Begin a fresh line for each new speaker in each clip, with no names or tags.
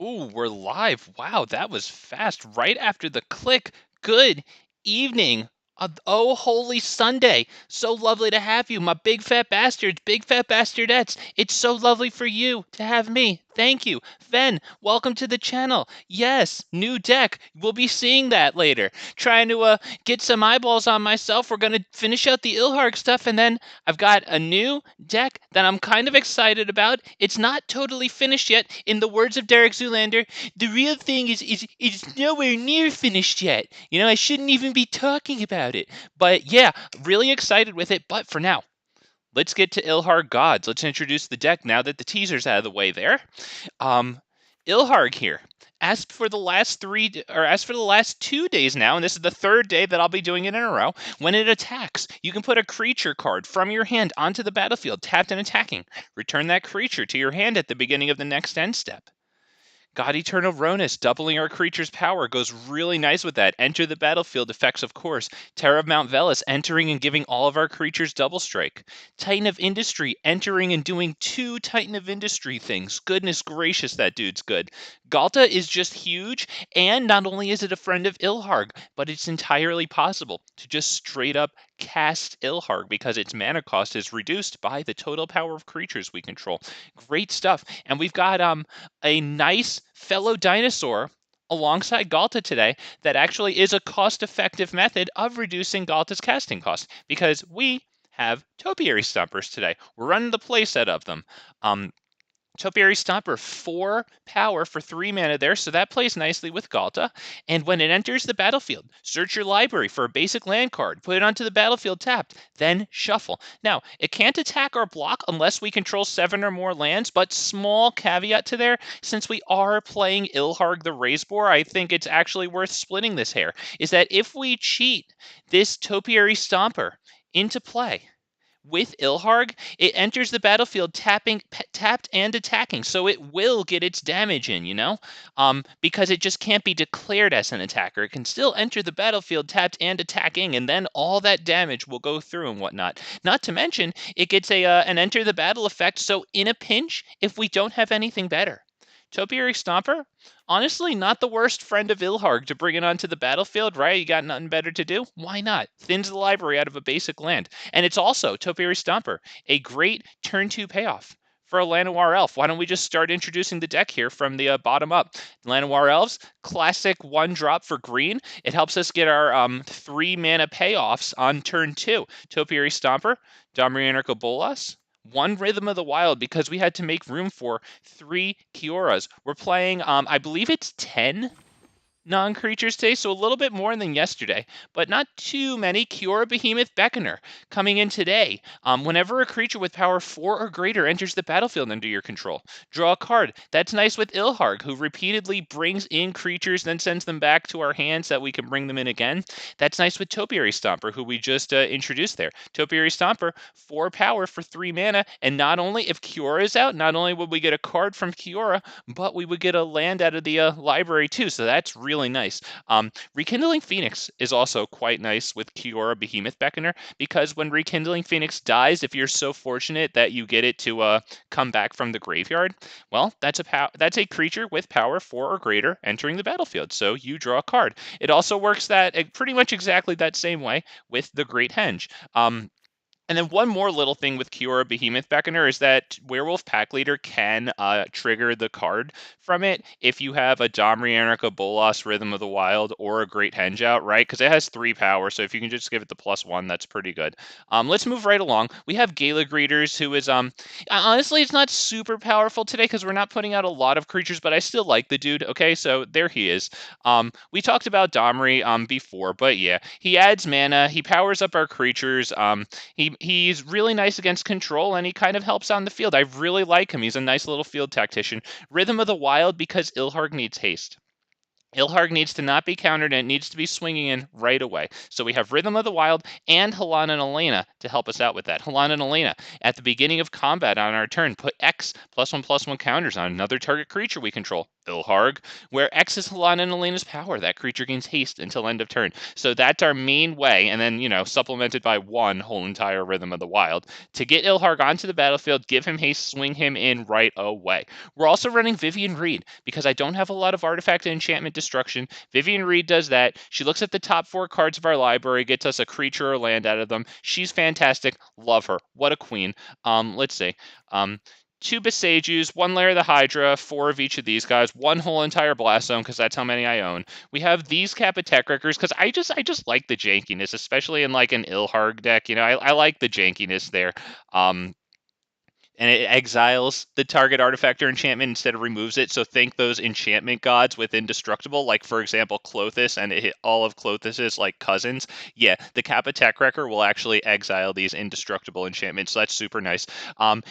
Ooh, we're live. Wow, that was fast. Right after the click. Good evening. Oh, holy Sunday. So lovely to have you, my big fat bastards, big fat bastardettes. It's so lovely for you to have me. Thank you. Ven, welcome to the channel. Yes, new deck. We'll be seeing that later. Trying to get some eyeballs on myself. We're going to finish out the Ilharg stuff, and then I've got a new deck that I'm kind of excited about. It's not totally finished yet. In the words of Derek Zoolander, the real thing is nowhere near finished yet. You know, I shouldn't even be talking about it. But yeah, really excited with it. But for now, let's get to Ilharg Gods. Let's introduce the deck now that the teaser's out of the way there. Um, Ilharg here. As for the last 2 days now, and this is the third day that I'll be doing it in a row, when it attacks, you can put a creature card from your hand onto the battlefield, tapped and attacking. Return that creature to your hand at the beginning of the next end step. God-Eternal Rhonas, doubling our creature's power, goes really nice with that. Enter the battlefield effects, of course. Terror of Mount Velus, entering and giving all of our creatures double strike. Titan of Industry, entering and doing 2 Titan of Industry things. Goodness gracious, that dude's good. Ghalta is just huge, and not only is it a friend of Ilharg, but it's entirely possible to just straight up cast Ilharg because its mana cost is reduced by the total power of creatures we control. Great stuff. And we've got a nice fellow dinosaur alongside Ghalta today that actually is a cost-effective method of reducing Ghalta's casting cost because we have Topiary Stompers today. We're running the playset of them. Topiary Stomper, 4 power for 3 mana there, so that plays nicely with Ghalta. And when it enters the battlefield, search your library for a basic land card, put it onto the battlefield tapped, then shuffle. Now, it can't attack or block unless we control 7 or more lands, but small caveat to there, since we are playing Ilharg the Raze-Boar, I think it's actually worth splitting this hair, is that if we cheat this Topiary Stomper into play, with Ilharg, it enters the battlefield tapped and attacking, so it will get its damage in, because it just can't be declared as an attacker. It can still enter the battlefield tapped and attacking, and then all that damage will go through and whatnot. Not to mention, it gets an enter the battle effect, so in a pinch, if we don't have anything better. Topiary Stomper, honestly, not the worst friend of Ilharg to bring it onto the battlefield, right? You got nothing better to do? Why not? Thins the library out of a basic land. And it's also, Topiary Stomper, a great turn 2 payoff for a Llanowar Elf. Why don't we just start introducing the deck here from the bottom up? Llanowar Elves, classic 1-drop for green. It helps us get our 3 mana payoffs on turn 2. Topiary Stomper, Domri Anarch Bolas, 1 Rhythm of the Wild because we had to make room for 3 Kioras. We're playing, I believe it's 10 non-creatures today, so a little bit more than yesterday, but not too many. Kiora Behemoth Beckoner coming in today. Whenever a creature with power 4 or greater enters the battlefield under your control, draw a card. That's nice with Ilharg, who repeatedly brings in creatures, then sends them back to our hands so that we can bring them in again. That's nice with Topiary Stomper, who we just introduced there. Topiary Stomper, 4 power for 3 mana, and not only if Kiora is out, not only would we get a card from Kiora, but we would get a land out of the library too, so that's really nice. Rekindling Phoenix is also quite nice with Kiora Behemoth Beckoner because when Rekindling Phoenix dies, if you're so fortunate that you get it to come back from the graveyard, well, that's a creature with power 4 or greater entering the battlefield, so you draw a card. It also works that pretty much exactly that same way with the Great Henge. And then one more little thing with Kiora Behemoth Beckoner is that Werewolf Pack Leader can trigger the card from it if you have a Domri Anarch, Bolas, Rhythm of the Wild, or a Great Henge out, right? Because it has 3 power, so if you can just give it the +1, that's pretty good. Let's move right along. We have Gala Greeters, who is, honestly, it's not super powerful today because we're not putting out a lot of creatures, but I still like the dude, okay? So there he is. We talked about Domri before, but yeah, he adds mana, he powers up our creatures, He's really nice against control, and he kind of helps on the field. I really like him. He's a nice little field tactician. Rhythm of the Wild because Ilharg needs haste. Ilharg needs to not be countered, and it needs to be swinging in right away. So we have Rhythm of the Wild and Halana and Alena to help us out with that. Halana and Alena, at the beginning of combat on our turn, put X +1/+1 counters on another target creature we control, Ilharg, where X is Halana and Alena's power. That creature gains haste until end of turn. So that's our main way, and then, supplemented by one whole entire Rhythm of the Wild. To get Ilharg onto the battlefield, give him haste, swing him in right away. We're also running Vivien Reid, because I don't have a lot of artifact and enchantment destruction. Vivien Reid does that. She looks at the top 4 cards of our library, gets us a creature or land out of them. She's fantastic. Love her. What a queen. Let's see. 2 Boseijus, 1 Lair of the Hydra, 4 of each of these guys, 1 whole entire Blast Zone, because that's how many I own. We have these Kappa Tech Wreckers, because I just like the jankiness, especially in like an Ilharg deck. I like the jankiness there. And it exiles the target artifact or enchantment instead of removes it. So think those enchantment gods with indestructible, like for example Klothys, and it hit all of Klothys's like cousins. Yeah, the Kappa Tech Wrecker will actually exile these indestructible enchantments. So that's super nice.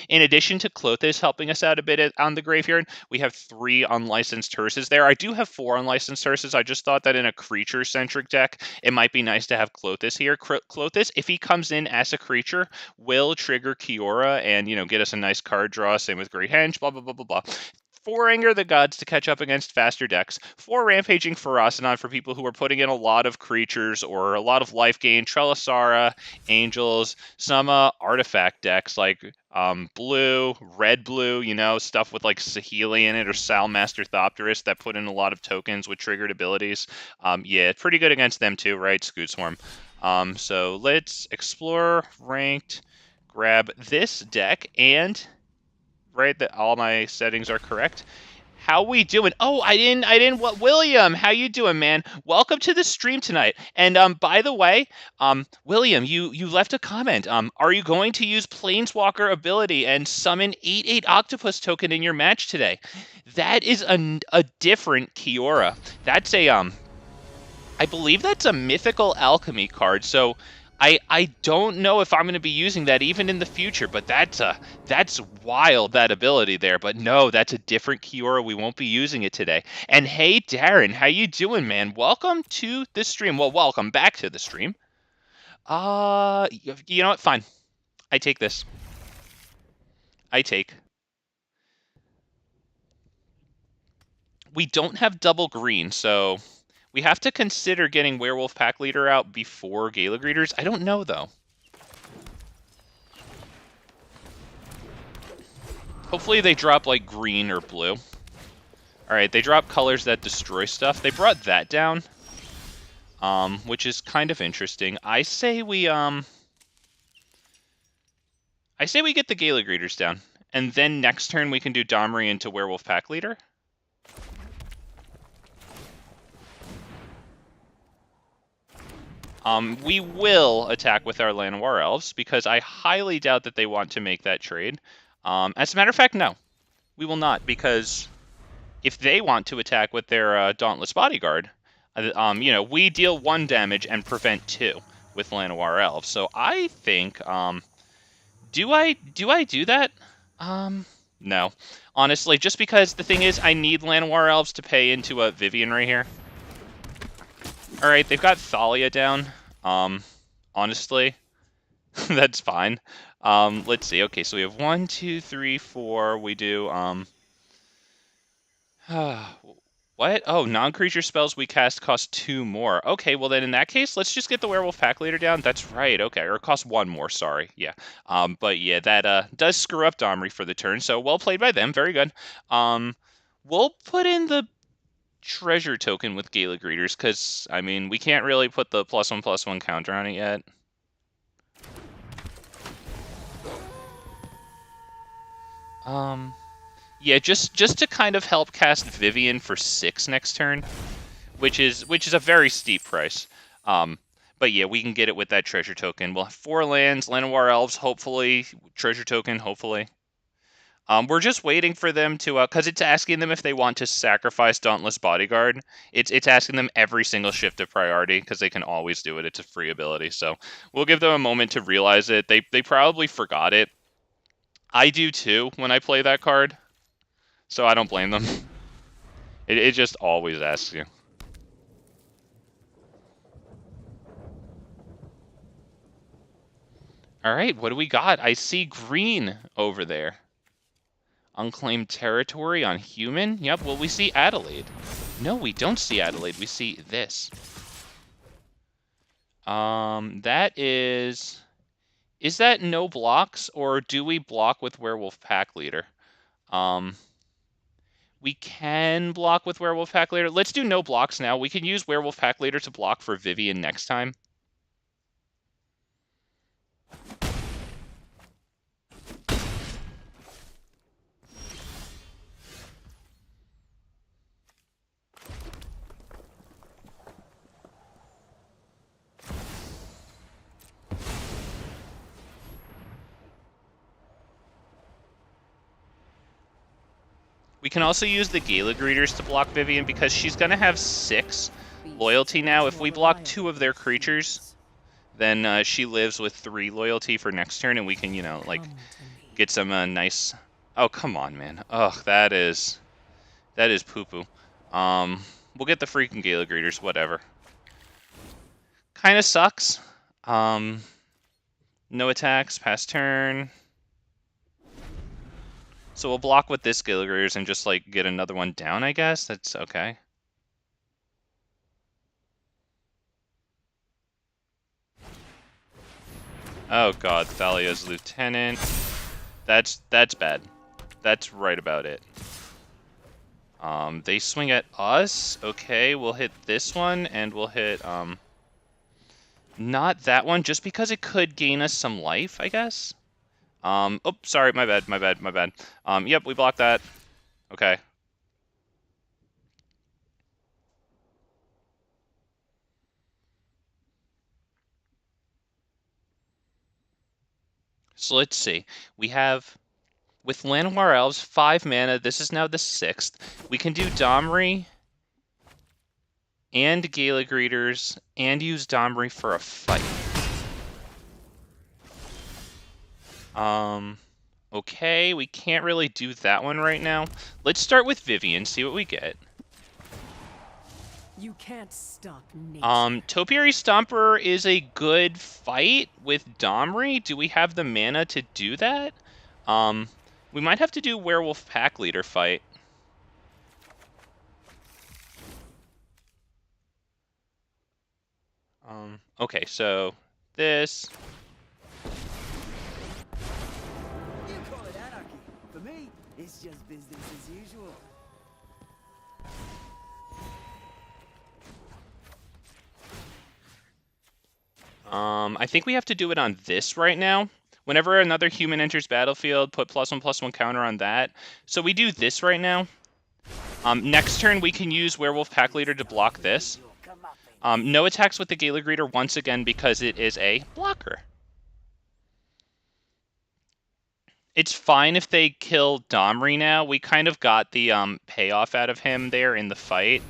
In addition to Klothys helping us out a bit on the graveyard, we have 3 unlicensed Hearses there. I do have 4 unlicensed Hearses. I just thought that in a creature-centric deck, it might be nice to have Klothys here. Klothys, if he comes in as a creature, will trigger Kiora and, get us a nice card draw. Same with Great Henge, blah, blah, blah, blah, blah. 4 Anger the Gods to catch up against faster decks. 4 Rampaging Ferocidon for people who are putting in a lot of creatures or a lot of life gain. Trelasara, Angels, some artifact decks like blue, red-blue, stuff with like Saheeli in it or Salmaster Thopterus that put in a lot of tokens with triggered abilities. Yeah, pretty good against them too, right? Scoot Swarm. So let's explore ranked, grab this deck, and right that all my settings are correct. How we doing? Oh, I didn't. What, William? How you doing, man? Welcome to the stream tonight. And by the way, William, you left a comment. Are you going to use Planeswalker ability and summon 8/8 Octopus token in your match today? That is a different Kiora. That's a I believe that's a mythical alchemy card. So I don't know if I'm going to be using that even in the future, but that's wild, that ability there. But no, that's a different Kiora. We won't be using it today. And hey, Darren, how you doing, man? Welcome to the stream. Well, welcome back to the stream. You know what? Fine. I take this. We don't have double green, so we have to consider getting Werewolf Pack Leader out before Gala Greeters. I don't know, though. Hopefully they drop, like, green or blue. Alright, they drop colors that destroy stuff. They brought that down, which is kind of interesting. I say we get the Gala Greeters down. And then next turn we can do Domri into Werewolf Pack Leader. We will attack with our Llanowar Elves, because I highly doubt that they want to make that trade. As a matter of fact, no. We will not, because if they want to attack with their Dauntless Bodyguard, we deal 1 damage and prevent 2 with Llanowar Elves. So I think, do I do that? No. Honestly, just because the thing is, I need Llanowar Elves to pay into a Vivien right here. Alright, they've got Thalia down. Honestly, that's fine. Let's see. Okay, so we have 1, 2, 3, 4. We do, what? Oh, non-creature spells we cast cost 2 more. Okay, well then in that case, let's just get the Werewolf Pack Leader down. That's right, okay. Or it costs 1 more, sorry. Yeah. But yeah, that does screw up Domri for the turn, so well played by them. Very good. We'll put in the treasure token with Gala Greeters, because, I mean, we can't really put the +1/+1 counter on it yet. Yeah, just to kind of help cast Vivien for 6 next turn, which is a very steep price. But yeah, we can get it with that treasure token. We'll have 4 lands, Llanowar Elves, hopefully, treasure token, hopefully. We're just waiting for them to, because it's asking them if they want to sacrifice Dauntless Bodyguard. It's asking them every single shift of priority, because they can always do it. It's a free ability, so we'll give them a moment to realize it. They probably forgot it. I do too when I play that card, so I don't blame them. It just always asks you. All right, what do we got? I see green over there. Unclaimed territory on human? Yep, well, we see Adelaide. No, we don't see Adelaide. We see this. That is that no blocks, or do we block with Werewolf Pack Leader? We can block with Werewolf Pack Leader. Let's do no blocks now. We can use Werewolf Pack Leader to block for Vivien next time. We can also use the Gala Greeters to block Vivien because she's going to have 6 loyalty now. If we block 2 of their creatures, then she lives with 3 loyalty for next turn, and we can, you know, like, get some nice... Oh, come on, man. Ugh, that is poo-poo. We'll get the freaking Gala Greeters, whatever. Kind of sucks. No attacks, pass turn. So we'll block with this Gala Greeters and just, like, get another one down, I guess? That's okay. Oh god, Thalia's Lieutenant. That's bad. That's right about it. They swing at us. Okay, we'll hit this one, and we'll hit, not that one, just because it could gain us some life, I guess. Oh, sorry, my bad. Yep, we blocked that. Okay. So let's see. We have, with Llanowar Elves, 5 mana. This is now the 6th. We can do Domri and Gala Greeters and use Domri for a fight. Okay, we can't really do that one right now. Let's start with Vivien, see what we get.
You can't stop nature.
Topiary Stomper is a good fight with Domri. Do we have the mana to do that? We might have to do Werewolf Pack Leader fight. Okay, so this.
You call it anarchy. For me, it's just business as usual.
I think we have to do it on this right now. Whenever another human enters battlefield, put +1/+1 counter on that. So we do this right now. Next turn, we can use Werewolf Pack Leader to block this. No attacks with the Gala Greeter once again because it is a blocker. It's fine if they kill Domri now. We kind of got the payoff out of him there in the fight.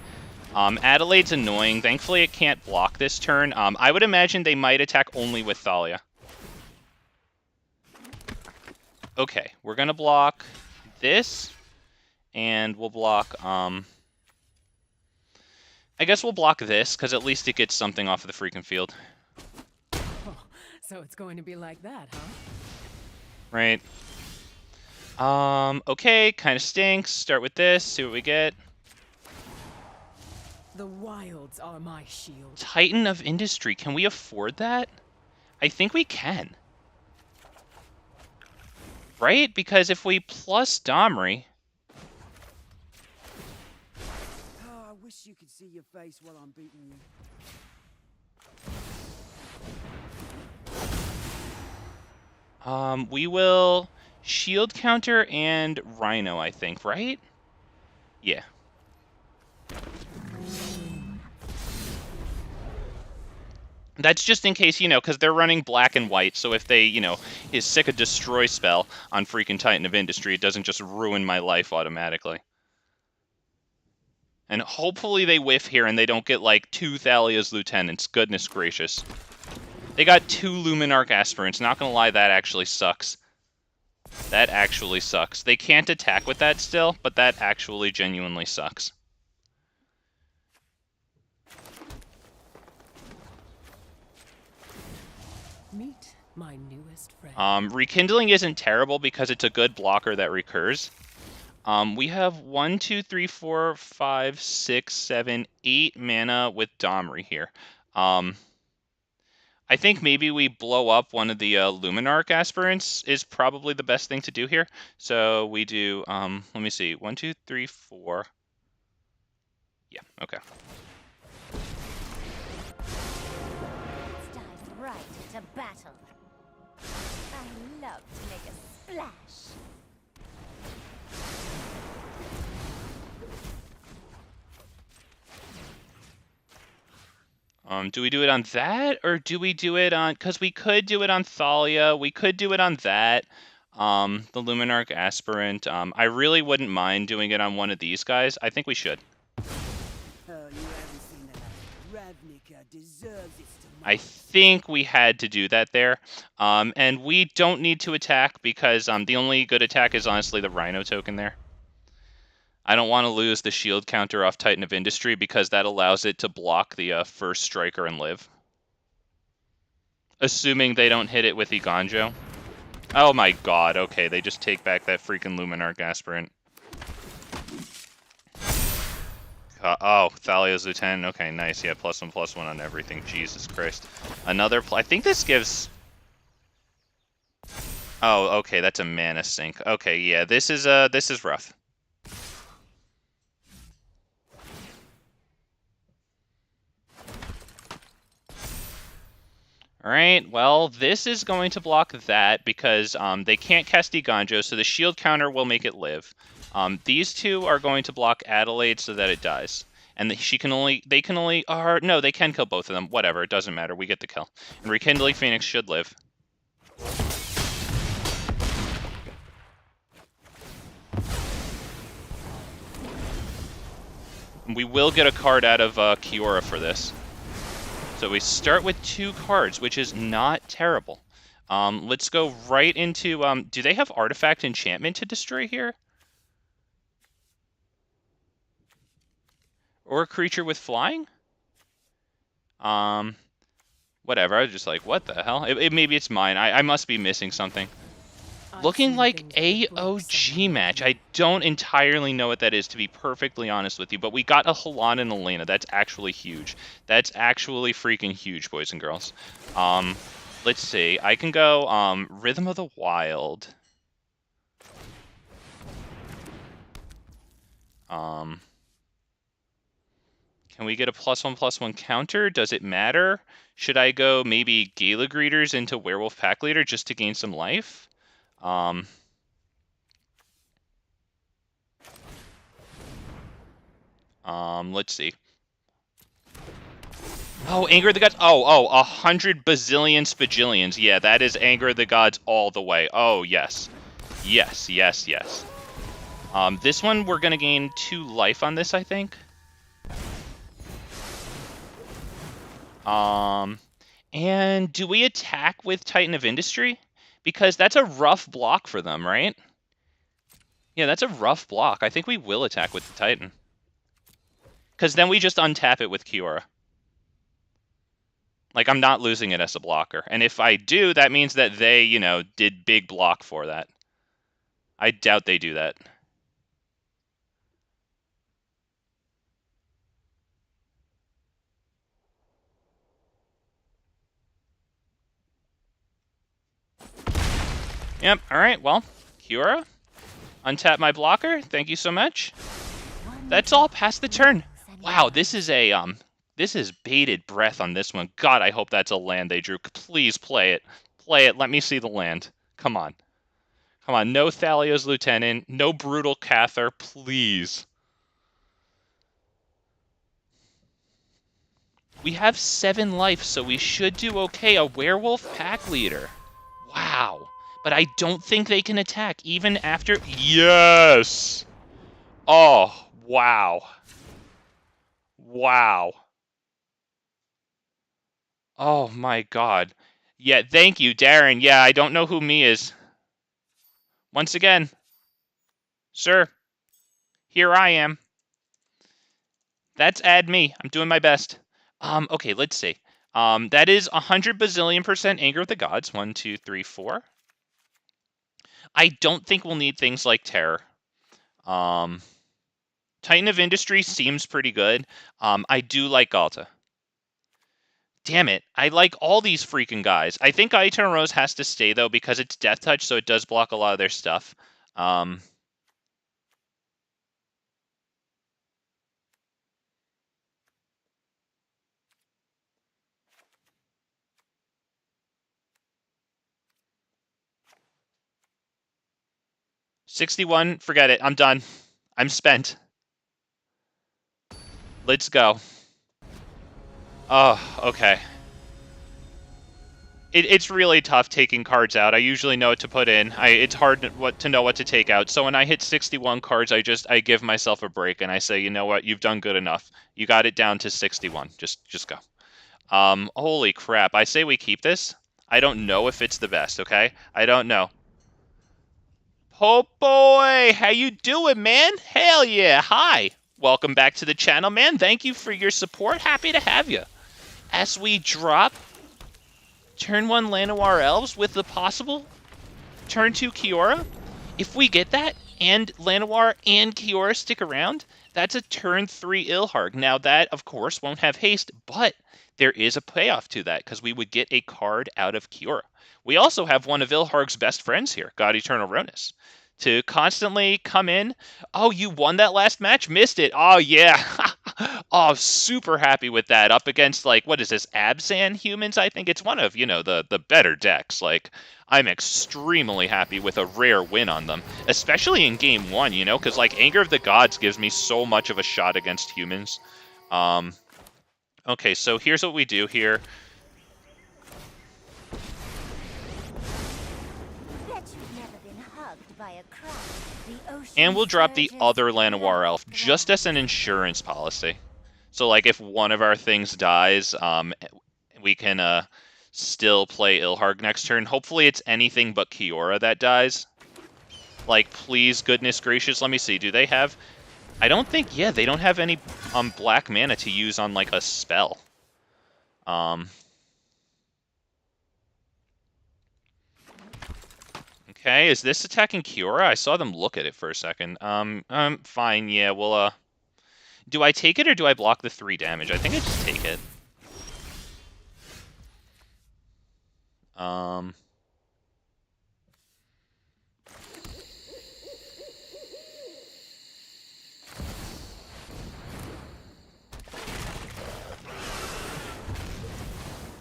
Adelaide's annoying. Thankfully, it can't block this turn. I would imagine they might attack only with Thalia. Okay, we're going to block this, and we'll block... I guess we'll block this, because at least it gets something off of the freaking field.
Oh, so it's going to be like that, huh?
Right. Okay, kind of stinks. Start with this, see what we get.
The wilds are my shield.
Titan of Industry, can we afford that? I think we can. Right? Because if we plus Domri...
Oh, I wish you could see your face while I'm beating you.
We will shield counter and Rhino, I think, right? Yeah. That's just in case, you know, because they're running black and white, so if they, you know, is sick a destroy spell on freaking Titan of Industry, it doesn't just ruin my life automatically. And hopefully they whiff here and they don't get, like, 2 Thalia's Lieutenants. Goodness gracious. They got 2 Luminarch Aspirants. Not gonna lie, that actually sucks. That actually sucks. They can't attack with that still, but that actually genuinely sucks.
Meet my newest
Rekindling isn't terrible because it's a good blocker that recurs. We have 1, 2, 3, 4, 5, 6, 7, 8 mana with Domri here. I think maybe we blow up one of the Luminarch aspirants is probably the best thing to do here. So we do, let me see, 1, 2, 3, 4. Yeah, okay.
Let's dive right into battle. I love to make a splash.
Do we do it on that, or do we do it on, because we could do it on Thalia, we could do it on that, the Luminarch Aspirant. I really wouldn't mind doing it on one of these guys. I think we should.
Oh, you haven't seen that. Ravnica deserves its
I
demise.
think we had to do that there. And we don't need to attack because the only good attack is honestly the Rhino token there. I don't want to lose the shield counter off Titan of Industry because that allows it to block the first striker and live. Assuming they don't hit it with Iganjo. Oh my god, okay, they just take back that freaking Luminarch Aspirant. Oh, Thalia's Lieutenant. Okay, nice. Yeah, +1/+1 on everything. Jesus Christ. Another I think this gives... Oh, okay, that's a mana sink. Okay, yeah, this is rough. Alright, well, this is going to block that because they can't cast Iganjo, so the shield counter will make it live. These two are going to block Adelaide so that it dies. And they can kill both of them. Whatever, it doesn't matter. We get the kill. And Rekindling Phoenix should live. We will get a card out of Kiora for this. So we start with 2 cards, which is not terrible. Let's go right into... do they have Artifact Enchantment to destroy here? Or a creature with flying? Whatever, I was just like, what the hell? Maybe it's mine. I must be missing something. Looking like AOG match. I don't entirely know what that is, to be perfectly honest with you. But we got a Halana and Alena. That's actually huge. That's actually freaking huge, boys and girls. Let's see. I can go Rhythm of the Wild. Can we get a +1/+1 counter? Does it matter? Should I go maybe Gala Greeters into Werewolf Pack Leader just to gain some life? Let's see. Oh, Anger of the Gods. Oh, 100 bazillion spajillions. Yeah, that is Anger of the Gods all the way. Oh, yes. Yes, yes, yes. This one, we're going to gain 2 life on this, I think. And do we attack with Titan of Industry? Because that's a rough block for them, right? Yeah, that's a rough block. I think we will attack with the Titan. Because then we just untap it with Kiora. Like, I'm not losing it as a blocker. And if I do, that means that they, did big block for that. I doubt they do that. Yep, alright, well, Kiora, untap my blocker. Thank you so much. That's all past the turn. Wow, this is bated breath on this one. God, I hope that's a land they drew. Please play it. Play it. Let me see the land. Come on. Come on. No Thalia's Lieutenant. No Brutal Cather. Please. We have 7 life, so we should do okay. A Werewolf Pack Leader. Wow. But I don't think they can attack, even after... Yes! Oh, wow. Wow. Oh, my God. Yeah, thank you, Darren. Yeah, I don't know who me is. Once again. Sir. Here I am. That's add me. I'm doing my best. Okay, let's see. That is 100 bazillion% Anger of the Gods. 1, 2, 3, 4. I don't think we'll need things like Terror. Titan of Industry seems pretty good. I do like Ghalta. Damn it. I like all these freaking guys. I think God-Eternal Rhonas has to stay, though, because it's Death Touch, so it does block a lot of their stuff. 61, forget it. I'm done. I'm spent. Let's go. Oh, okay. It's really tough taking cards out. I usually know what to put in. It's hard to know what to take out. So when I hit 61 cards, I give myself a break and I say, you know what, you've done good enough. You got it down to 61. Just go. Holy crap! I say we keep this. I don't know if it's the best. Okay, I don't know. Oh boy, how you doing, man? Hell yeah! Hi, welcome back to the channel, man. Thank you for your support. Happy to have you. As we drop. Turn 1 Llanowar Elves with the possible turn 2 Kiora. If we get that, and Llanowar and Kiora stick around, that's a turn 3 Ilharg. Now that, of course, won't have haste, but there is a payoff to that, because we would get a card out of Kiora. We also have one of Ilharg's best friends here, God-Eternal Rhonas, to constantly come in. Oh, you won that last match? Missed it. Oh, yeah. Oh, super happy with that. Up against, like, what is this, Abzan humans? I think it's one of, you know, the better decks. Like, I'm extremely happy with a rare win on them. Especially in game 1, you know? Because, like, Anger of the Gods gives me so much of a shot against humans. Okay, so here's what we do here. And we'll drop the other Llanowar Elf, just as an insurance policy. So, like, if one of our things dies, we can still play Ilharg next turn. Hopefully it's anything but Kiora that dies. Like, please, goodness gracious, let me see. Do they have... I don't think... Yeah, they don't have any black mana to use on, like, a spell. Okay, is this attacking Kiora? I saw them look at it for a second. Fine, yeah, we'll, do I take it or do I block the 3 damage? I think I just take it.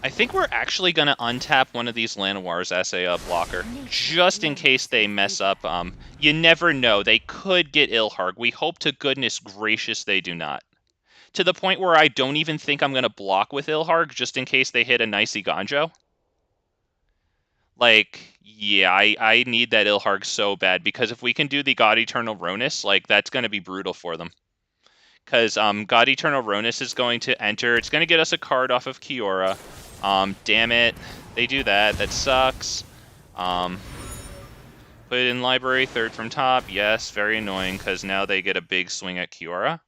I think we're actually going to untap one of these Llanowars as a blocker, just in case they mess up. You never know. They could get Ilharg. We hope to goodness gracious they do not. To the point where I don't even think I'm going to block with Ilharg, just in case they hit a nicey Ganjo. Like, yeah, I need that Ilharg so bad, because if we can do the God-Eternal Rhonas, like, that's going to be brutal for them. Because God-Eternal Rhonas is going to enter. It's going to get us a card off of Kiora. Damn it. They do that. That sucks. Put it in library, 3rd from top. Yes, very annoying, because now they get a big swing at Kiora.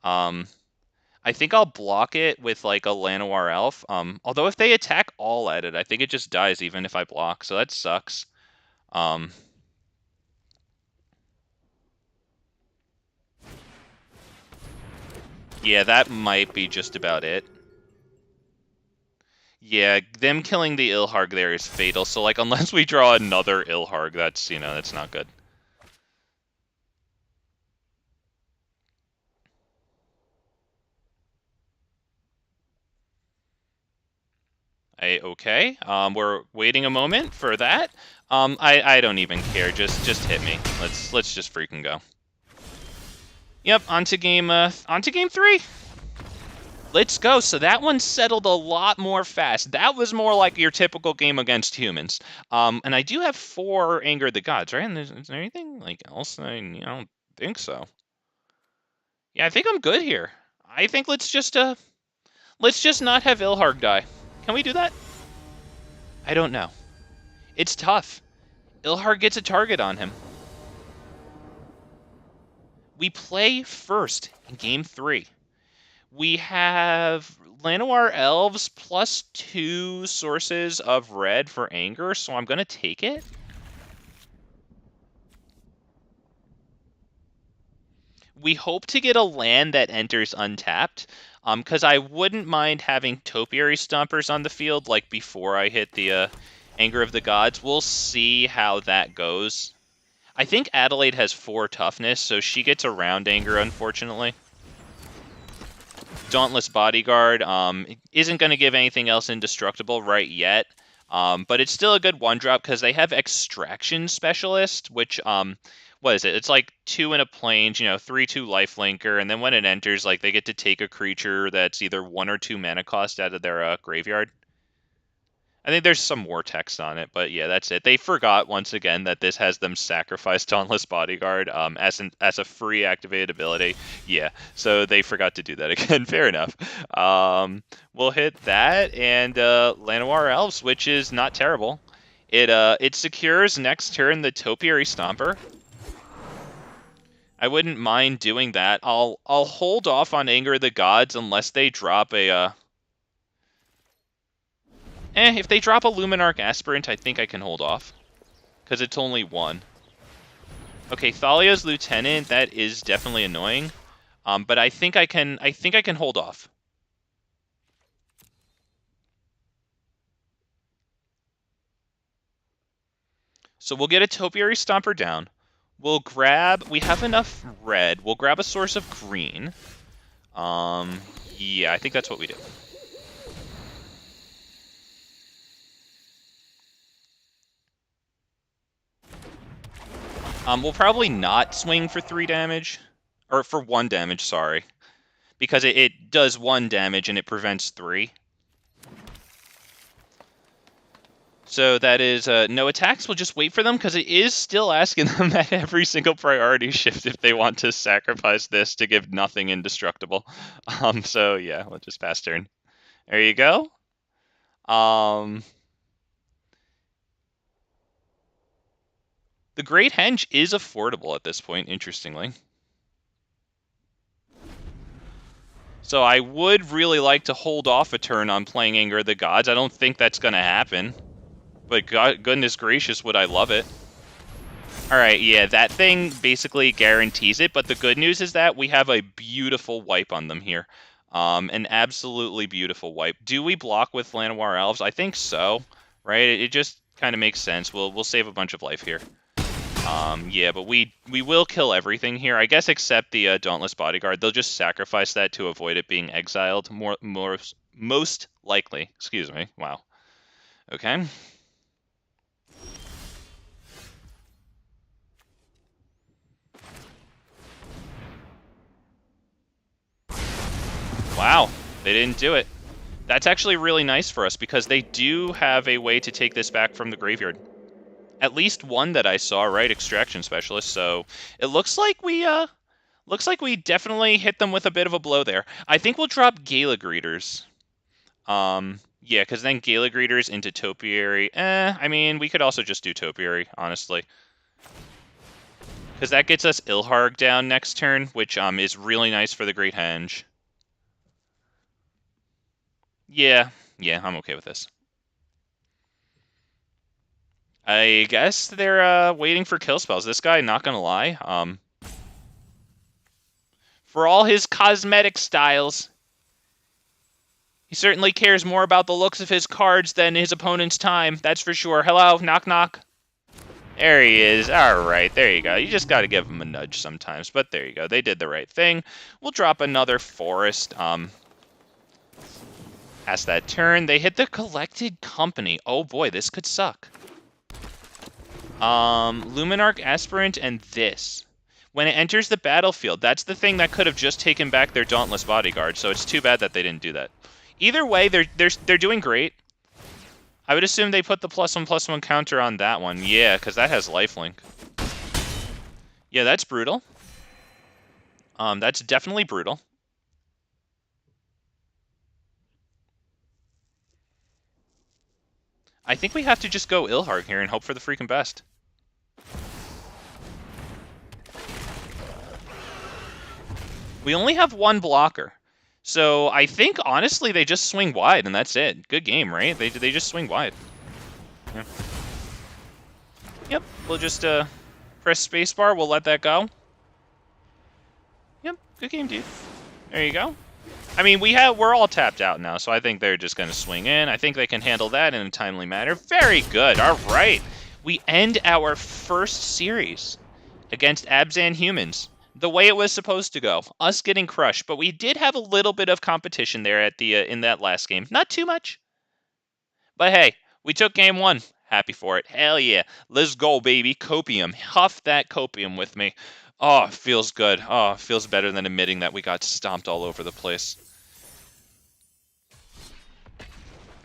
I think I'll block it with, like, a Llanowar Elf. Although if they attack all at it, I think it just dies even if I block, so that sucks. Yeah, that might be just about it. Yeah, them killing the Ilharg there is fatal, so, like, unless we draw another Ilharg, that's, you know, that's not good. Okay, we're waiting a moment for that. I don't even care, just hit me. Let's just freaking go. Yep, on to game 3. Let's go. So that one settled a lot more fast. That was more like your typical game against humans. And I do have 4 Anger of the Gods, right? And is there anything like else? I don't think so. Yeah, I think I'm good here. I think let's just not have Ilharg die. Can we do that? I don't know. It's tough. Ilharg gets a target on him. We play first in game 3. We have Llanowar Elves plus 2 sources of red for Anger, so I'm going to take it. We hope to get a land that enters untapped, because I wouldn't mind having Topiary Stompers on the field, like, before I hit the Anger of the Gods. We'll see how that goes. I think Adelaide has 4 toughness, so she gets around Anger, unfortunately. Dauntless Bodyguard isn't going to give anything else indestructible right yet, but it's still a good 1-drop because they have Extraction Specialist, which, what is it? It's like 2 in a plains, 3/2 lifelinker, and then when it enters, like, they get to take a creature that's either 1 or 2 mana cost out of their graveyard. I think there's some more text on it, but yeah, that's it. They forgot once again that this has them sacrifice Dauntless Bodyguard as a free activated ability. Yeah, so they forgot to do that again. Fair enough. We'll hit that and Llanowar Elves, which is not terrible. It secures next turn the Topiary Stomper. I wouldn't mind doing that. I'll hold off on Anger of the Gods unless they drop a if they drop a Luminarch Aspirant, I think I can hold off. Because it's only 1. Okay, Thalia's Lieutenant, that is definitely annoying. But I think I can hold off. So we'll get a Topiary Stomper down. We have enough red. We'll grab a source of green. Yeah, I think that's what we do. We'll probably not swing for 3 damage. Or for 1 damage, sorry. Because it does 1 damage and it prevents 3. So that is no attacks. We'll just wait for them because it is still asking them at every single priority shift if they want to sacrifice this to give nothing indestructible. So yeah, we'll just pass turn. There you go. The Great Henge is affordable at this point, interestingly. So I would really like to hold off a turn on playing Anger of the Gods. I don't think that's going to happen. But goodness gracious, would I love it. Alright, yeah, that thing basically guarantees it. But the good news is that we have a beautiful wipe on them here. An absolutely beautiful wipe. Do we block with Llanowar Elves? I think so. Right? It just kind of makes sense. We'll save a bunch of life here. Yeah, but we will kill everything here, I guess, except the Dauntless Bodyguard. They'll just sacrifice that to avoid it being exiled, most likely. Excuse me. Wow. Okay. Wow, they didn't do it. That's actually really nice for us because they do have a way to take this back from the graveyard. At least one that I saw, right? Extraction Specialist. So it looks like we definitely hit them with a bit of a blow there. I think we'll drop Gala Greeters. Yeah, because then Gala Greeters into Topiary. I mean, we could also just do Topiary, honestly. Because that gets us Ilharg down next turn, which is really nice for the Great Henge. Yeah, I'm okay with this. I guess they're waiting for kill spells. This guy, not gonna lie, for all his cosmetic styles, he certainly cares more about the looks of his cards than his opponent's time. That's for sure. Hello, knock knock. There he is. All right, there you go. You just got to give him a nudge sometimes, but there you go. They did the right thing. We'll drop another forest. Past that turn, they hit the Collected Company. Oh boy, this could suck. Luminarch Aspirant and this. When it enters the battlefield, that's the thing that could have just taken back their Dauntless Bodyguard, so it's too bad that they didn't do that. Either way, they're doing great. I would assume they put the +1/+1 counter on that one. Yeah, because that has lifelink. Yeah, that's brutal. That's definitely brutal. I think we have to just go Ilharg here and hope for the freaking best. We only have 1 blocker. So I think, honestly, they just swing wide, and that's it. Good game, right? They just swing wide. Yeah. Yep, we'll just press spacebar. We'll let that go. Good game, dude. There you go. I mean, we're all tapped out now, so I think they're just going to swing in. I think they can handle that in a timely manner. Very good. All right. We end our first series against Abzan humans the way it was supposed to go. Us getting crushed, but we did have a little bit of competition there at the in that last game. Not too much. But hey, we took game 1. Happy for it. Hell yeah. Let's go, baby. Copium. Huff that copium with me. Oh, feels good. Oh, feels better than admitting that we got stomped all over the place.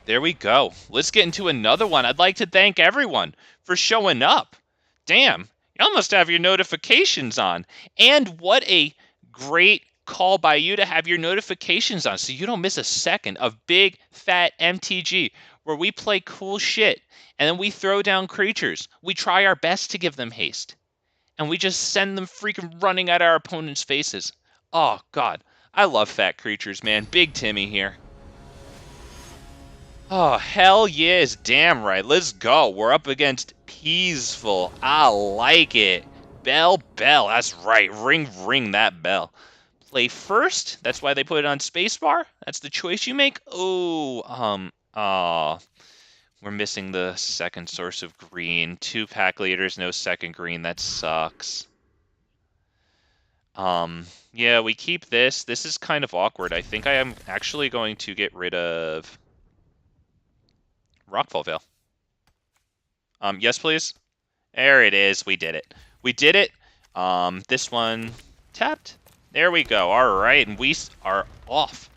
There we go. Let's get into another one. I'd like to thank everyone for showing up. Damn, you almost have your notifications on. And what a great call by you to have your notifications on so you don't miss a second of big, fat MTG where we play cool shit and then we throw down creatures. We try our best to give them haste. And we just send them freaking running at our opponents' faces. Oh, God. I love fat creatures, man. Big Timmy here. Oh, hell yes. Damn right. Let's go. We're up against Peaceful. I like it. Bell. That's right. Ring that bell. Play first. That's why they put it on spacebar. That's the choice you make. Oh, we're missing the second source of green. 2 pack leaders, no second green. That sucks. Yeah, we keep this. This is kind of awkward. I think I am actually going to get rid of Rockfall Vale. Yes, please. There it is. We did it. We did it. This one tapped. There we go. All right, and we are off.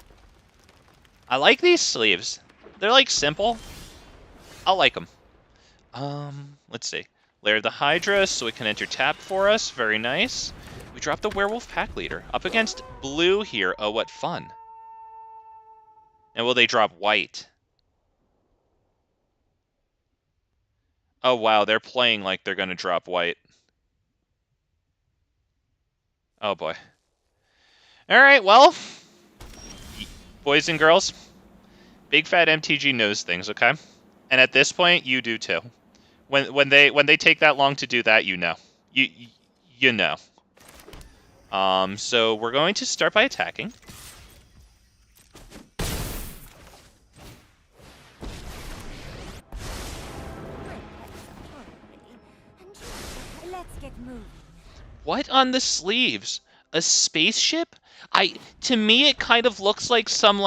I like these sleeves. They're like simple. I like them. Let's see. Layer the Hydra so it can enter tap for us. Very nice. We drop the Werewolf pack leader up against blue here. Oh, what fun. And will they drop white? Oh, wow. They're playing like they're going to drop white. Oh, boy. All right, well, boys and girls, Big Fat MTG knows things, okay? And at this point, you do too. When they take that long to do that, you know. You know. So we're going to start by attacking.
Let's get moving.
What on the sleeves? A spaceship? To me it kind of looks like some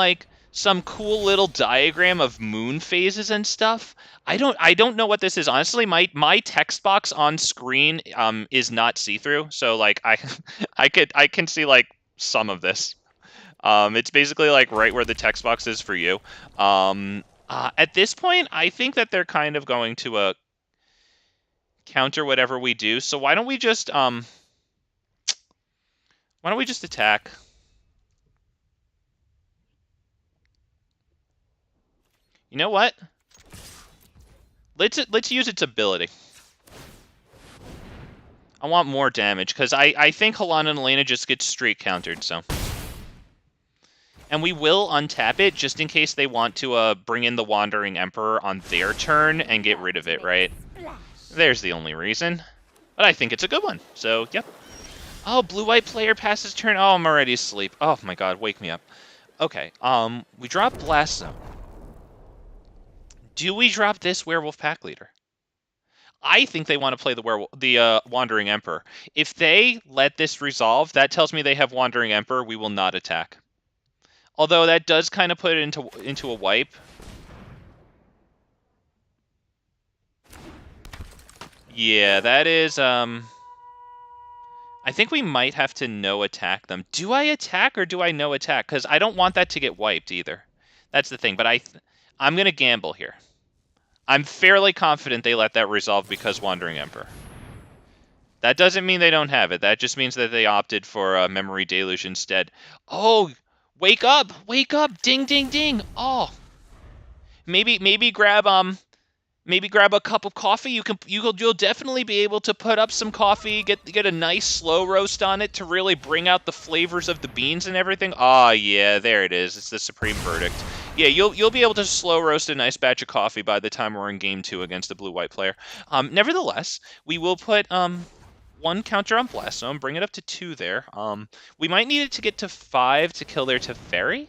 cool little diagram of moon phases and stuff. I don't know what this is. Honestly, my text box on screen is not see-through, so like I can see like some of this. It's basically like right where the text box is for you. At this point, I think that they're kind of going to counter whatever we do. So why don't we just attack? You know what? Let's use its ability. I want more damage, because I think Halana and Alena just get straight countered, so. And we will untap it, just in case they want to bring in the Wandering Emperor on their turn and get rid of it, right? There's the only reason. But I think it's a good one, so, yep. Oh, blue-white player passes turn. Oh, I'm already asleep. Oh my god, wake me up. Okay, we drop Blast Zone. Do we drop this Werewolf pack leader? I think they want to play the Wandering Emperor. If they let this resolve, that tells me they have Wandering Emperor. We will not attack. Although that does kind of put it into a wipe. Yeah, that is I think we might have to no attack them. Do I attack or do I no attack? Because I don't want that to get wiped either. That's the thing. But I'm going to gamble here. I'm fairly confident they let that resolve because Wandering Emperor. That doesn't mean they don't have it. That just means that they opted for Memory Deluge instead. Oh, wake up! Wake up! Ding, ding, ding! Oh, maybe grab a cup of coffee. You'll definitely be able to put up some coffee, get a nice slow roast on it to really bring out the flavors of the beans and everything. Ah, yeah, there it is. It's the supreme verdict. Yeah, you'll be able to slow roast a nice batch of coffee by the time we're in game 2 against the blue-white player. Nevertheless, we will put 1 counter on Blast Zone, bring it up to 2 there. We might need it to get to 5 to kill their Teferi.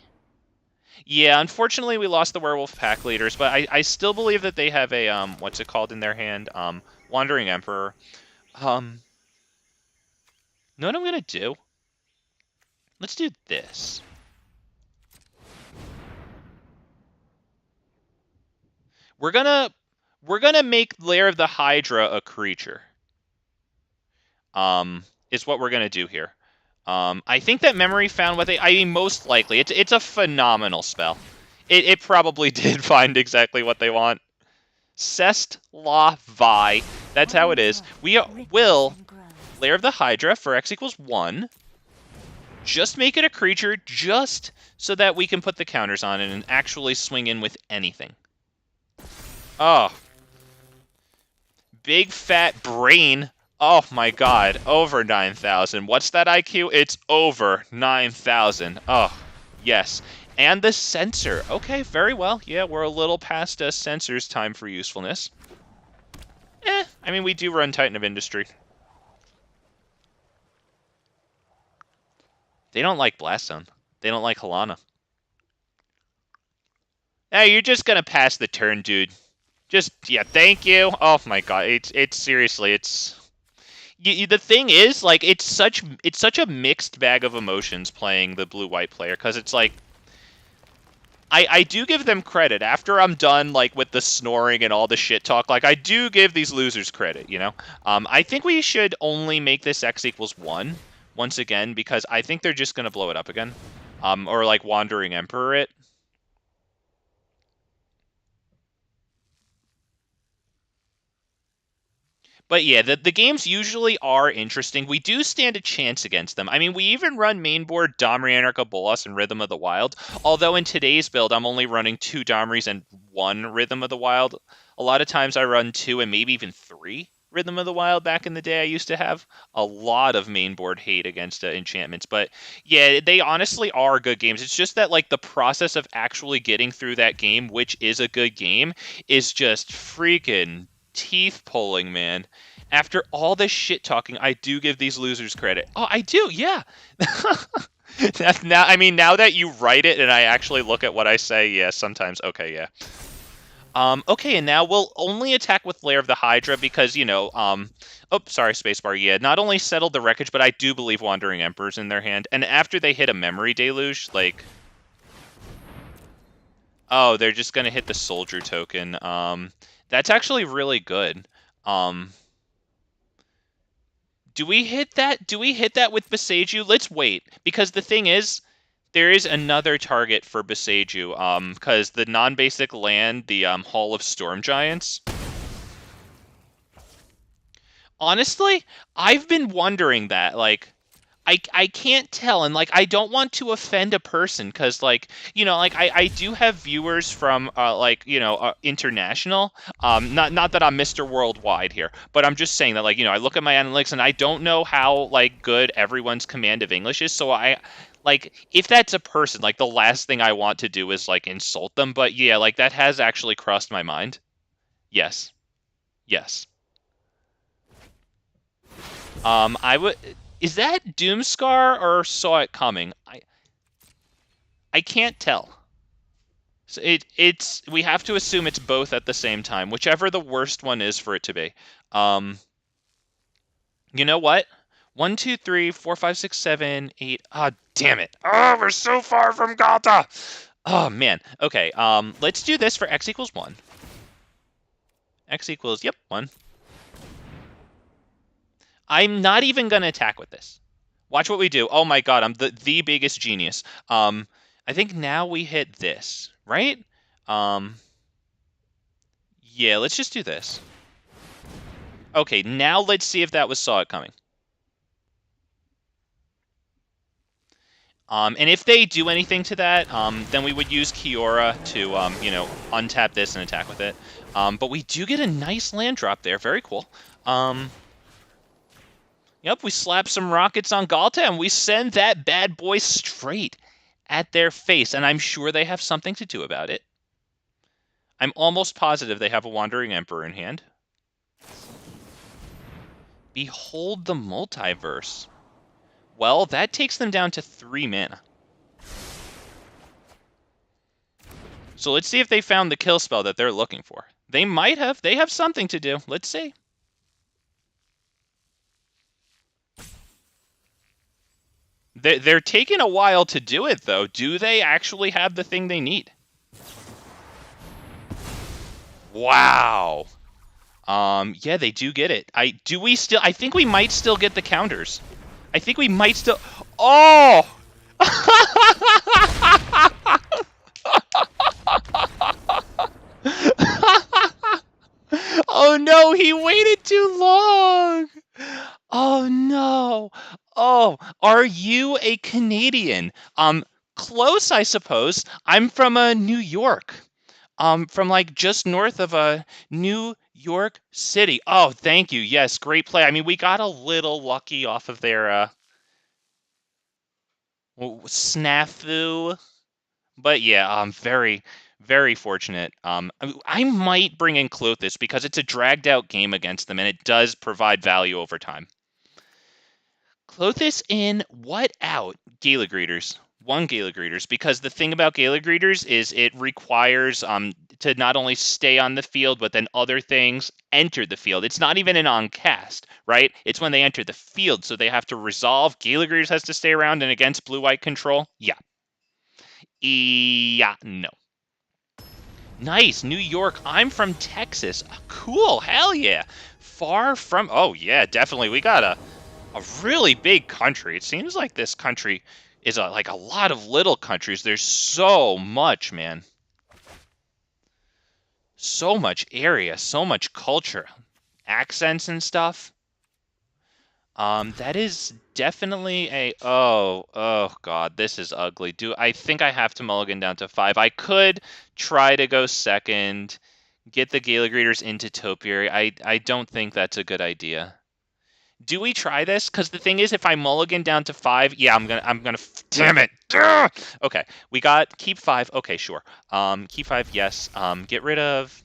Yeah, unfortunately we lost the Werewolf pack leaders, but I still believe that they have a, what's it called in their hand? Wandering Emperor. Know what I'm gonna do? Let's do this. We're gonna make Lair of the Hydra a creature. Is what we're gonna do here. I think that Memory found what I mean, most likely. It's a phenomenal spell. It probably did find exactly what they want. Cest La Vi. That's how it is. We will Lair of the Hydra for X equals 1. Just make it a creature, just so that we can put the counters on it and actually swing in with anything. Oh. Big fat brain. Oh my god. Over 9,000. What's that IQ? It's over 9,000. Oh, yes. And the sensor. Okay, very well. Yeah, we're a little past sensor's time for usefulness. I mean, we do run Titan of Industry. They don't like Blast Zone. They don't like Halana. Hey, you're just gonna pass the turn, dude. Just, yeah, thank you. Oh my god, it's seriously, it's... the thing is, like, it's such a mixed bag of emotions playing the blue-white player, because it's like... I do give them credit. After I'm done, like, with the snoring and all the shit talk, like, I do give these losers credit, you know? I think we should only make this X equals 1, once again, because I think they're just gonna blow it up again. Or, like, Wandering Emperor it. But yeah, the games usually are interesting. We do stand a chance against them. I mean, we even run main board Domri, Anarch, Bolas, and Rhythm of the Wild. Although in today's build, I'm only running 2 Domris and 1 Rhythm of the Wild. A lot of times I run 2 and maybe even 3 Rhythm of the Wild. Back in the day, I used to have a lot of main board hate against enchantments. But yeah, they honestly are good games. It's just that, like, the process of actually getting through that game, which is a good game, is just freaking teeth pulling, man. After all this shit talking, I do give these losers credit. Oh, I do, yeah. Now, I mean, now that you write it and I actually look at what I say, yeah, sometimes, okay, yeah. Okay, and now we'll only attack with Lair of the Hydra because, you know, oh, sorry, spacebar, yeah, not only settled the wreckage, but I do believe Wandering Emperor's in their hand. And after they hit a Memory Deluge, like... Oh, they're just gonna hit the Soldier token. That's actually really good. Do we hit that? Do we hit that with Boseiju? Let's wait, because the thing is, there is another target for Boseiju, because the non-basic land, the Hall of Storm Giants. Honestly, I've been wondering that, like, I can't tell, and, like, I don't want to offend a person, because, like, you know, like, I do have viewers from, like, you know, international, not that I'm Mr. Worldwide here, but I'm just saying that, like, you know, I look at my analytics, and I don't know how, like, good everyone's command of English is, so like, if that's a person, like, the last thing I want to do is, like, insult them, but yeah, like, that has actually crossed my mind. Yes. Yes. I would... Is that Doomscar or Saw It Coming? I can't tell. So it's we have to assume it's both at the same time, whichever the worst one is for it to be. You know what? 1, 2, 3, 4, 5, 6, 7, 8. Ah, damn it! Oh, we're so far from Ghalta. Oh man. Okay. Let's do this for x equals 1. X equals 1. I'm not even gonna attack with this. Watch what we do. Oh my god, I'm the biggest genius. I think now we hit this, right? Yeah, let's just do this. Okay, now let's see if that was Saw It Coming. And if they do anything to that, then we would use Kiora to, you know, untap this and attack with it. But we do get a nice land drop there. Very cool. Yep, we slap some rockets on Ghalta, and we send that bad boy straight at their face. And I'm sure they have something to do about it. I'm almost positive they have a Wandering Emperor in hand. Behold the Multiverse. Well, that takes them down to 3 mana. So let's see if they found the kill spell that they're looking for. They might have. They have something to do. Let's see. They're taking a while to do it, though. Do they actually have the thing they need? Wow. Yeah, they do get it. I think we might still get the counters. I think we might still... Oh! Oh no, he waited too long! Oh no! Oh, are you a Canadian? Close, I suppose. I'm from New York. From like just north of New York City. Oh, thank you. Yes, great play. I mean, we got a little lucky off of their snafu, but yeah, very, very fortunate. I might bring in Clothis because it's a dragged out game against them, and it does provide value over time. Clothis in, what out? Gala Greeters. 1 Gala Greeters, because the thing about Gala Greeters is it requires to not only stay on the field, but then other things enter the field. It's not even an on-cast, right? It's when they enter the field, so they have to resolve. Gala Greeters has to stay around, and against blue-white control, yeah. Yeah, no. Nice, New York. I'm from Texas. Cool, hell yeah. Far from, oh yeah, definitely. We got a really big country. It seems like this country is like a lot of little countries. There's so much, man. So much area, so much culture, accents and stuff. That is definitely a, oh God, this is ugly. I think I have to mulligan down to 5. I could try to go second, get the Gala Greeters into Topiary. I don't think that's a good idea. Do we try this? Because the thing is, if I mulligan down to 5, yeah, I'm gonna. Damn it! Ugh! Okay, we got keep 5. Okay, sure. Keep 5, yes. Get rid of.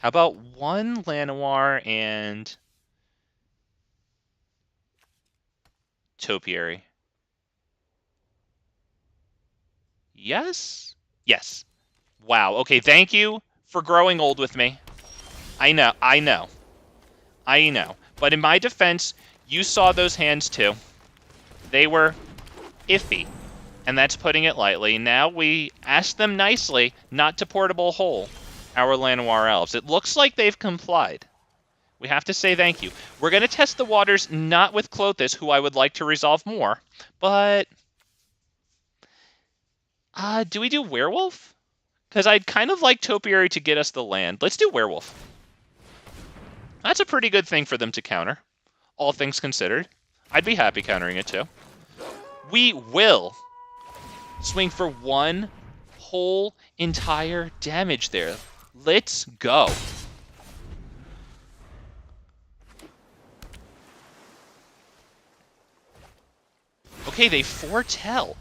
How about 1 Llanowar and Topiary? Yes. Yes. Wow. Okay. Thank you for growing old with me. I know. I know. I know. But in my defense, you saw those hands too. They were iffy. And that's putting it lightly. Now we ask them nicely not to portable hole our Llanowar Elves. It looks like they've complied. We have to say thank you. We're going to test the waters not with Clothis, who I would like to resolve more, but... do we do Werewolf? Because I'd kind of like Topiary to get us the land. Let's do Werewolf. That's a pretty good thing for them to counter, all things considered. I'd be happy countering it too. We will swing for 1 whole entire damage there. Let's go. Okay, they foretell.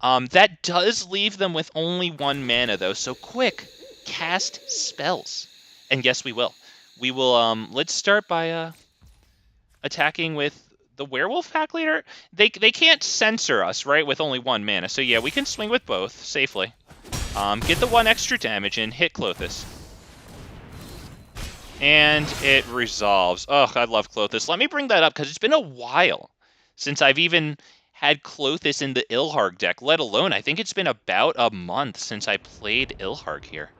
That does leave them with only 1 mana, though, so quick, cast spells. And yes, we will. We will, let's start by, attacking with the Werewolf Pack Leader. They can't censor us, right, with only 1 mana, so yeah, we can swing with both, safely. Get the 1 extra damage in, hit Clothis. And it resolves. Ugh, I love Clothis. Let me bring that up, because it's been a while since I've even had Clothis in the Ilharg deck, let alone, I think it's been about a month since I played Ilharg here.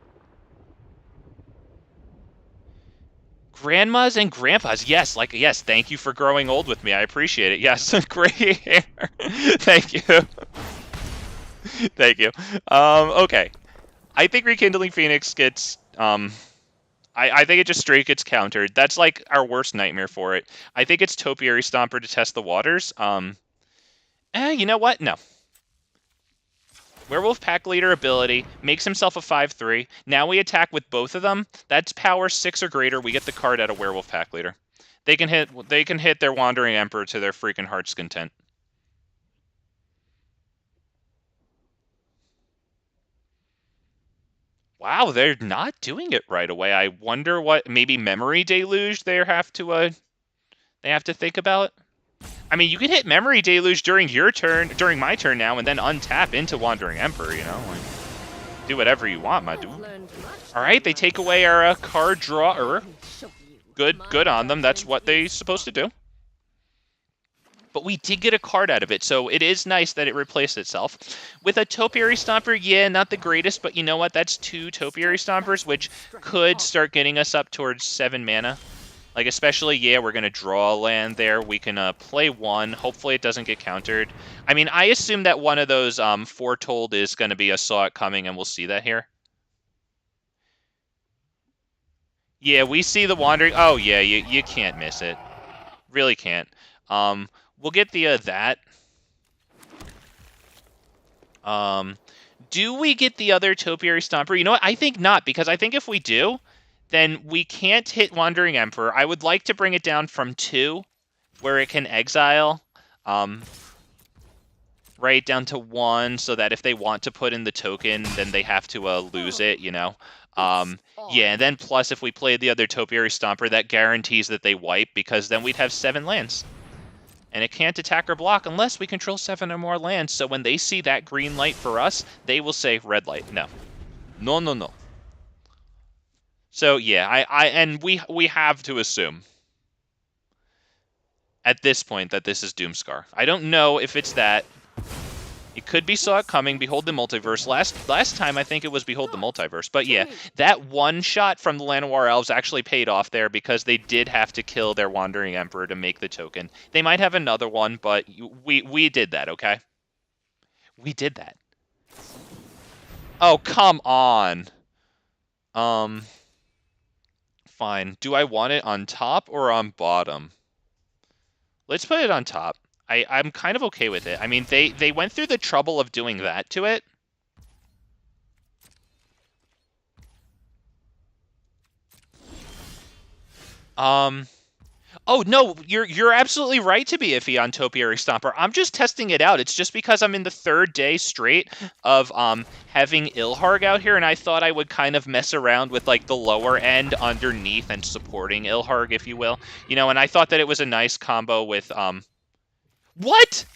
Grandmas and grandpas, yes, yes, thank you for growing old with me, I appreciate it, yes, gray hair, thank you. Thank you. Okay, I think Rekindling Phoenix gets, I think it just straight gets countered. That's like our worst nightmare for it. I think it's Topiary Stomper to test the waters, you know what? No. Werewolf Pack Leader ability makes himself a 5/3. Now we attack with both of them. That's power 6 or greater. We get the card out of Werewolf Pack Leader. They can hit their Wandering Emperor to their freaking heart's content. Wow, they're not doing it right away. I wonder what, maybe Memory Deluge they have to they have to think about. I mean, you can hit Memory Deluge during your turn, during my turn now, and then untap into Wandering Emperor, you know? Like, do whatever you want, my dude. Alright, they take away our card drawer. Good on them. That's what they're supposed to do. But we did get a card out of it, so it is nice that it replaced itself. With a Topiary Stomper, yeah, not the greatest, but you know what? That's 2 Topiary Stompers, which could start getting us up towards 7 mana. Like, especially, yeah, we're going to draw a land there. We can play 1. Hopefully it doesn't get countered. I mean, I assume that one of those foretold is going to be a Saw It Coming, and we'll see that here. Yeah, we see the Wandering... Oh, yeah, you can't miss it. Really can't. We'll get the that. Do we get the other Topiary Stomper? You know what? I think not, because I think if we do, then we can't hit Wandering Emperor. I would like to bring it down from 2, where it can exile, right down to 1, so that if they want to put in the token, then they have to lose it, you know? Yeah, and then plus if we play the other Topiary Stomper, that guarantees that they wipe, because then we'd have 7 lands. And it can't attack or block unless we control 7 or more lands, so when they see that green light for us, they will say red light. No. No, no, no. So yeah, and we have to assume at this point that this is Doomscar. I don't know if it's that. It could be Saw It Coming, Behold the Multiverse. Last time I think it was Behold the Multiverse. But yeah, that one shot from the Llanowar Elves actually paid off there because they did have to kill their Wandering Emperor to make the token. They might have another one, but we did that, okay? We did that. Oh, come on. Fine. Do I want it on top or on bottom? Let's put it on top. I'm kind of okay with it. I mean, they went through the trouble of doing that to it. Oh, no, you're absolutely right to be iffy on Topiary Stomper. I'm just testing it out. It's just because I'm in the 3rd day straight of having Ilharg out here, and I thought I would kind of mess around with, like, the lower end underneath and supporting Ilharg, if you will. You know, and I thought that it was a nice combo with, What?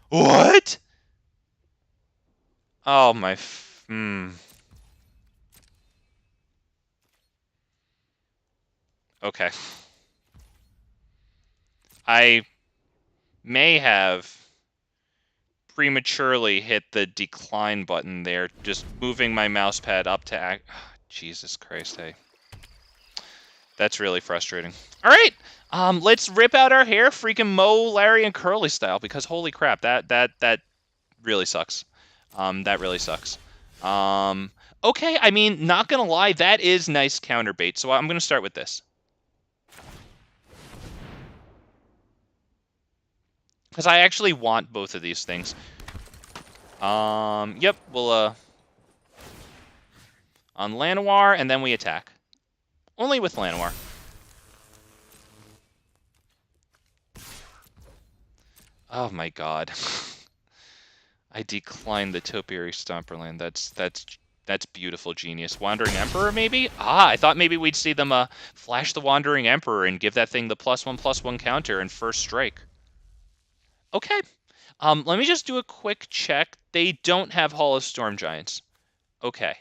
What? Oh, my... Okay. I may have prematurely hit the decline button there, just moving my mouse pad up to act... Jesus Christ, hey. That's really frustrating. All right, let's rip out our hair, freaking Mo, Larry, and Curly style, because holy crap, that really sucks. That really sucks. Okay, I mean, not gonna lie, that is nice counterbait, so I'm gonna start with this. Because I actually want both of these things. Yep, we'll, on Llanowar, and then we attack. Only with Llanowar. Oh my god. I declined the Topiary Stomper land. That's beautiful genius. Wandering Emperor, maybe? Ah, I thought maybe we'd see them flash the Wandering Emperor and give that thing the +1/+1 counter and first strike. Okay. Let me just do a quick check. They don't have Hall of Storm Giants. Okay.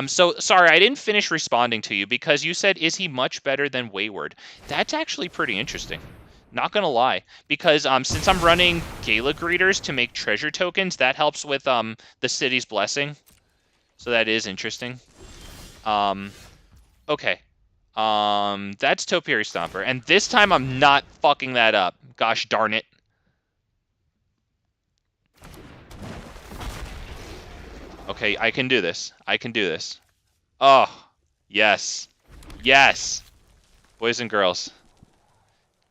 So, sorry, I didn't finish responding to you because you said, is he much better than Wayward? That's actually pretty interesting. Not gonna lie. Because since I'm running Gala Greeters to make treasure tokens, that helps with the City's Blessing. So that is interesting. Okay. That's Topiary Stomper. And this time I'm not fucking that up. Gosh darn it. Okay, I can do this. I can do this. Oh, yes. Yes. Boys and girls.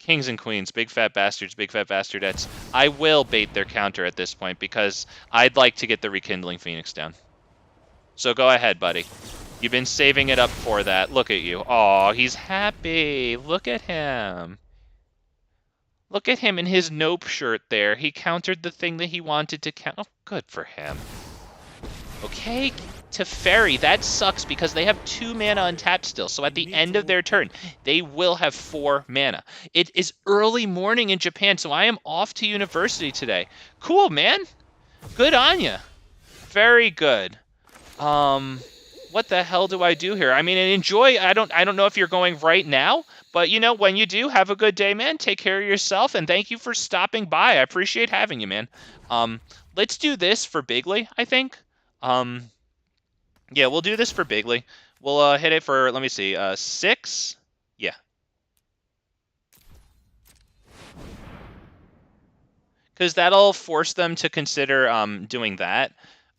Kings and queens, big fat bastards, big fat bastardettes. I will bait their counter at this point because I'd like to get the Rekindling Phoenix down. So go ahead, buddy. You've been saving it up for that. Look at you. Oh, he's happy. Look at him. Look at him in his Nope shirt there. He countered the thing that he wanted to count. Oh, good for him. Okay, Teferi, that sucks because they have 2 mana untapped still. So at the end of their turn, they will have 4 mana. It is early morning in Japan, so I am off to university today. Cool, man. Good on ya. Very good. What the hell do I do here? I mean, enjoy. I don't know if you're going right now, but you know, when you do, have a good day, man. Take care of yourself, and thank you for stopping by. I appreciate having you, man. Let's do this for Bigly, I think. Yeah, we'll do this for Bigly. We'll hit it for, let me see, 6? Yeah. Because that'll force them to consider doing that.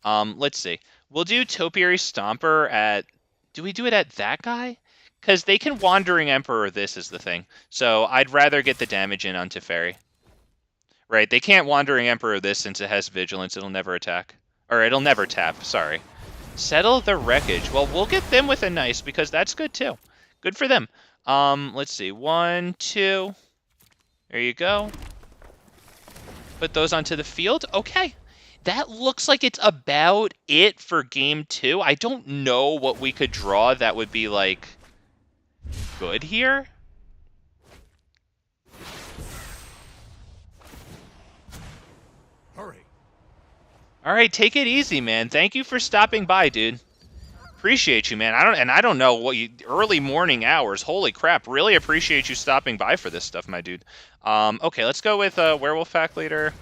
Let's see. We'll do Topiary Stomper at... Do we do it at that guy? Because they can Wandering Emperor this is the thing. So I'd rather get the damage in on Teferi. Right, they can't Wandering Emperor this since it has Vigilance. It'll never attack. Or it'll never tap, sorry. Settle the Wreckage. Well, we'll get them with a nice, because that's good too. Good for them. Let's see. 1, 2. There you go. Put those onto the field. Okay. That looks like it's about it for game 2. I don't know what we could draw that would be, like, good here.
Hurry.
All right, take it easy, man. Thank you for stopping by, dude. Appreciate you, man. I don't know what you early morning hours. Holy crap! Really appreciate you stopping by for this stuff, my dude. Okay, let's go with Werewolf Fact Leader.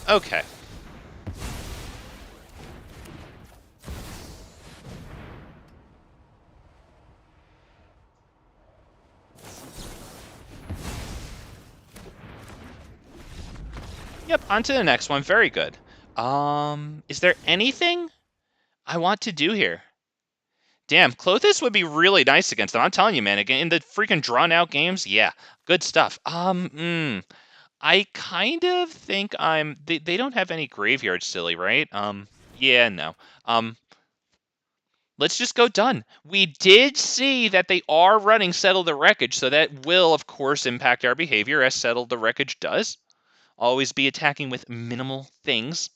Okay. Yep, on to the next one. Very good. Is there anything I want to do here? Damn, Clothis would be really nice against them. I'm telling you, man. Again, in the freaking drawn-out games, yeah, good stuff. I kind of think They don't have any graveyard, silly, right? Yeah, no. Let's just go done. We did see that they are running Settle the Wreckage, so that will, of course, impact our behavior, as Settle the Wreckage does. Always be attacking with minimal things.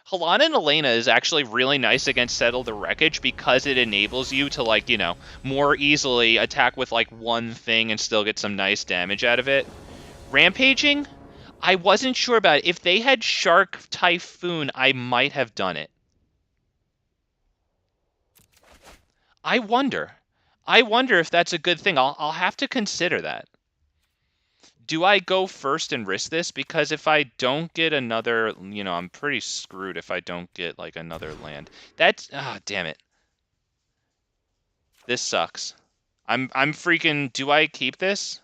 Halana and Alena is actually really nice against Settle the Wreckage because it enables you to, like, you know, more easily attack with, like, one thing and still get some nice damage out of it. Rampaging? I wasn't sure about it. If they had Shark Typhoon, I might have done it. I wonder. I wonder if that's a good thing. I'll have to consider that. Do I go first and risk this? Because if I don't get another, you know, I'm pretty screwed if I don't get, like, another land. That's, damn it. This sucks. I'm freaking, do I keep this?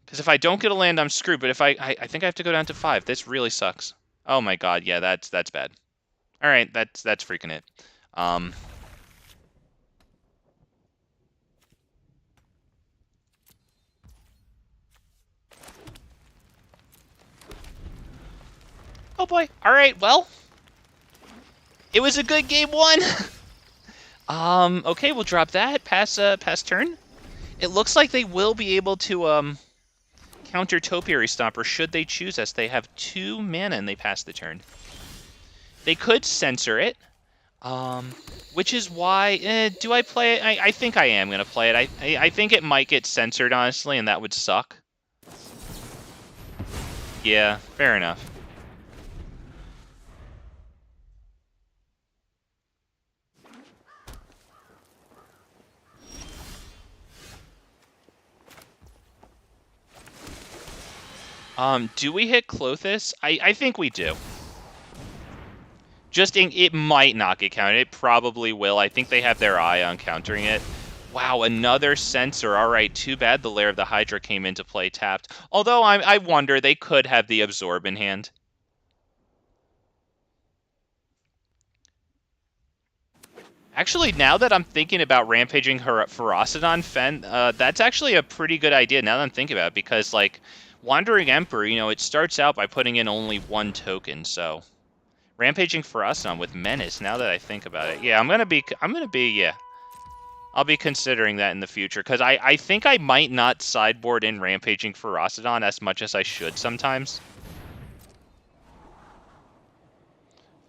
Because if I don't get a land, I'm screwed. But if I think I have to go down to 5. This really sucks. Oh my god, yeah, that's bad. All right, that's freaking it. Oh boy. All right. Well, it was a good game 1. Okay, we'll drop that. Pass turn. It looks like they will be able to counter Topiary Stomper should they choose us. They have 2 mana and they pass the turn. They could censor it, which is why. Do I play it? I think I am gonna play it. I think it might get censored, honestly, and that would suck. Yeah, fair enough. Do we hit Clothis? I think we do. It might not get counted. It probably will. I think they have their eye on countering it. Wow, another censor. All right, too bad the Lair of the Hydra came into play tapped. Although I wonder, they could have the Absorb in hand. Actually, now that I'm thinking about rampaging Ferocidon Fen, that's actually a pretty good idea now that I'm thinking about it, because, like, Wandering Emperor, you know, it starts out by putting in only 1 token, so... Rampaging Ferocidon with Menace, now that I think about it. Yeah, I'm gonna be, yeah. I'll be considering that in the future, because I think I might not sideboard in Rampaging Ferocidon as much as I should sometimes.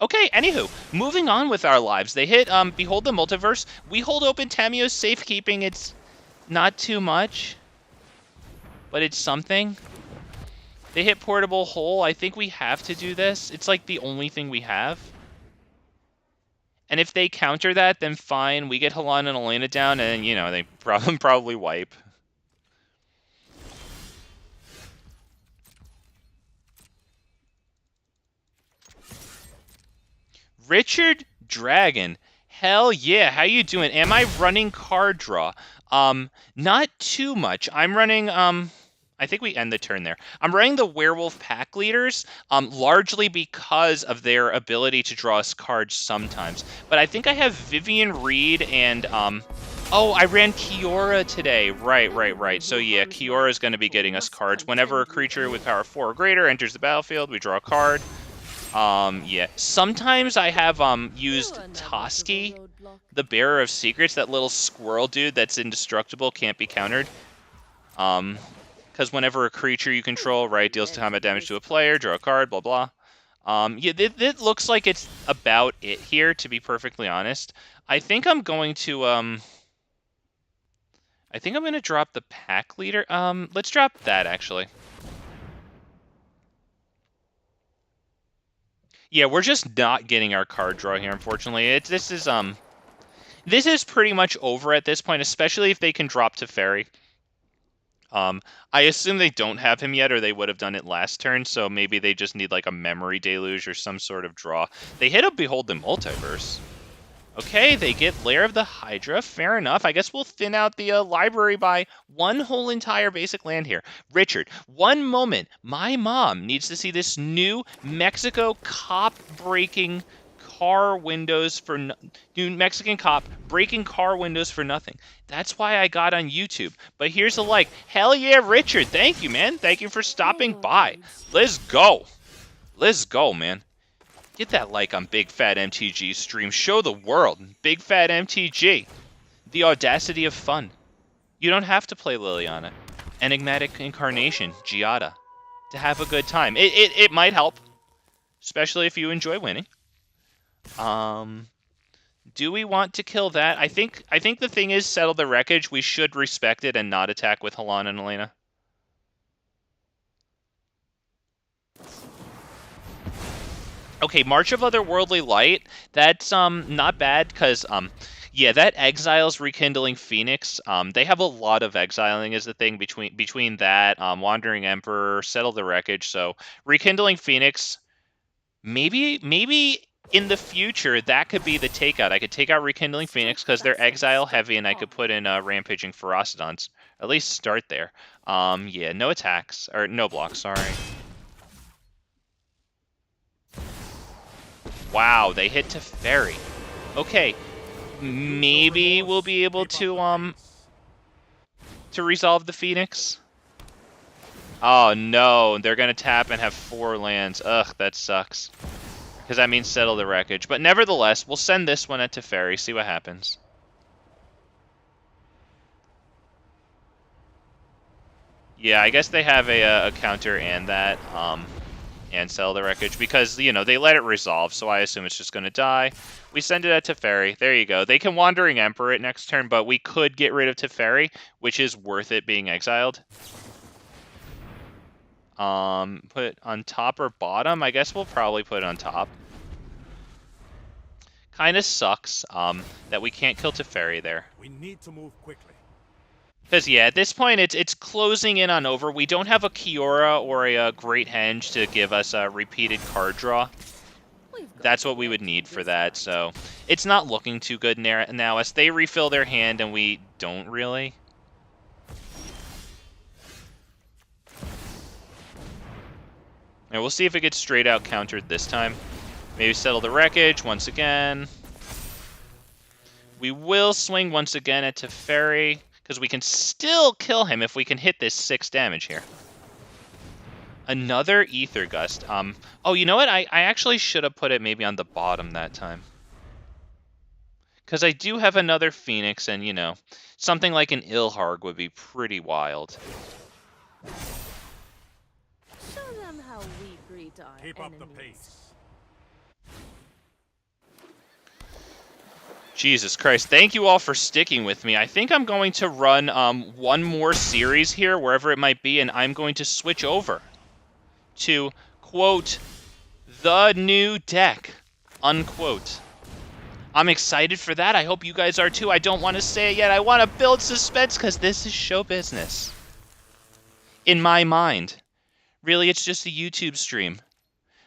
Okay, anywho, moving on with our lives. They hit Behold the Multiverse. We hold open Tamiyo's Safekeeping. It's not too much, but it's something. They hit Portable Hole. I think we have to do this. It's like the only thing we have. And if they counter that, then fine. We get Halana and Alena down, and, you know, they probably wipe. Richard Dragon. Hell yeah. How you doing? Am I running card draw? Not too much. I'm running, I think we end the turn there. I'm running the Werewolf Pack Leaders, largely because of their ability to draw us cards sometimes. But I think I have Vivien Reid and, oh, I ran Kiora today. Right. So yeah, Kiora is going to be getting us cards. Whenever a creature with power 4 or greater enters the battlefield, we draw a card. Yeah. Sometimes I have, used Toski, the Bearer of Secrets, that little squirrel dude that's indestructible, can't be countered. Because whenever a creature you control, right, deals combat damage to a player, draw a card, blah, blah. Yeah, it looks like it's about it here, to be perfectly honest. I think I'm going to, I think I'm going to drop the Pack Leader. Let's drop that, actually. Yeah, we're just not getting our card draw here, unfortunately. This is pretty much over at this point, especially if they can drop Teferi. I assume they don't have him yet, or they would have done it last turn, so maybe they just need like a Memory Deluge or some sort of draw. They hit a Behold the Multiverse. Okay, they get Lair of the Hydra. Fair enough. I guess we'll thin out the library by one whole entire basic land here. Richard, one moment. My mom needs to see this new Mexico cop breaking car windows for new Mexican cop breaking car windows for nothing. That's why I got on YouTube. But here's a like. Hell yeah, Richard. Thank you, man. Thank you for stopping by. Let's go. Let's go, man. Get that like on Big Fat MTG stream. Show the world. Big Fat MTG. The audacity of fun. You don't have to play Liliana. Enigmatic Incarnation, Giada. To have a good time. It might help. Especially if you enjoy winning. Do we want to kill that? I think the thing is, settle the wreckage. We should respect it and not attack with Halana and Alena. Okay, March of Otherworldly Light. That's not bad because yeah, that exiles Rekindling Phoenix. They have a lot of exiling is the thing between that, Wandering Emperor, Settle the Wreckage. So Rekindling Phoenix, maybe in the future that could be the takeout. I could take out Rekindling Phoenix because they're exile heavy, and I could put in Rampaging Ferocidons. At least start there. Yeah, no attacks or no blocks. Sorry. Wow, they hit Teferi. Okay, maybe we'll be able to resolve the Phoenix. Oh no, they're gonna tap and have 4 lands. Ugh, that sucks. Because that means settle the wreckage. But nevertheless, we'll send this one at Teferi, see what happens. Yeah, I guess they have a counter and that. And sell the wreckage because, you know, they let it resolve, so I assume it's just going to die. We send it at Teferi. There you go. They can Wandering Emperor it next turn, but we could get rid of Teferi, which is worth it being exiled. Put it on top or bottom? I guess we'll probably put it on top. Kind of sucks that we can't kill Teferi there.
We need to move quickly.
Because, yeah, at this point, it's closing in on over. We don't have a Kiora or a Great Henge to give us a repeated card draw. That's what we would need for that, so it's not looking too good now as they refill their hand and we don't really. And we'll see if it gets straight out countered this time. Maybe settle the wreckage once again. We will swing once again at Teferi, because we can still kill him if we can hit this 6 damage here. Another Ether Gust. Oh, you know what? I actually should have put it maybe on the bottom that time. Because I do have another Phoenix, and, you know, something like an Ilharg would be pretty wild.
Show them how we greet our
Keep up the
enemies.
pace.
Jesus Christ, thank you all for sticking with me. I think I'm going to run one more series here, wherever it might be, and I'm going to switch over to, quote, the new deck, unquote. I'm excited for that. I hope you guys are too. I don't want to say it yet. I want to build suspense because this is show business. In my mind. Really, it's just a YouTube stream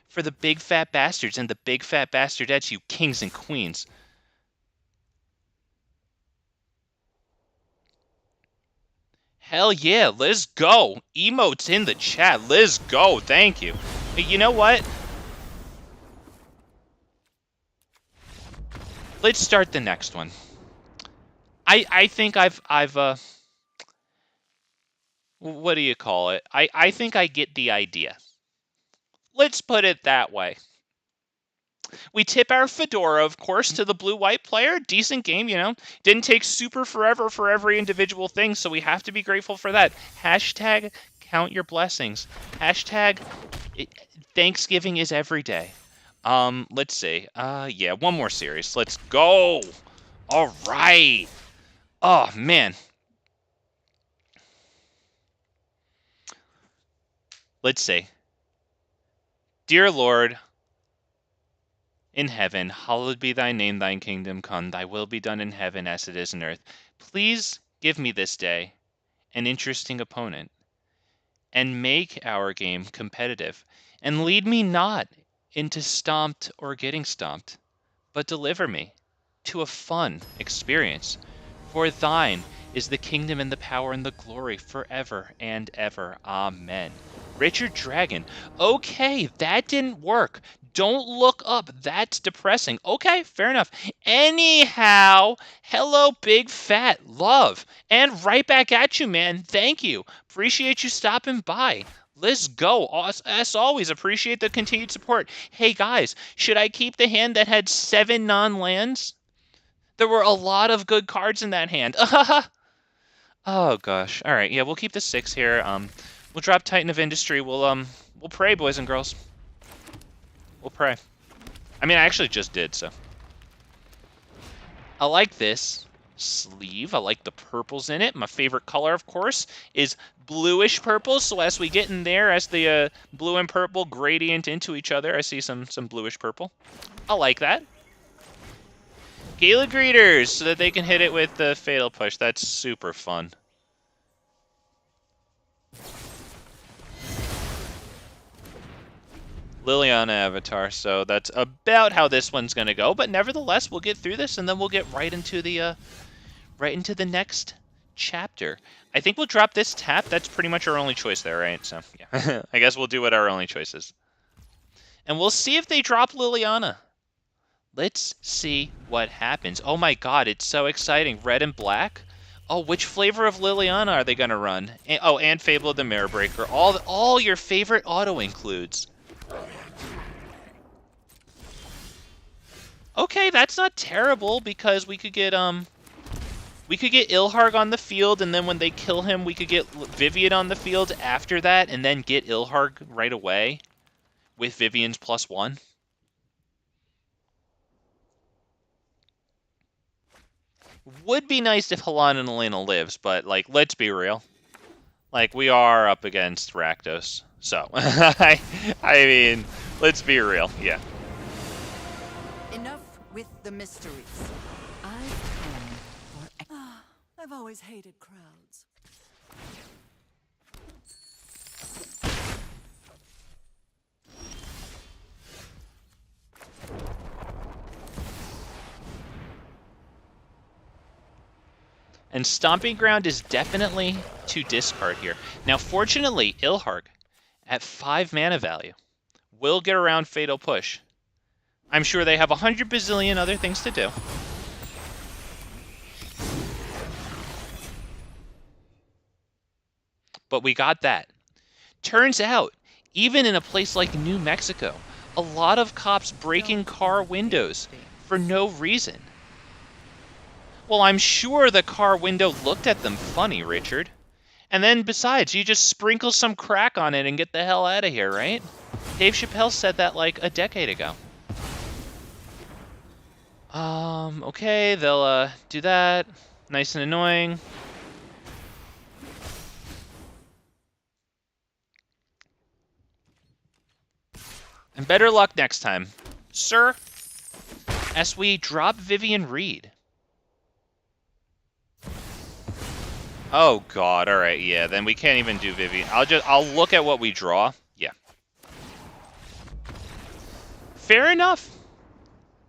for the big fat bastards and the big fat bastardettes, you kings and queens. Hell yeah, let's go. Emotes in the chat. Let's go. Thank you. Hey, you know what? Let's start the next one. I think I've what do you call it? I think I get the idea. Let's put it that way. We tip our fedora, of course, to the blue-white player. Decent game, you know. Didn't take super forever for every individual thing, so we have to be grateful for that. Hashtag count your blessings. Hashtag Thanksgiving is every day. Let's see. Yeah, one more series. Let's go. All right. Oh, man. Let's see. Dear Lord, in heaven, hallowed be thy name, thine kingdom come, thy will be done in heaven as it is in earth. Please give me this day an interesting opponent, and make our game competitive, and lead me not into stomped or getting stomped, but deliver me to a fun experience. For thine is the kingdom and the power and the glory forever and ever. Amen. Richard Dragon. Okay, that didn't work. Don't look up. That's depressing. Okay, fair enough. Anyhow, hello, big fat love. And right back at you, man. Thank you. Appreciate you stopping by. Let's go. As always, appreciate the continued support. Hey, guys, should I keep the hand that had 7 non-lands? There were a lot of good cards in that hand. Oh, gosh. All right, yeah, we'll keep the 6 here. We'll drop Titan of Industry. We'll pray, boys and girls. We'll pray. I mean, I actually just did, so. I like this sleeve. I like the purples in it. My favorite color, of course, is bluish purple. So as we get in there, as the blue and purple gradient into each other, I see some bluish purple. I like that. Gala Greeters, so that they can hit it with the Fatal Push. That's super fun. Liliana avatar, so that's about how this one's gonna go. But nevertheless, we'll get through this, and then we'll get right into the next chapter. I think we'll drop this tap. That's pretty much our only choice there, right? So yeah, I guess we'll do what our only choice is, and we'll see if they drop Liliana. Let's see what happens. Oh my God, it's so exciting! Red and black. Oh, which flavor of Liliana are they gonna run? And Fable of the Mirror Breaker. All your favorite auto includes. Okay, that's not terrible, because we could get Ilharg on the field, and then when they kill him, we could get Vivien on the field after that, and then get Ilharg right away with Vivien's +1. Would be nice if Halana and Alena lives, but, like, let's be real. Like, we are up against Rakdos, so I mean, let's be real, yeah.
Enough with the mysteries.
I've always hated crowds.
And Stomping Ground is definitely to discard here. Now, fortunately, Ilharg, at 5 mana value, will get around Fatal Push. I'm sure they have 100 bazillion other things to do. But we got that. Turns out, even in a place like New Mexico, a lot of cops breaking car windows for no reason. Well, I'm sure the car window looked at them funny, Richard. And then besides, you just sprinkle some crack on it and get the hell out of here, right? Dave Chappelle said that like a decade ago. Okay, they'll do that. Nice and annoying. And better luck next time, sir, as we drop Vivien Reid. Oh god, alright, yeah, then we can't even do Vivien. I'll look at what we draw. Yeah. Fair enough.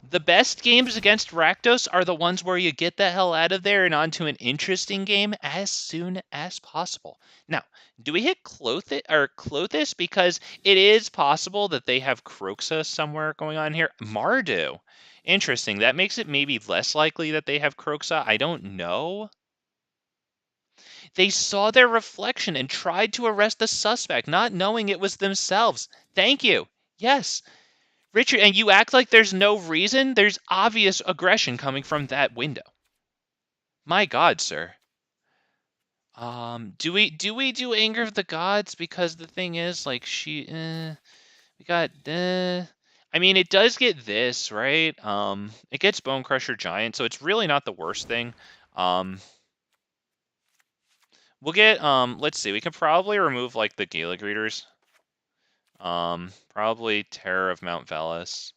The best games against Rakdos are the ones where you get the hell out of there and onto an interesting game as soon as possible. Now, do we hit Clothis? Because it is possible that they have Kroxa somewhere going on here. Mardu. Interesting. That makes it maybe less likely that they have Kroxa. I don't know. They saw their reflection and tried to arrest the suspect, not knowing it was themselves. Thank you. Yes. Richard, and you act like there's no reason? There's obvious aggression coming from that window. My god, sir. Do we do Anger of the Gods? Because the thing is, like, we got, I mean, it does get this, right? It gets Bone Crusher Giant, so it's really not the worst thing. We'll get, let's see, we can probably remove, like, the Gala Greeters. Probably Terror of Mount Velus.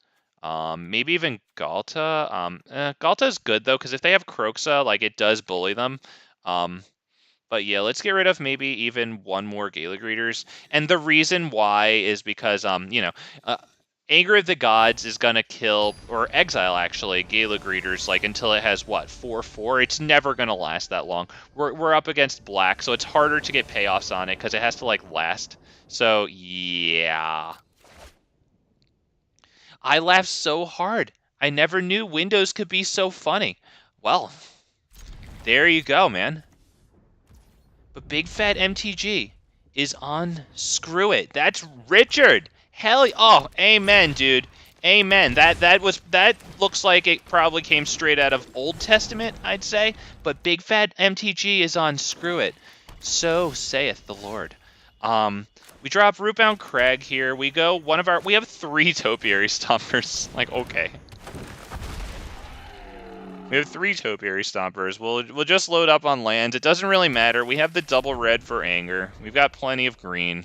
Maybe even Ghalta. Ghalta's good, though, because if they have Kroxa, like, it does bully them. But yeah, let's get rid of maybe even one more Gala Greeters. And the reason why is because, Anger of the Gods is going to kill, or exile, actually, Gala Greeters, like, until it has, what, 4/4? It's never going to last that long. We're up against black, so it's harder to get payoffs on it, because it has to, like, last. So, yeah. I laughed so hard. I never knew Windows could be so funny. Well, there you go, man. But Big Fat MTG is on Screw It. That's Richard. Hell, oh, amen, dude. Amen. That looks like it probably came straight out of Old Testament, I'd say. But Big Fat MTG is on Screw It. So saith the Lord. We drop Rootbound Crag here. We go we have 3 Topiary Stompers. Like, okay. We have 3 Topiary Stompers. We'll just load up on lands. It doesn't really matter. We have the double red for Anger. We've got plenty of green.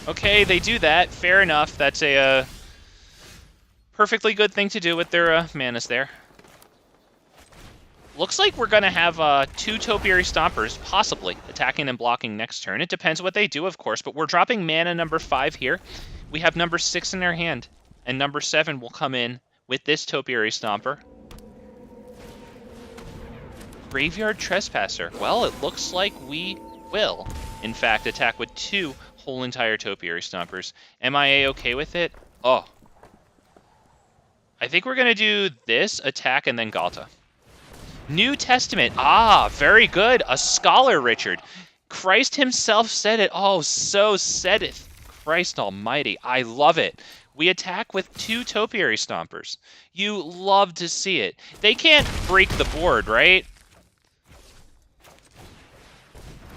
Okay, they do that. Fair enough. That's a perfectly good thing to do with their manas there. Looks like we're going to have 2 Topiary Stompers, possibly, attacking and blocking next turn. It depends what they do, of course, but we're dropping mana number 5 here. We have number 6 in our hand, and number 7 will come in with this Topiary Stomper. Graveyard Trespasser. Well, it looks like we will, in fact, attack with 2 whole entire Topiary Stompers. Am I okay with it? Oh. I think we're going to do this, attack, and then Ghalta. New Testament. Ah, very good. A scholar, Richard. Christ himself said it. Oh, so saideth Christ almighty. I love it. We attack with 2 Topiary Stompers. You love to see it. They can't break the board, right?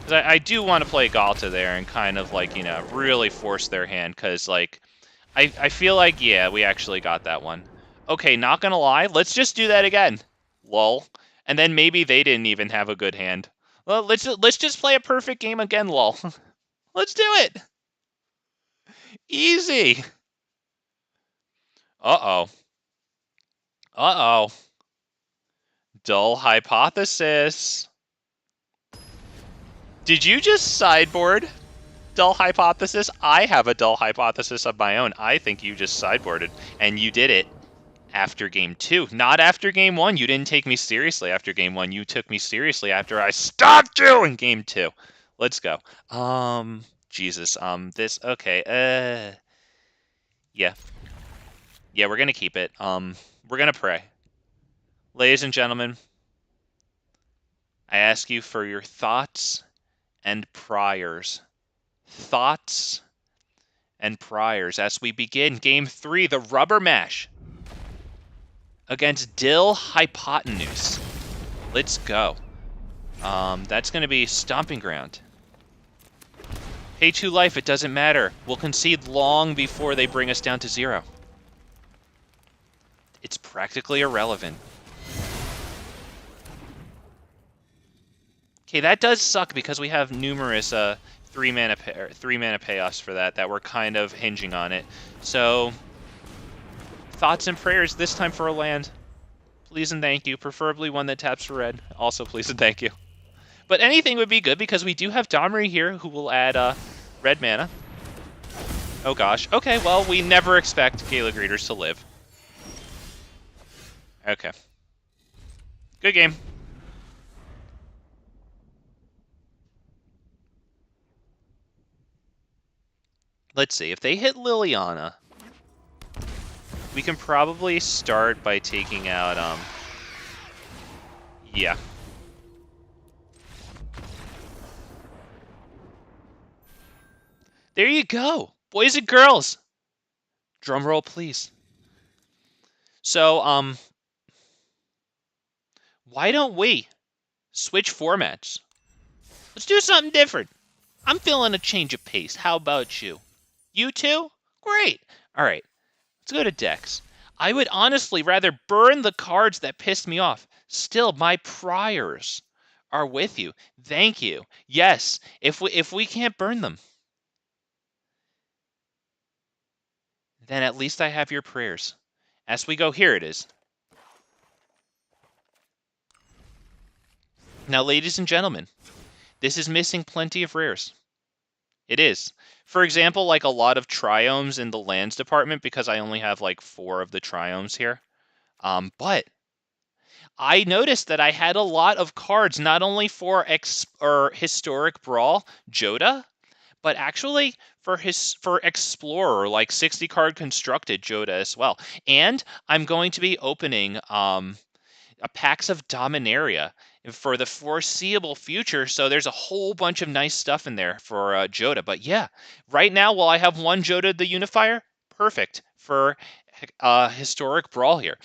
Because I do want to play Ghalta there and kind of, like, you know, really force their hand. Because, like, I feel like, yeah, we actually got that one. Okay, not gonna lie. Let's just do that again. Lol. And then maybe they didn't even have a good hand. Well, let's just play a perfect game again, lol. Let's do it. Easy. Uh-oh. Uh-oh. Dull hypothesis. Did you just sideboard dull hypothesis? I have a dull hypothesis of my own. I think you just sideboarded, and you did it after game 2. Not after game 1. You didn't take me seriously after game 1. You took me seriously after I stopped you in game 2. Let's go. Jesus. This, okay. Yeah. Yeah, we're gonna keep it. We're gonna pray. Ladies and gentlemen, I ask you for your thoughts and prayers. Thoughts and Priors as we begin Game 3, the Rubber Mash against Dill Hypotenuse. Let's go. That's going to be Stomping Ground. Pay 2 life, it doesn't matter. We'll concede long before they bring us down to 0. It's practically irrelevant. Okay, that does suck because we have numerous 3-mana payoffs for that we're kind of hinging on it. So, thoughts and prayers this time for a land. Please and thank you. Preferably one that taps for red. Also, please and thank you. But anything would be good because we do have Domri here who will add red mana. Oh gosh. Okay, well, we never expect Gala Greeters to live. Okay. Good game. Let's see. If they hit Liliana, we can probably start by taking out, yeah. There you go, boys and girls. Drum roll, please. So, why don't we switch formats? Let's do something different. I'm feeling a change of pace. How about you? You too? Great. All right, let's go to decks. I would honestly rather burn the cards that pissed me off. Still, my priors are with you. Thank you. Yes, if we can't burn them, then at least I have your prayers. As we go, here it is. Now, ladies and gentlemen, this is missing plenty of rares. It is. For example, like a lot of triomes in the lands department, because I only have like 4 of the triomes here. But I noticed that I had a lot of cards, not only for Historic Brawl, Joda, but actually for Explorer, like 60 card constructed Joda as well. And I'm going to be opening packs of Dominaria for the foreseeable future, so there's a whole bunch of nice stuff in there for Joda. But yeah, right now, while I have one Joda the Unifier, perfect for Historic Brawl here.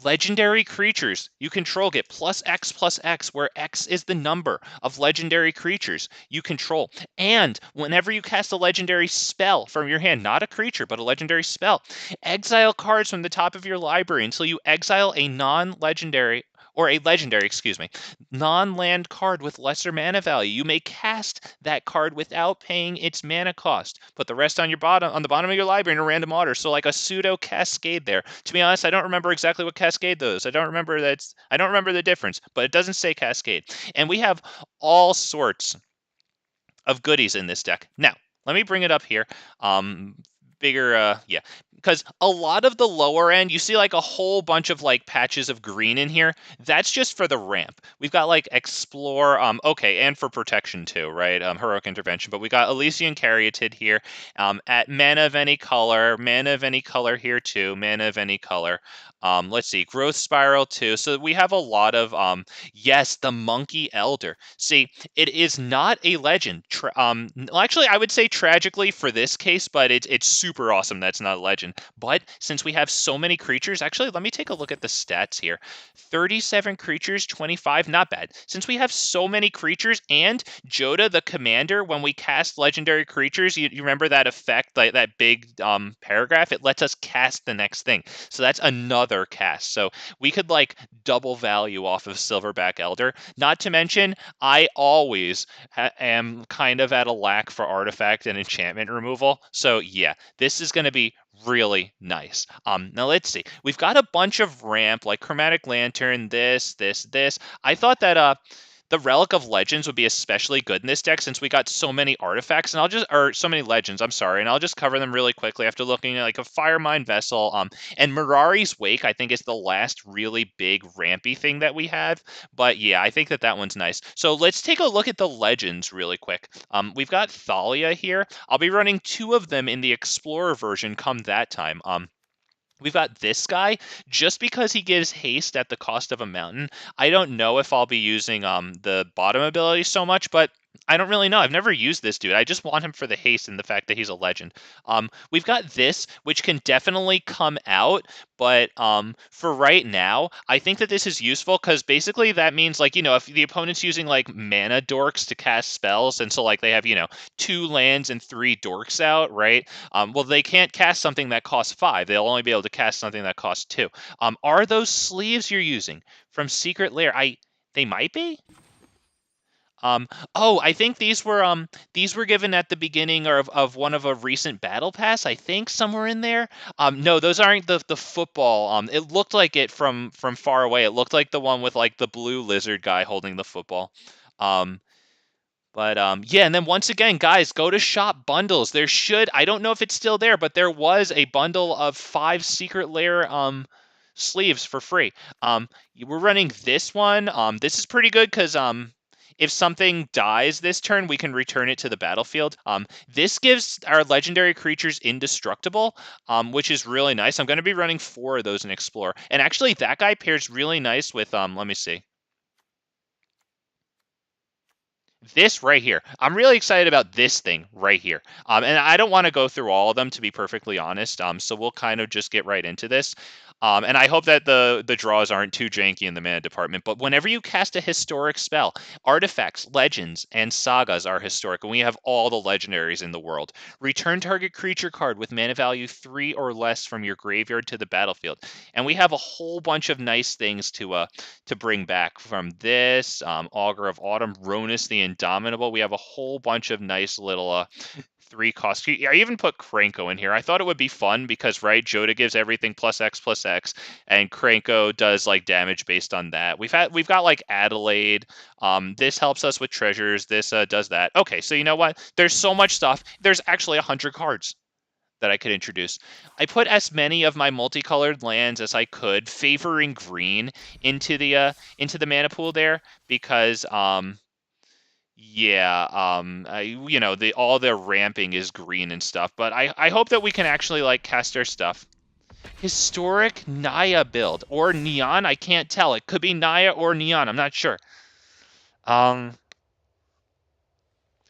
Legendary creatures you control get +X, where X is the number of legendary creatures you control. And whenever you cast a legendary spell from your hand, not a creature, but a legendary spell, exile cards from the top of your library until you exile a non-legendary, or a legendary, non-land card with lesser mana value. You may cast that card without paying its mana cost. Put the rest on the bottom of your library in a random order. So like a pseudo Cascade there. To be honest, I don't remember exactly what Cascade those. I don't remember the difference, but it doesn't say Cascade. And we have all sorts of goodies in this deck. Now, let me bring it up here. Because a lot of the lower end, you see like a whole bunch of like patches of green in here. That's just for the ramp. We've got like Explore, and for protection too, right? Heroic Intervention. But we got Elysian Caryatid here, at mana of any color here too, mana of any color. Let's see, Growth Spiral too. So we have a lot of, yes, the Monkey Elder. See, it is not a legend. Actually, I would say tragically for this case, but it's super awesome that's not a legend. But since we have so many creatures, actually, let me take a look at the stats here. 37 creatures, 25, not bad. Since we have so many creatures and Joda, the commander, when we cast legendary creatures, you remember that effect, like that big paragraph? It lets us cast the next thing. So that's another cast. So we could like double value off of Silverback Elder. Not to mention, I always am kind of at a lack for artifact and enchantment removal. So yeah, this is going to be really nice. Now let's see. We've got a bunch of ramp, like Chromatic Lantern, this. I thought that the Relic of Legends would be especially good in this deck since we got so many artifacts, or so many legends, I'm sorry, and I'll just cover them really quickly after looking at like a Firemind Vessel, and Mirari's Wake, I think, is the last really big rampy thing that we have, but yeah, I think that one's nice. So let's take a look at the legends really quick. We've got Thalia here. I'll be running 2 of them in the Explorer version come that time. We've got this guy, just because he gives haste at the cost of a mountain. I don't know if I'll be using the bottom ability so much, but I don't really know. I've never used this dude. I just want him for the haste and the fact that he's a legend. We've got this, which can definitely come out, but for right now, I think that this is useful because basically that means, like, you know, if the opponent's using like mana dorks to cast spells, and so like they have, you know, 2 lands and 3 dorks out, right? Well, they can't cast something that costs 5. They'll only be able to cast something that costs 2. Are those sleeves you're using from Secret Lair? They might be. Oh, I think these were given at the beginning of one of a recent battle pass, I think, somewhere in there. No, those aren't the football. It looked like it from far away. It looked like the one with like the blue lizard guy holding the football. Um, but yeah, and then once again, guys, go to shop bundles. There should, I don't know if it's still there, but there was a bundle of 5 Secret Lair sleeves for free. We're running this one. This is pretty good because if something dies this turn, we can return it to the battlefield. This gives our legendary creatures indestructible, which is really nice. I'm going to be running 4 of those in Explore. And actually, that guy pairs really nice with, let me see. This right here. I'm really excited about this thing right here. And I don't want to go through all of them, to be perfectly honest. So we'll kind of just get right into this. And I hope that the draws aren't too janky in the mana department. But whenever you cast a historic spell, artifacts, legends, and sagas are historic. And we have all the legendaries in the world. Return target creature card with mana value 3 or less from your graveyard to the battlefield. And we have a whole bunch of nice things to bring back from this. Augur of Autumn, Rhonas the Indomitable. We have a whole bunch of nice little 3 cost. I even put Krenko in here. I thought it would be fun because, right, Joda gives everything +X, and Krenko does like damage based on that. We've got like Adelaide. This helps us with treasures. This does that. Okay, so you know what? There's so much stuff. There's actually 100 cards that I could introduce. I put as many of my multicolored lands as I could, favoring green into the mana pool there because yeah, you know, all their ramping is green and stuff, but I hope that we can actually like cast our stuff. Historic Naya build or Neon, I can't tell. It could be Naya or Neon, I'm not sure.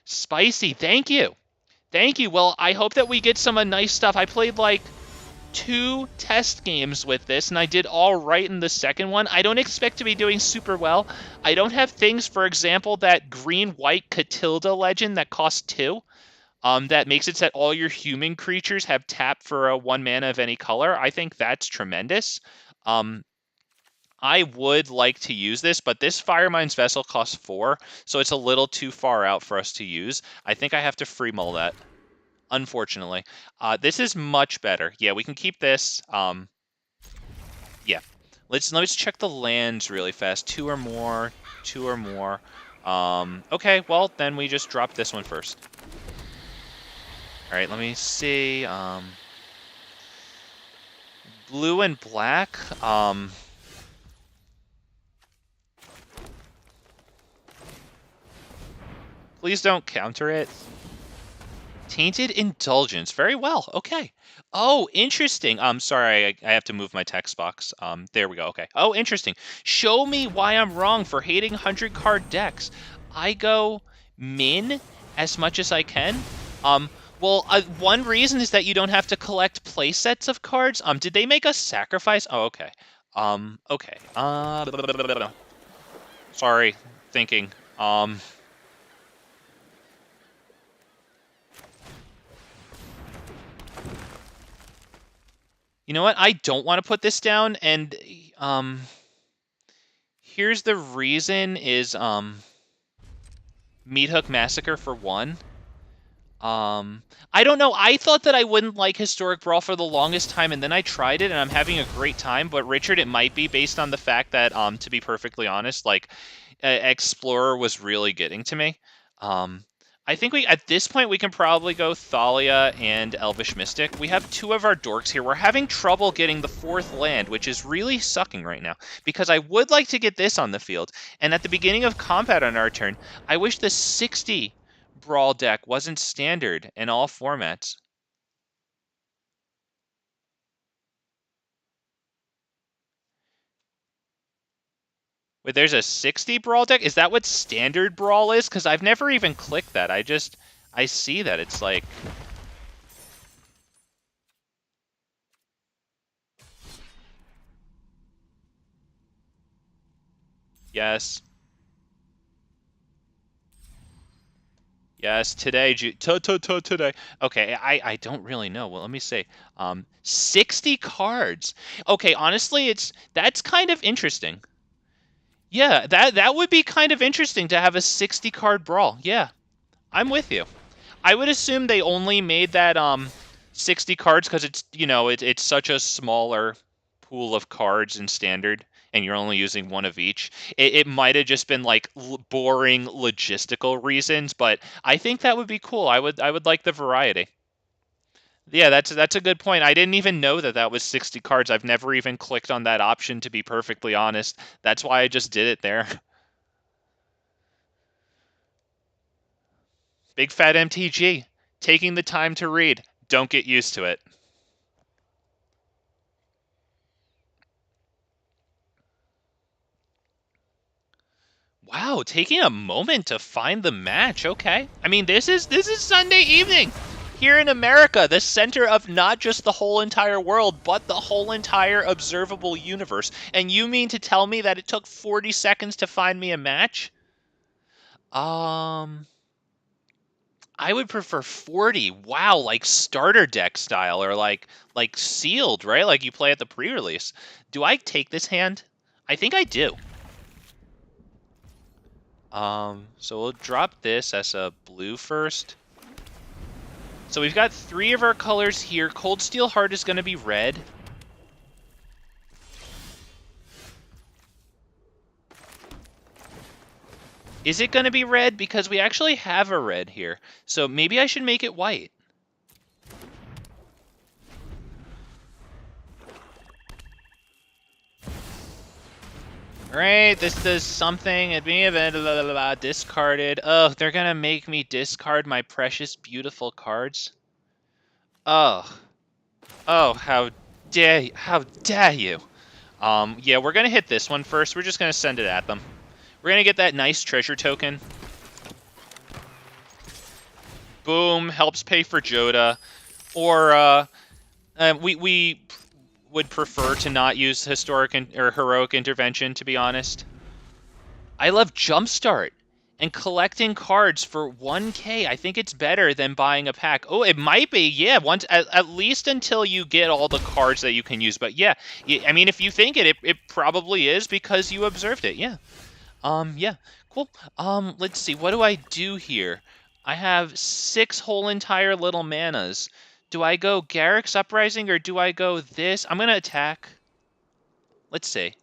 Spicy, thank you. Thank you. Well, I hope that we get some nice stuff. I played like 2 test games with this, and I did all right in the second one. I don't expect to be doing super well. I don't have things, for example, that green-white Catilda legend that costs 2. That makes it so that all your human creatures have tap for a 1 mana of any color. I think that's tremendous. I would like to use this, but this Firemind's Vessel costs 4, so it's a little too far out for us to use. I think I have to free mull that, unfortunately. This is much better. Yeah, we can keep this. Yeah. Let's check the lands really fast. 2 or more. 2 or more. Okay, well, then we just drop this one first. Alright, let me see. Blue and black. Please don't counter it. Tainted Indulgence. Very well. Okay. Oh, interesting. Sorry, I have to move my text box. There we go. Okay. Oh, interesting. Show me why I'm wrong for hating 100-card decks. I go min as much as I can. Well, one reason is that you don't have to collect play sets of cards. Did they make us sacrifice? Oh, okay. Okay. Sorry. Thinking. You know what? I don't want to put this down, and here's the reason is Meat Hook Massacre for 1. I don't know. I thought that I wouldn't like Historic Brawl for the longest time, and then I tried it, and I'm having a great time. But Richard, it might be based on the fact that, to be perfectly honest, like Explorer was really getting to me. I think at this point we can probably go Thalia and Elvish Mystic. We have 2 of our dorks here. We're having trouble getting the 4th land, which is really sucking right now, because I would like to get this on the field. And at the beginning of combat on our turn, I wish the 60 Brawl deck wasn't standard in all formats. Wait, there's a 60 Brawl deck? Is that what standard Brawl is? Because I've never even clicked that. I see that. It's like... Yes. Yes, today, today. Okay, I don't really know. Well, let me say, 60 cards. Okay, honestly, that's kind of interesting. Yeah, that would be kind of interesting to have a 60 card brawl. Yeah, I'm with you. I would assume they only made that 60 cards because it's it's such a smaller pool of cards in standard, and you're only using one of each. It might have just been like boring logistical reasons, but I think that would be cool. I would like the variety. Yeah, that's a good point. I didn't even know that that was 60 cards. I've never even clicked on that option, to be perfectly honest. That's why I just did it there. Big fat MTG. Taking the time to read. Don't get used to it. Wow, taking a moment to find the match. Okay. I mean, this is Sunday evening here in America, the center of not just the whole entire world, but the whole entire observable universe. And you mean to tell me that it took 40 seconds to find me a match? I would prefer 40. Wow, like starter deck style or like sealed, right? Like you play at the pre-release. Do I take this hand? I think I do. So we'll drop this as a blue first. So we've got 3 of our colors here. Cold Steel Heart is going to be red. Is it going to be red? Because we actually have a red here. So maybe I should make it white. Right, this does something. It'd be a bit discarded. Oh, they're gonna make me discard my precious, beautiful cards. Oh, how dare you? How dare you? Yeah, we're gonna hit this one first. We're just gonna send it at them. We're gonna get that nice treasure token. Boom, helps pay for Joda. Or we would prefer to not use historic or heroic intervention, to be honest. I love Jumpstart and collecting cards for 1K. I think it's better than buying a pack. Oh, it might be, yeah. Once at least until you get all the cards that you can use. But yeah, I mean, if you think it probably is because you observed it. Yeah. Yeah. Cool. Let's see. What do I do here? I have 6 whole entire little manas. Do I go Garrick's Uprising or do I go this? I'm gonna attack. Let's see.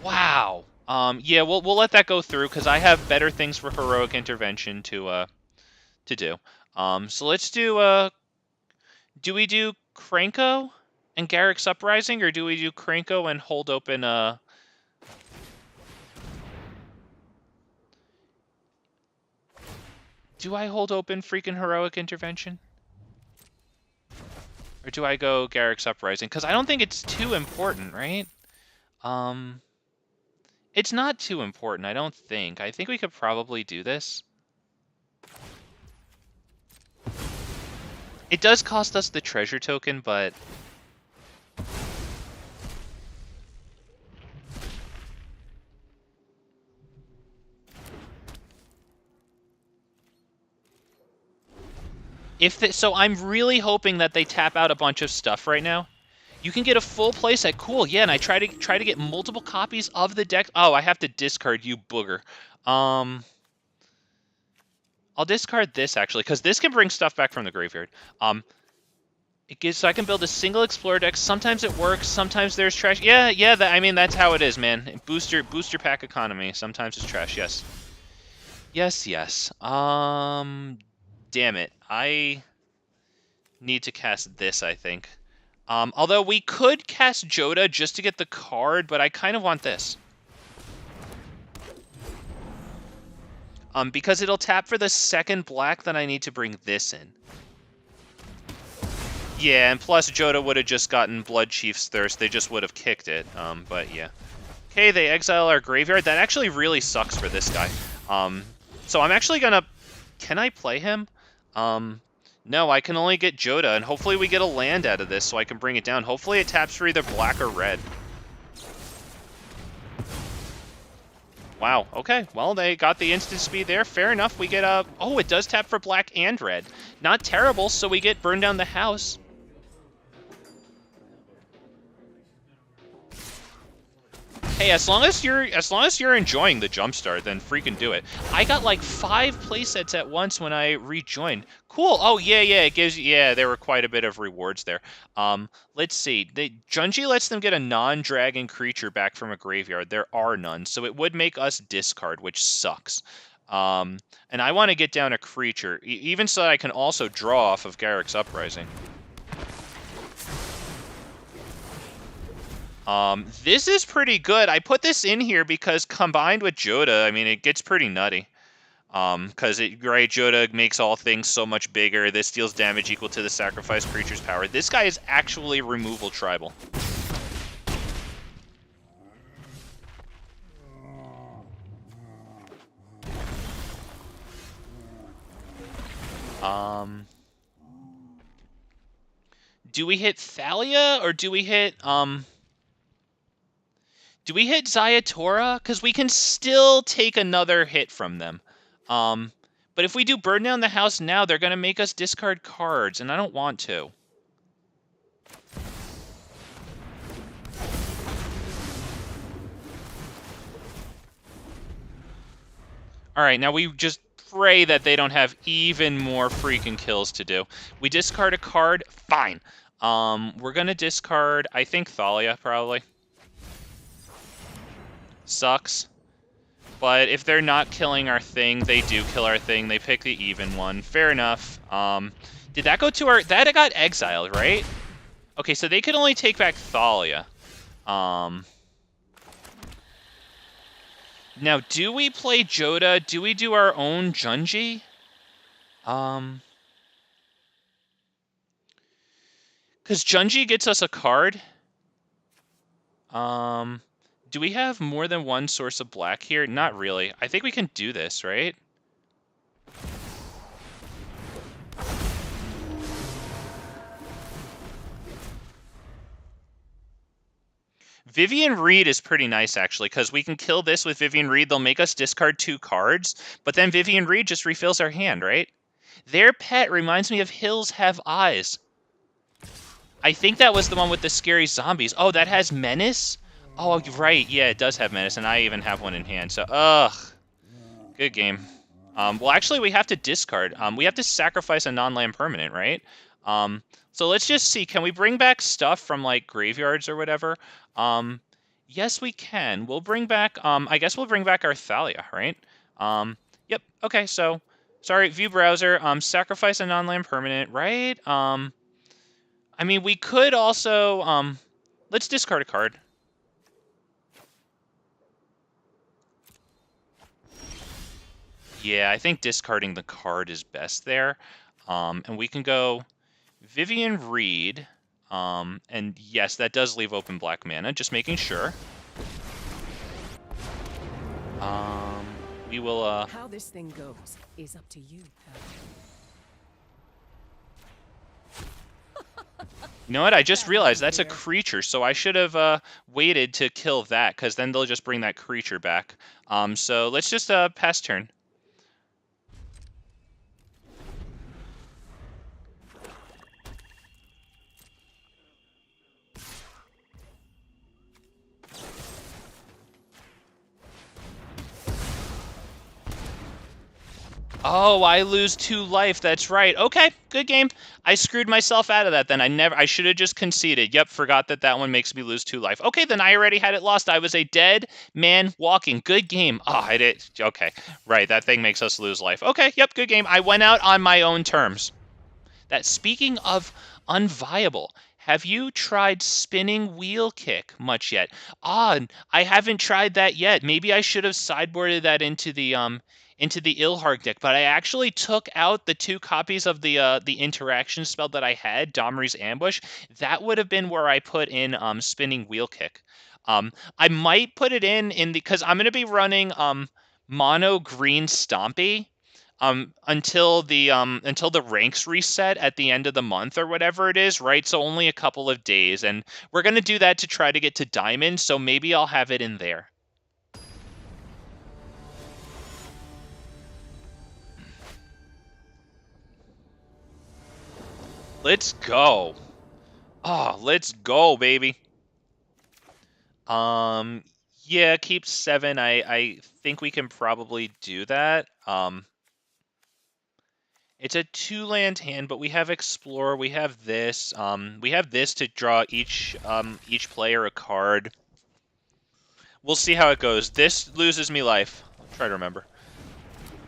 Wow. Yeah, we'll let that go through because I have better things for heroic intervention to do. So let's do we do Krenko and Garrick's Uprising, or do we do Krenko and hold open Do I hold open freaking heroic intervention? Or do I go Garrick's Uprising? Because I don't think it's too important, right? It's not too important, I don't think. I think we could probably do this. It does cost us the treasure token, but... So I'm really hoping that they tap out a bunch of stuff right now. You can get a full playset. Cool, yeah, and I try to get multiple copies of the deck. Oh, I have to discard you, booger. I'll discard this, actually, because this can bring stuff back from the graveyard. So I can build a single Explorer deck. Sometimes it works, sometimes there's trash. Yeah, I mean, that's how it is, man. Booster pack economy. Sometimes it's trash, yes. Yes. Damn it. I need to cast this, I think. Although we could cast Joda just to get the card, but I kind of want this. Because it'll tap for the second black, then I need to bring this in. Yeah, and plus Joda would have just gotten Blood Chief's Thirst. They just would have kicked it. But yeah. Okay, they exile our graveyard. That actually really sucks for this guy. So I'm actually gonna... Can I play him? No, I can only get Joda, and hopefully we get a land out of this so I can bring it down. Hopefully it taps for either black or red. Wow, okay. Well, they got the instant speed there. Fair enough. We get a... Oh, it does tap for black and red. Not terrible, so we get Burn Down the House. Hey, as long as you're enjoying the jumpstart, then freaking do it. I got like 5 playsets at once when I rejoined. Cool. Oh yeah, it gives you, yeah, there were quite a bit of rewards there. Let's see. Junji lets them get a non-dragon creature back from a graveyard. There are none, so it would make us discard, which sucks. And I want to get down a creature, even so that I can also draw off of Garruk's Uprising. This is pretty good. I put this in here because combined with Joda, I mean, it gets pretty nutty. Because Joda makes all things so much bigger. This deals damage equal to the sacrificed creature's power. This guy is actually removal tribal. Do we hit Thalia or do we hit, do we hit Zayatora? Because we can still take another hit from them. But if we do Burn Down the House now, they're going to make us discard cards, and I don't want to. Alright, now we just pray that they don't have even more freaking kills to do. We discard a card, fine. We're going to discard, I think, Thalia, probably. Sucks. But if they're not killing our thing, they do kill our thing. They pick the even one. Fair enough. Did that go to our... That got exiled, right? Okay, so they could only take back Thalia. Now, do we play Joda? Do we do our own Junji? Because Junji gets us a card. Do we have more than one source of black here? Not really. I think we can do this, right? Vivien Reid is pretty nice, actually, because we can kill this with Vivien Reid. They'll make us discard 2 cards, but then Vivien Reid just refills our hand, right? Their pet reminds me of Hills Have Eyes. I think that was the one with the scary zombies. Oh, that has Menace? Oh, right. Yeah, it does have Menace, and I even have one in hand. So, ugh. Good game. Well, actually, we have to discard. We have to sacrifice a non-land permanent, right? So let's just see. Can we bring back stuff from, like, graveyards or whatever? Yes, we can. We'll bring back... I guess we'll bring back our Thalia, right? Yep. Okay, so... Sorry, view browser. Sacrifice a non-land permanent, right? I mean, we could also... let's discard a card. Yeah, I think discarding the card is best there. And we can go Vivien Reid. And yes, that does leave open black mana, just making sure. We will,
How this thing goes is up to you, pal.
You know what? I just realized that's a creature, so I should have waited to kill that, because then they'll just bring that creature back. So let's just pass turn. Oh, I lose 2 life. That's right. Okay, good game. I screwed myself out of that then. I should have just conceded. Yep, forgot that one makes me lose 2 life. Okay, then I already had it lost. I was a dead man walking. Good game. Oh, I did. Okay, right. That thing makes us lose life. Okay, yep, good game. I went out on my own terms. That, speaking of unviable, have you tried spinning wheel kick much yet? Ah, I haven't tried that yet. Maybe I should have sideboarded that into the into the Ilharg deck, but I actually took out the 2 copies of the interaction spell that I had, Domri's Ambush. That would have been where I put in Spinning Wheel Kick. I might put it in the, because I'm going to be running mono green Stompy until the ranks reset at the end of the month or whatever it is, right? So only a couple of days, and we're going to do that to try to get to Diamond, so maybe I'll have it in there. Let's go. Oh, let's go, baby. Yeah, keep 7. I think we can probably do that. It's a 2-land hand, but we have Explore. We have this. We have this to draw each player a card. We'll see how it goes. This loses me life. I'll try to remember.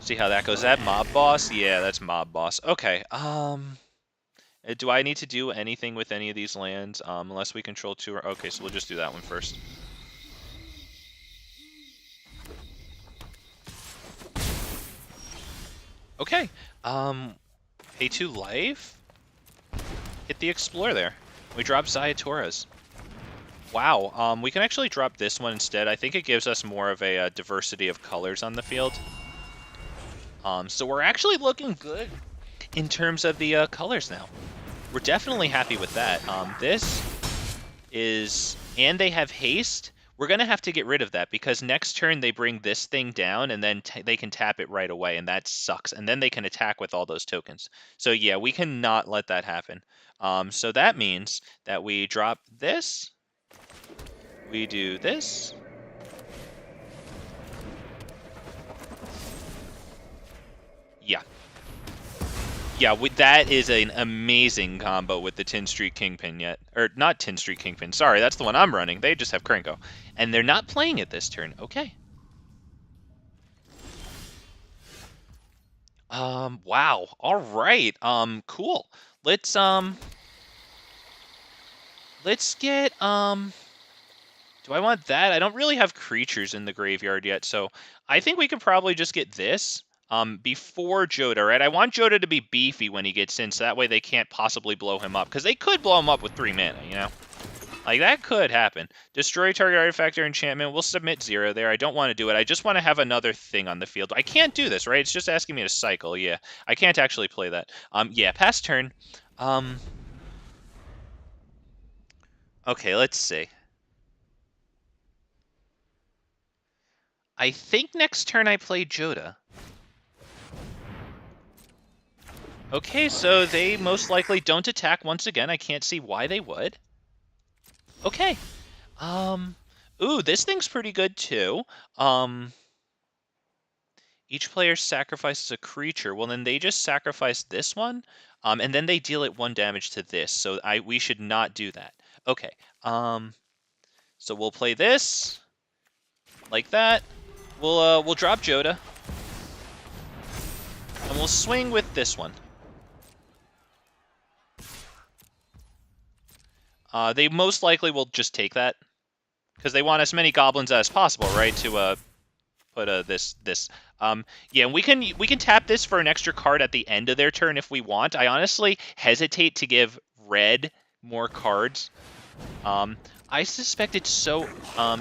See how that goes. Is that Mob Boss? Yeah, that's Mob Boss. Okay. Do I need to do anything with any of these lands? Unless we control 2 or... Okay, so we'll just do that one first. Okay. Pay 2 life. Hit the Explore there. We drop Zayatora's. Wow. We can actually drop this one instead. I think it gives us more of a diversity of colors on the field. So we're actually looking good in terms of the colors now. We're definitely happy with that. This is... And they have haste. We're going to have to get rid of that because next turn they bring this thing down and then they can tap it right away, and that sucks. And then they can attack with all those tokens. So yeah, we cannot let that happen. So that means that we drop this. We do this. Yeah. Yeah, that is an amazing combo with the Tin Street Kingpin yet. Or, not Tin Street Kingpin. Sorry, that's the one I'm running. They just have Krenko. And they're not playing it this turn. Okay. Wow. All right. Cool. Let's get, do I want that? I don't really have creatures in the graveyard yet, so I think we can probably just get this. Before Joda, right? I want Joda to be beefy when he gets in, so that way they can't possibly blow him up. Because they could blow him up with 3 mana, you know? Like, that could happen. Destroy target artifact or enchantment. We'll submit 0 there. I don't want to do it. I just want to have another thing on the field. I can't do this, right? It's just asking me to cycle. Yeah, I can't actually play that. Yeah, pass turn. Okay, let's see. I think next turn I play Joda. Okay, so they most likely don't attack once again. I can't see why they would. Okay. Ooh, this thing's pretty good too. Each player sacrifices a creature. Well, then they just sacrifice this one, and then they deal it 1 damage to this. So we should not do that. Okay. So we'll play this like that. We'll drop Joda, and we'll swing with this one. They most likely will just take that because they want as many goblins as possible, right? To put this. Yeah, and we can tap this for an extra card at the end of their turn if we want. I honestly hesitate to give red more cards. I suspect it's so.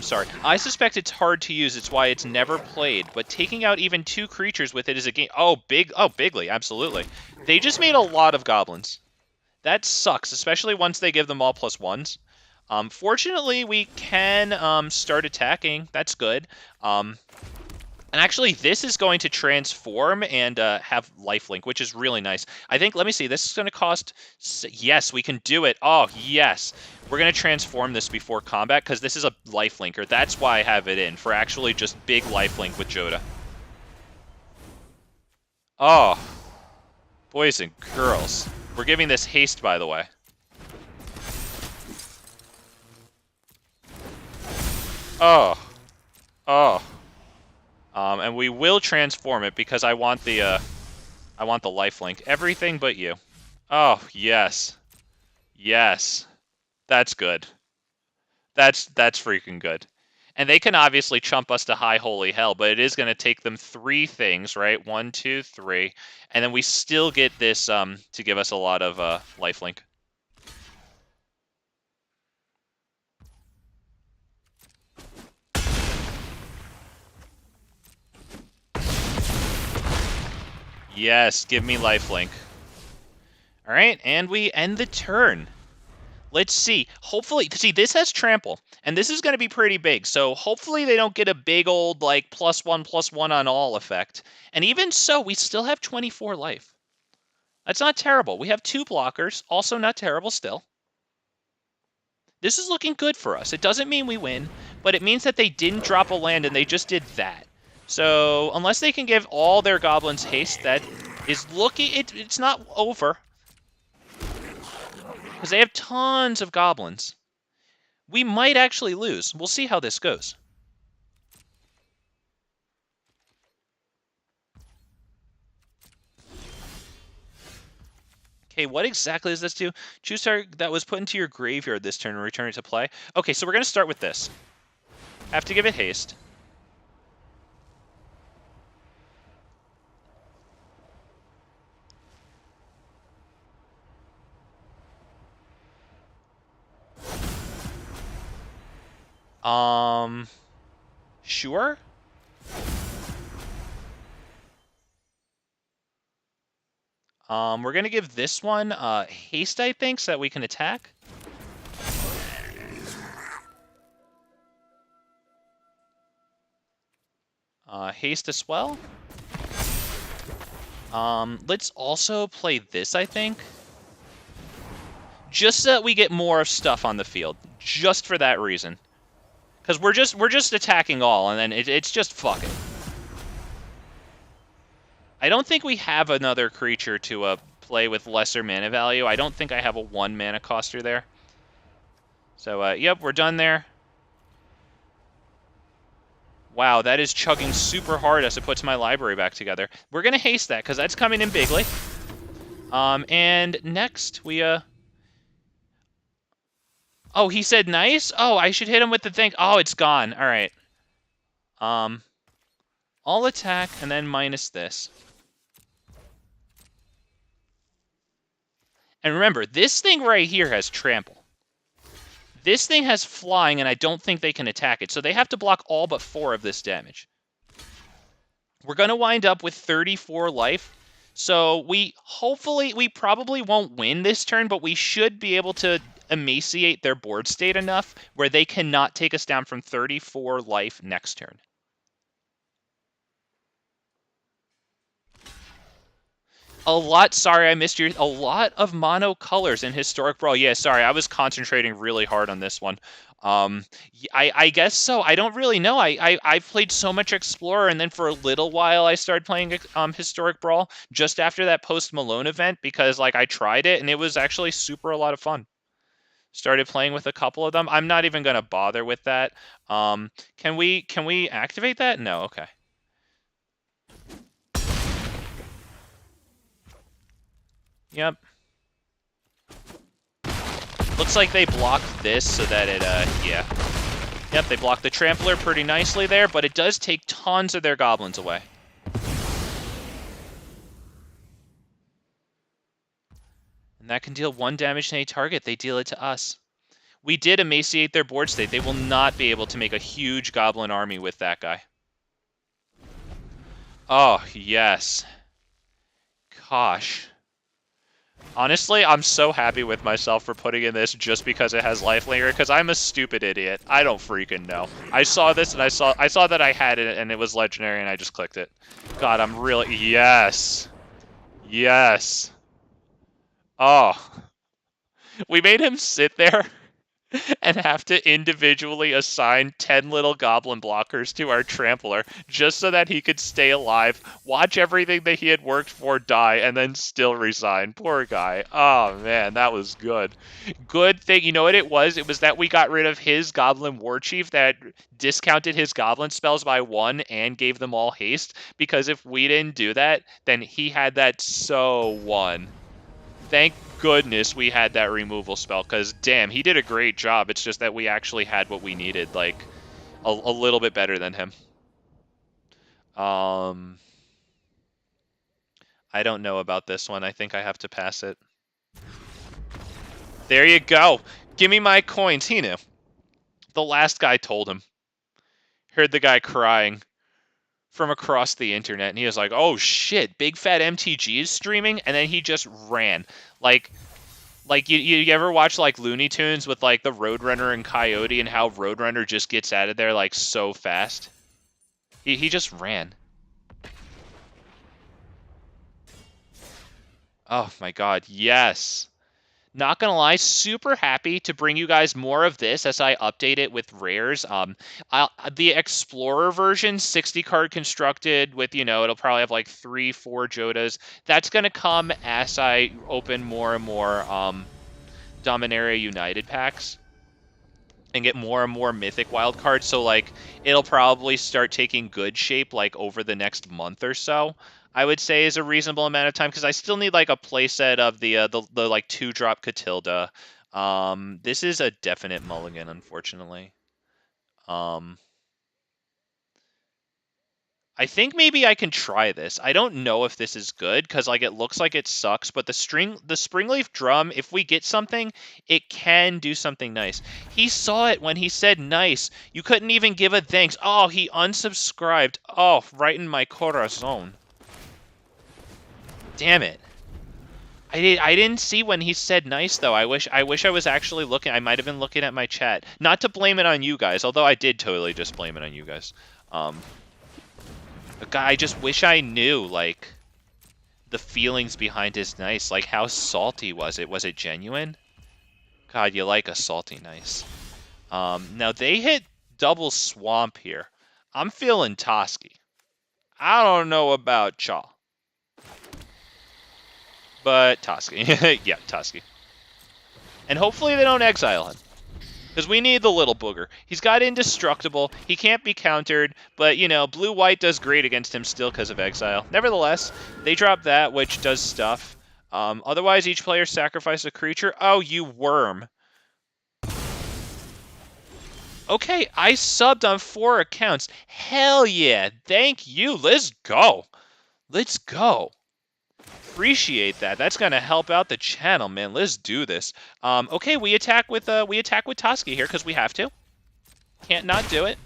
Sorry. I suspect it's hard to use. It's why it's never played. But taking out even 2 creatures with it is a game. Oh, bigly, absolutely. They just made a lot of goblins. That sucks, especially once they give them all +1s. Fortunately, we can start attacking. That's good. And actually, this is going to transform and have lifelink, which is really nice. I think, let me see, this is going to cost... Yes, we can do it. Oh, yes. We're going to transform this before combat, because this is a lifelinker. That's why I have it in, for actually just big lifelink with Joda. Oh. Boys and girls. We're giving this haste, by the way. Oh. Oh. And we will transform it because I want the lifelink. Everything but you. Oh, yes. Yes. That's good. That's freaking good. And they can obviously chump us to high holy hell, but it is going to take them 3 things, right? 1, 2, 3. And then we still get this to give us a lot of lifelink. Yes, give me lifelink. All right, and we end the turn. Let's see. Hopefully, see, this has trample, and this is going to be pretty big. So hopefully they don't get a big old, like, +1/+1 on all effect. And even so, we still have 24 life. That's not terrible. We have 2 blockers, also not terrible still. This is looking good for us. It doesn't mean we win, but it means that they didn't drop a land and they just did that. So unless they can give all their goblins haste, that is looking... It's not over. Because they have tons of goblins. We might actually lose. We'll see how this goes. Okay, what exactly does this do? Choose target that was put into your graveyard this turn and return it to play. Okay, so we're going to start with this. Have to give it haste. Sure? We're going to give this one haste, I think, so that we can attack. Haste as well. Let's also play this, I think. Just so that we get more stuff on the field. Just for that reason. Because we're just attacking all, and then it's just fuck it. I don't think we have another creature to play with lesser mana value. I don't think I have a 1 mana coster there. So, yep, we're done there. Wow, that is chugging super hard as it puts my library back together. We're going to haste that, because that's coming in bigly. And next, we, Oh, he said nice? Oh, I should hit him with the thing. Oh, it's gone. All right. I'll attack, and then minus this. And remember, this thing right here has trample. This thing has flying, and I don't think they can attack it. So they have to block all but 4 of this damage. We're going to wind up with 34 life. So we probably won't win this turn, but we should be able to emaciate their board state enough where they cannot take us down from 34 life next turn. Sorry, I missed a lot of mono colors in Historic Brawl. Yeah, sorry, I was concentrating really hard on this one. I guess so. I don't really know. I've played so much Explorer, and then for a little while I started playing Historic Brawl just after that Post Malone event because like I tried it and it was actually a lot of fun. Started playing with a couple of them. I'm not even gonna bother with that. Can we activate that? No. Okay. Yep. Looks like they blocked this so that it, yeah. Yep, they blocked the Trampler pretty nicely there, but it does take tons of their goblins away. And that can deal 1 damage to any target. They deal it to us. We did emaciate their board state. They will not be able to make a huge goblin army with that guy. Oh, yes. Gosh. Honestly, I'm so happy with myself for putting in this just because it has Lifelinger, because I'm a stupid idiot. I don't freaking know. I saw this and I saw that I had it and it was legendary and I just clicked it. God, I'm really... Yes. Yes. Oh. We made him sit there and have to individually assign 10 little goblin blockers to our Trampler just so that he could stay alive, watch everything that he had worked for die, and then still resign. Poor guy. Oh, man, that was good. Good thing. You know what it was? It was that we got rid of his Goblin War Chief that discounted his goblin spells by 1 and gave them all haste, because if we didn't do that, then he had that so won. Thank goodness we had that removal spell, because damn, he did a great job. It's just that we actually had what we needed. Like, a little bit better than him. I don't know about this one. I think I have to pass it. There you go. Give me my coins. He knew. The last guy told him. Heard the guy crying from across the internet, and he was like, oh shit, big fat MTG is streaming, and then he just ran. Like you ever watch like Looney Tunes with like the Roadrunner and Coyote and how Roadrunner just gets out of there like so fast? He just ran. Oh my god, yes. Not gonna lie, super happy to bring you guys more of this as I update it with rares. The Explorer version, 60 card constructed with, you know, it'll probably have like 3-4 Jodas. That's gonna come as I open more and more Dominaria United packs and get more and more mythic wild cards. So like it'll probably start taking good shape like over the next month or so. I would say is a reasonable amount of time because I still need like a playset of the like 2-drop Catilda. This is a definite mulligan, unfortunately. I think maybe I can try this. I don't know if this is good because like it looks like it sucks, but the Springleaf Drum, if we get something, it can do something nice. He saw it when he said nice. You couldn't even give a thanks. Oh, he unsubscribed. Oh, right in my corazon. Damn it. I didn't see when he said nice though. I wish I was actually looking. I might have been looking at my chat. Not to blame it on you guys, although I did totally just blame it on you guys. But God, I just wish I knew, like, the feelings behind his nice. Like, how salty was it? Was it genuine? God, you like a salty nice. Now, they hit double swamp here. I'm feeling Toski. I don't know about Chaw. But Toski. Yeah, Toski. And hopefully they don't exile him. Because we need the little booger. He's got indestructible. He can't be countered. But, you know, blue-white does great against him still because of exile. Nevertheless, they drop that, which does stuff. Otherwise, each player sacrifices a creature. Oh, you worm. Okay, I subbed on 4 accounts. Hell yeah. Thank you. Let's go. Let's go. Appreciate that. That's gonna help out the channel, man. Let's do this. Okay, we attack with Toski here because we have to. Can't not do it.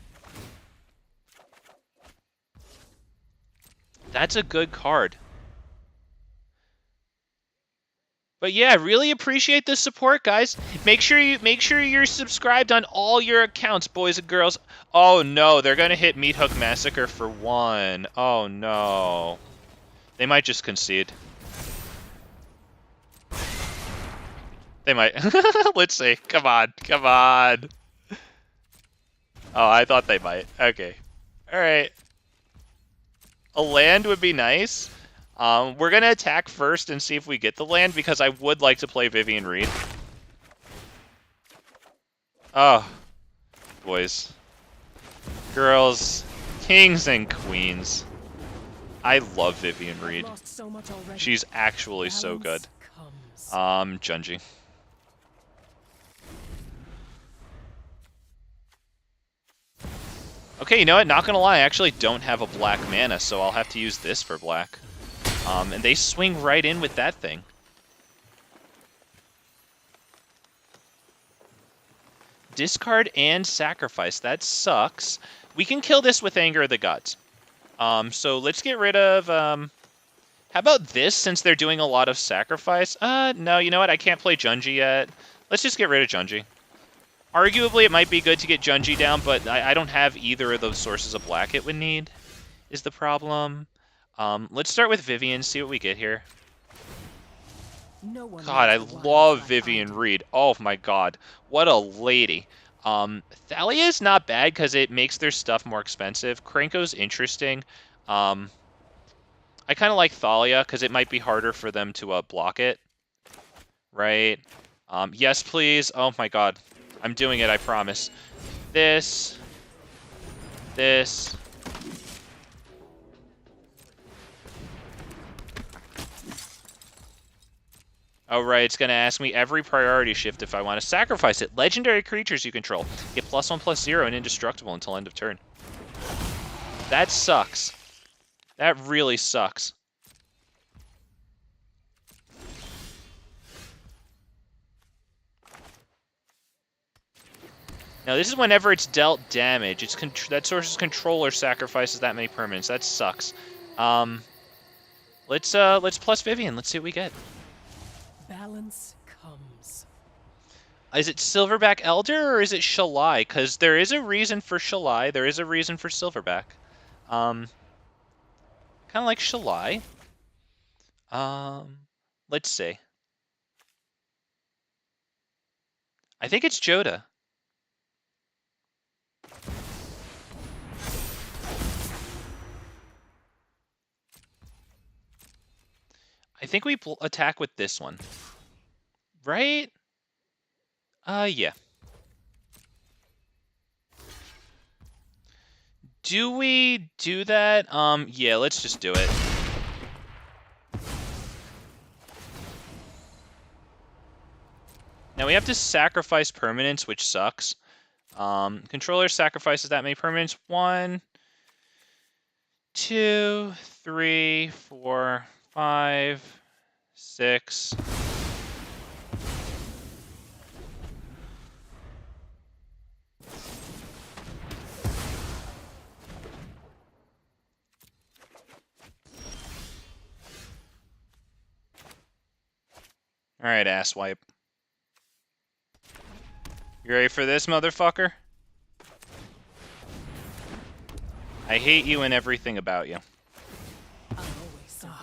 That's a good card. But yeah, really appreciate the support, guys. Make sure you're subscribed on all your accounts, boys and girls. Oh no, they're gonna hit Meat Hook Massacre for 1. Oh no. They might just concede. They might. Let's see. Come on. Come on. Oh, I thought they might. Okay. Alright. A land would be nice. We're going to attack first and see if we get the land because I would like to play Vivien Reid. Oh. Boys. Girls. Kings and queens. I love Vivien Reid. She's actually so good. Junji. Okay, you know what? Not gonna lie, I actually don't have a black mana, so I'll have to use this for black. And they swing right in with that thing. Discard and sacrifice. That sucks. We can kill this with Anger of the Gods. So let's get rid of... how about this, since they're doing a lot of sacrifice? No, you know what? I can't play Junji yet. Let's just get rid of Junji. Arguably, it might be good to get Junji down, but I don't have either of those sources of black it would need, is the problem. Let's start with Vivien, see what we get here. God, I love Vivien Reid. Oh my god, what a lady. Thalia is not bad because it makes their stuff more expensive. Krenko's interesting. I kind of like Thalia because it might be harder for them to block it. Right? Yes, please. Oh my god. I'm doing it, I promise. This. This. Oh, right, it's going to ask me every priority shift if I want to sacrifice it. Legendary creatures you control. Get +1/+0 and indestructible until end of turn. That sucks. That really sucks. Now, this is whenever it's dealt damage. It's that source's controller sacrifices that many permanents. That sucks. Let's plus Vivien. Let's see what we get.
Balance comes.
Is it Silverback Elder or is it Shalai? Because there is a reason for Shalai. There is a reason for Silverback. Kind of like Shalai. Let's see. I think it's Joda. I think we attack with this one. Right? Yeah. Do we do that? Yeah, let's just do it. Now we have to sacrifice permanents, which sucks. Controller sacrifices that many permanents. 1, 2, 3, 4, 5, 6. All right, asswipe. You ready for this, motherfucker? I hate you and everything about you.
I'll always survive.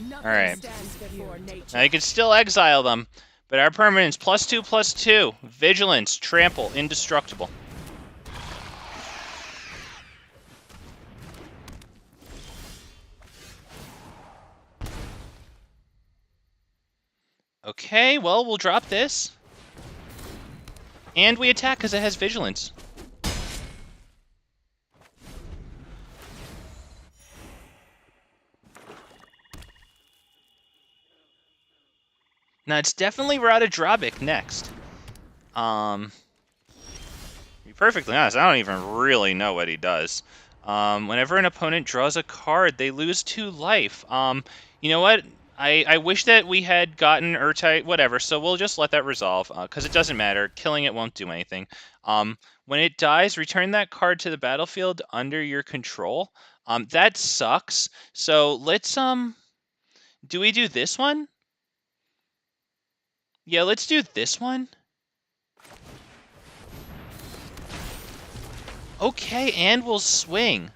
Nothing
Alright.
stands before nature.
Now you can still exile them, but our permanents +2/+2. Vigilance, trample, indestructible. Okay, well, we'll drop this. And we attack because it has vigilance. Now, it's definitely Rada Drabic next. To be perfectly honest, I don't even really know what he does. Whenever an opponent draws a card, they lose 2 life. You know what? I wish that we had gotten Urtite, whatever, so we'll just let that resolve, because it doesn't matter. Killing it won't do anything. When it dies, return that card to the battlefield under your control. That sucks. So let's, do we do this one? Yeah, let's do this one. Okay, and we'll swing.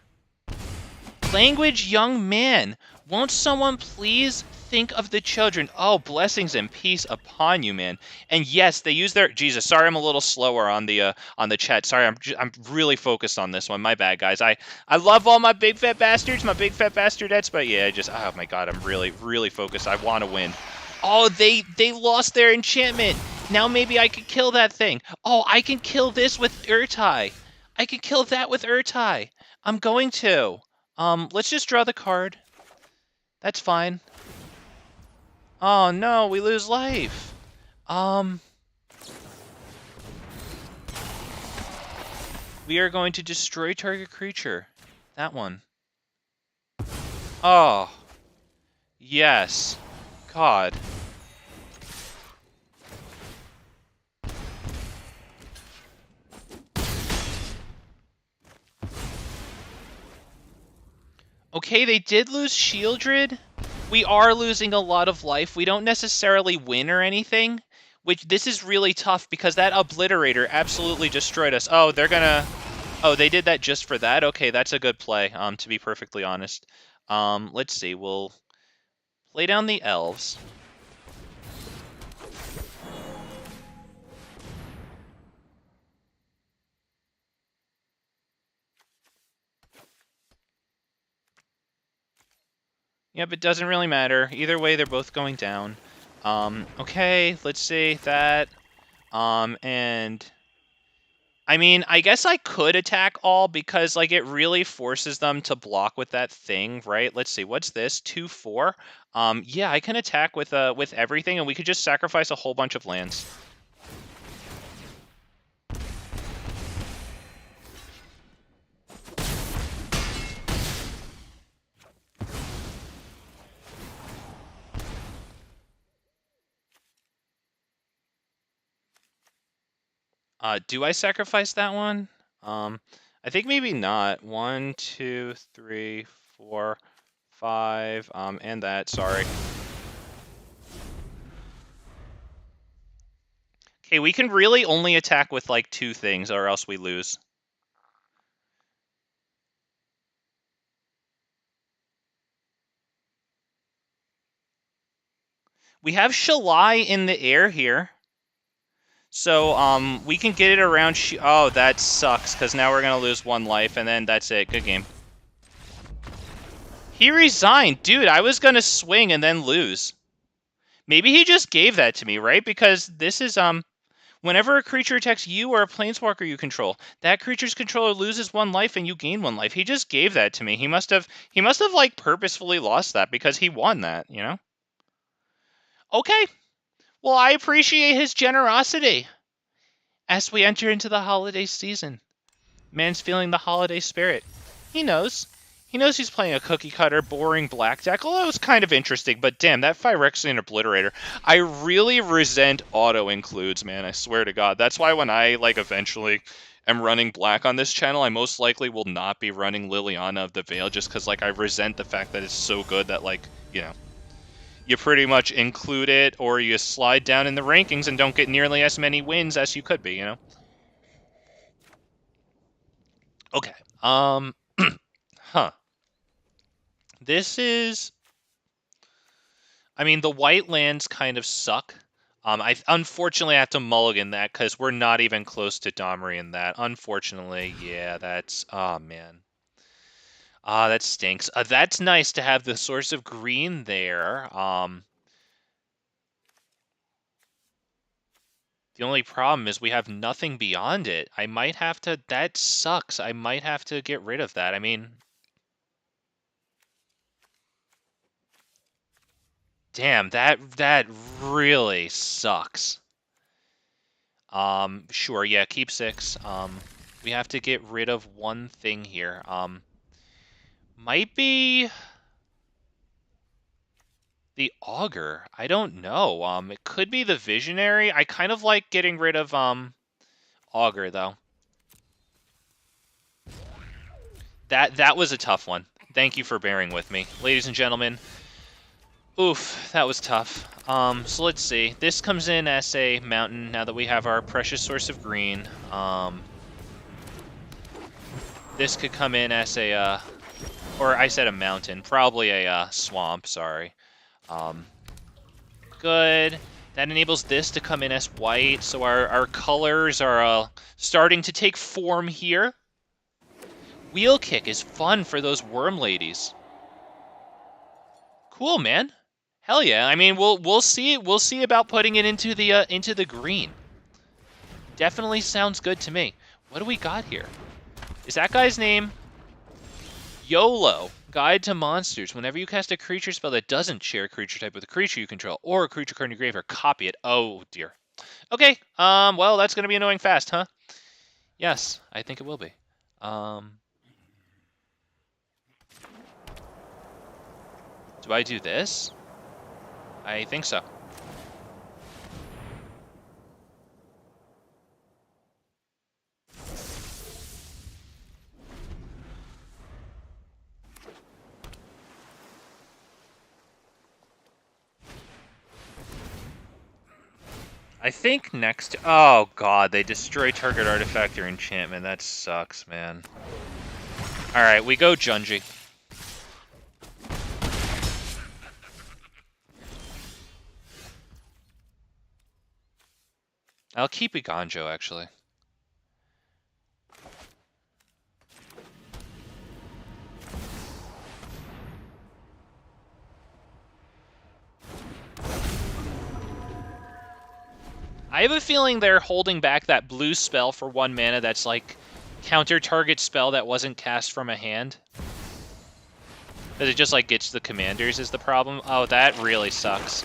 Language, young man. Won't someone please think of the children? Oh, blessings and peace upon you, man. And yes, they use their... Jesus, sorry I'm a little slower on the chat. Sorry, I'm really focused on this one. My bad, guys. I love all my big fat bastards, my big fat bastardettes, but yeah, oh my god, I'm really focused. I want to win. Oh, they lost their enchantment. Now maybe I could kill that thing. Oh, I can kill this with Urtai. I can kill that with Urtai. I'm going to. Let's just draw the card. That's fine. Oh no, we lose life. We are going to destroy target creature. That one. Oh. Yes. God. Okay, they did lose Shieldred. We are losing a lot of life. We don't necessarily win or anything. This is really tough because that Obliterator absolutely destroyed us. Oh, they're gonna... Oh, they did that just for that? Okay, that's a good play, to be perfectly honest. Let's see, we'll play down the Elves. Yep, it doesn't really matter. Either way, they're both going down. Okay, let's see that. And I mean, I guess I could attack all because, like, it really forces them to block with that thing, right? Let's see, what's this? 2/4. Yeah, I can attack with everything, and we could just sacrifice a whole bunch of lands. Do I sacrifice that one? I think maybe not. 1, 2, 3, 4, 5. And that. Sorry. Okay, we can really only attack with like 2 things, or else we lose. We have Shalai in the air here. So, we can get it around... Oh, that sucks, because now we're going to lose 1 life, and then that's it. Good game. He resigned. Dude, I was going to swing and then lose. Maybe he just gave that to me, right? Because this is, whenever a creature attacks you or a planeswalker you control, that creature's controller loses 1 life and you gain 1 life. He just gave that to me. He must have, like, purposefully lost that because he won that, you know? Okay. Well, I appreciate his generosity. As we enter into the holiday season, man's feeling the holiday spirit. He knows. He knows he's playing a cookie-cutter, boring black deck, although it's kind of interesting, but damn, that Phyrexian Obliterator. I really resent auto-includes, man, I swear to God. That's why when I, like, eventually am running black on this channel, I most likely will not be running Liliana of the Veil, just because, like, I resent the fact that it's so good that, like, you know, you pretty much include it, or you slide down in the rankings and don't get nearly as many wins as you could be, you know? Okay, huh. This is... I mean, the white lands kind of suck. I unfortunately have to mulligan that, because we're not even close to Domri in that. Unfortunately, yeah, that's... Oh, man. That stinks. That's nice to have the source of green there. The only problem is we have nothing beyond it. I might have to... That sucks. I might have to get rid of that. I mean... Damn, that really sucks. Sure, yeah, keep 6. We have to get rid of 1 thing here. Might be... the Augur. I don't know. It could be the Visionary. I kind of like getting rid of, Augur, though. That was a tough one. Thank you for bearing with me. Ladies and gentlemen, oof, that was tough. So let's see. This comes in as a mountain now that we have our precious source of green. This could come in as a, or I said a mountain, probably a swamp, sorry. Good. That enables this to come in as white, so our colors are starting to take form here. Wheel Kick is fun for those worm ladies. Cool, man. Hell yeah. I mean, we'll see about putting it into the green. Definitely sounds good to me. What do we got here? Is that guy's name YOLO? Guide to Monsters. Whenever you cast a creature spell that doesn't share a creature type with a creature you control, or a creature card in your graveyard, copy it. Oh dear. Okay. Well, that's gonna be annoying fast, huh? Yes, I think it will be. Do I do this? I think so. I think next... Oh, God, they destroy target artifact or enchantment. That sucks, man. Alright, we go Junji. I'll keep Iganjo, actually. I have a feeling they're holding back that blue spell for 1 mana that's like counter target spell that wasn't cast from a hand. Because it just like gets the commanders is the problem. Oh, that really sucks.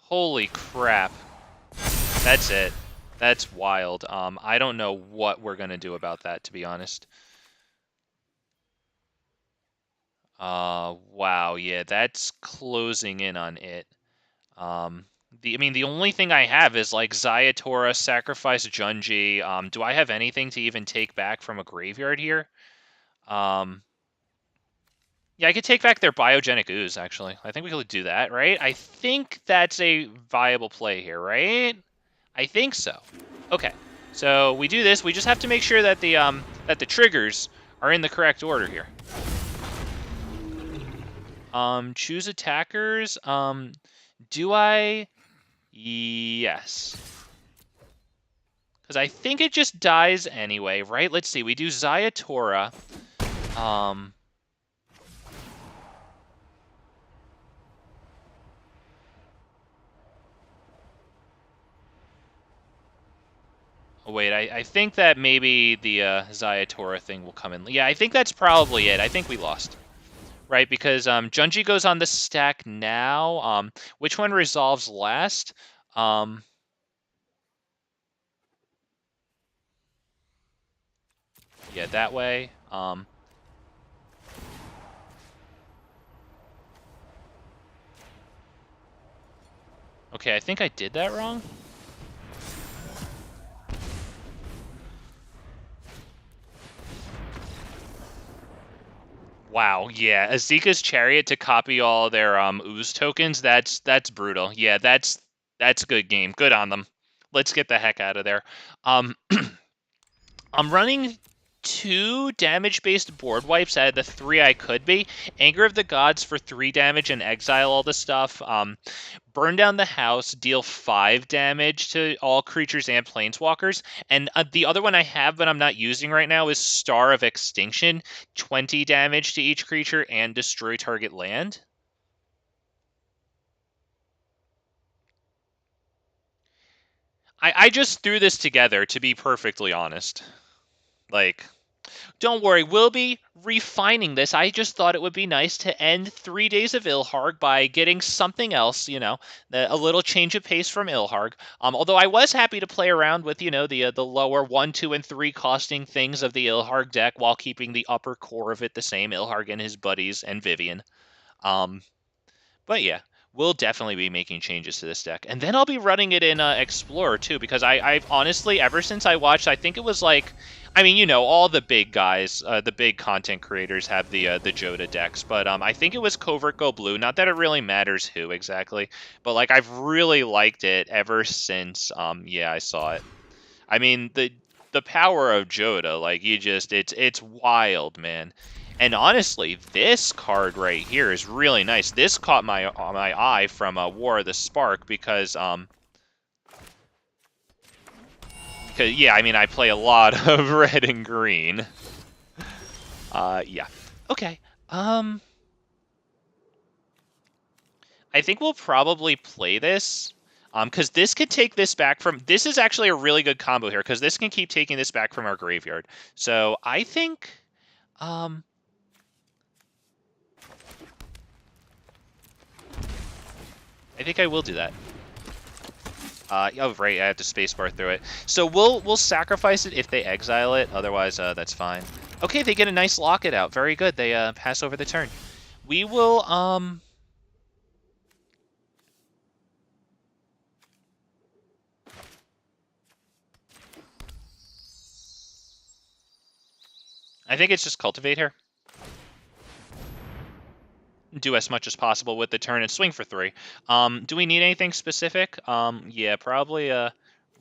Holy crap. That's it. That's wild. I don't know what we're gonna do about that, to be honest. Wow, yeah, that's closing in on it. The only thing I have is like Zayatora, Sacrifice Junji. Do I have anything to even take back from a graveyard here? Yeah, I could take back their Biogenic Ooze, actually. I think we could do that, right? I think that's a viable play here, right? I think so. Okay, so we do this. We just have to make sure that the triggers are in the correct order here. Choose attackers. Do I? Yes. Because I think it just dies anyway, right? Let's see. We do Zayatora. Oh, wait, I think that maybe the Zayatora thing will come in. Yeah, I think that's probably it. I think we lost. Right, because Junji goes on the stack now. Which one resolves last? Yeah, that way. Okay, I think I did that wrong. Wow, yeah, Azeka's Chariot to copy all their ooze tokens, that's brutal. Yeah, that's a good game. Good on them. Let's get the heck out of there. I'm running 2 damage-based board wipes out of the 3 I could be. Anger of the Gods for 3 damage and exile all the stuff. Burn down the house, deal 5 damage to all creatures and planeswalkers. And the other one I have but I'm not using right now is Star of Extinction, 20 damage to each creature and destroy target land. I just threw this together, to be perfectly honest. Like, don't worry, we'll be refining this. I just thought it would be nice to end 3 days of Ilharg by getting something else, a little change of pace from Ilharg. Although I was happy to play around with, the lower 1, 2, and 3 costing things of the Ilharg deck while keeping the upper core of it the same, Ilharg and his buddies and Vivien. But yeah, we'll definitely be making changes to this deck. And then I'll be running it in Explorer too, because I've honestly, ever since I watched, I think it was like, all the big guys, the big content creators have the Joda decks, but I think it was Covert Go Blue. Not that it really matters who exactly, but like I've really liked it ever since, I saw it. The power of Joda, like it's wild, man. And honestly, this card right here is really nice. This caught my eye from War of the Spark because yeah, I play a lot of red and green. Yeah. Okay. I think we'll probably play this. Because this could take this back from... This is actually a really good combo here, because this can keep taking this back from our graveyard. So I think... I think I will do that. Oh, right, I have to spacebar through it. So we'll sacrifice it if they exile it. Otherwise, that's fine. Okay, they get a nice locket out. Very good. They pass over the turn. We will... I think it's just Cultivate here. Do as much as possible with the turn and swing for 3. Do we need anything specific? Yeah, probably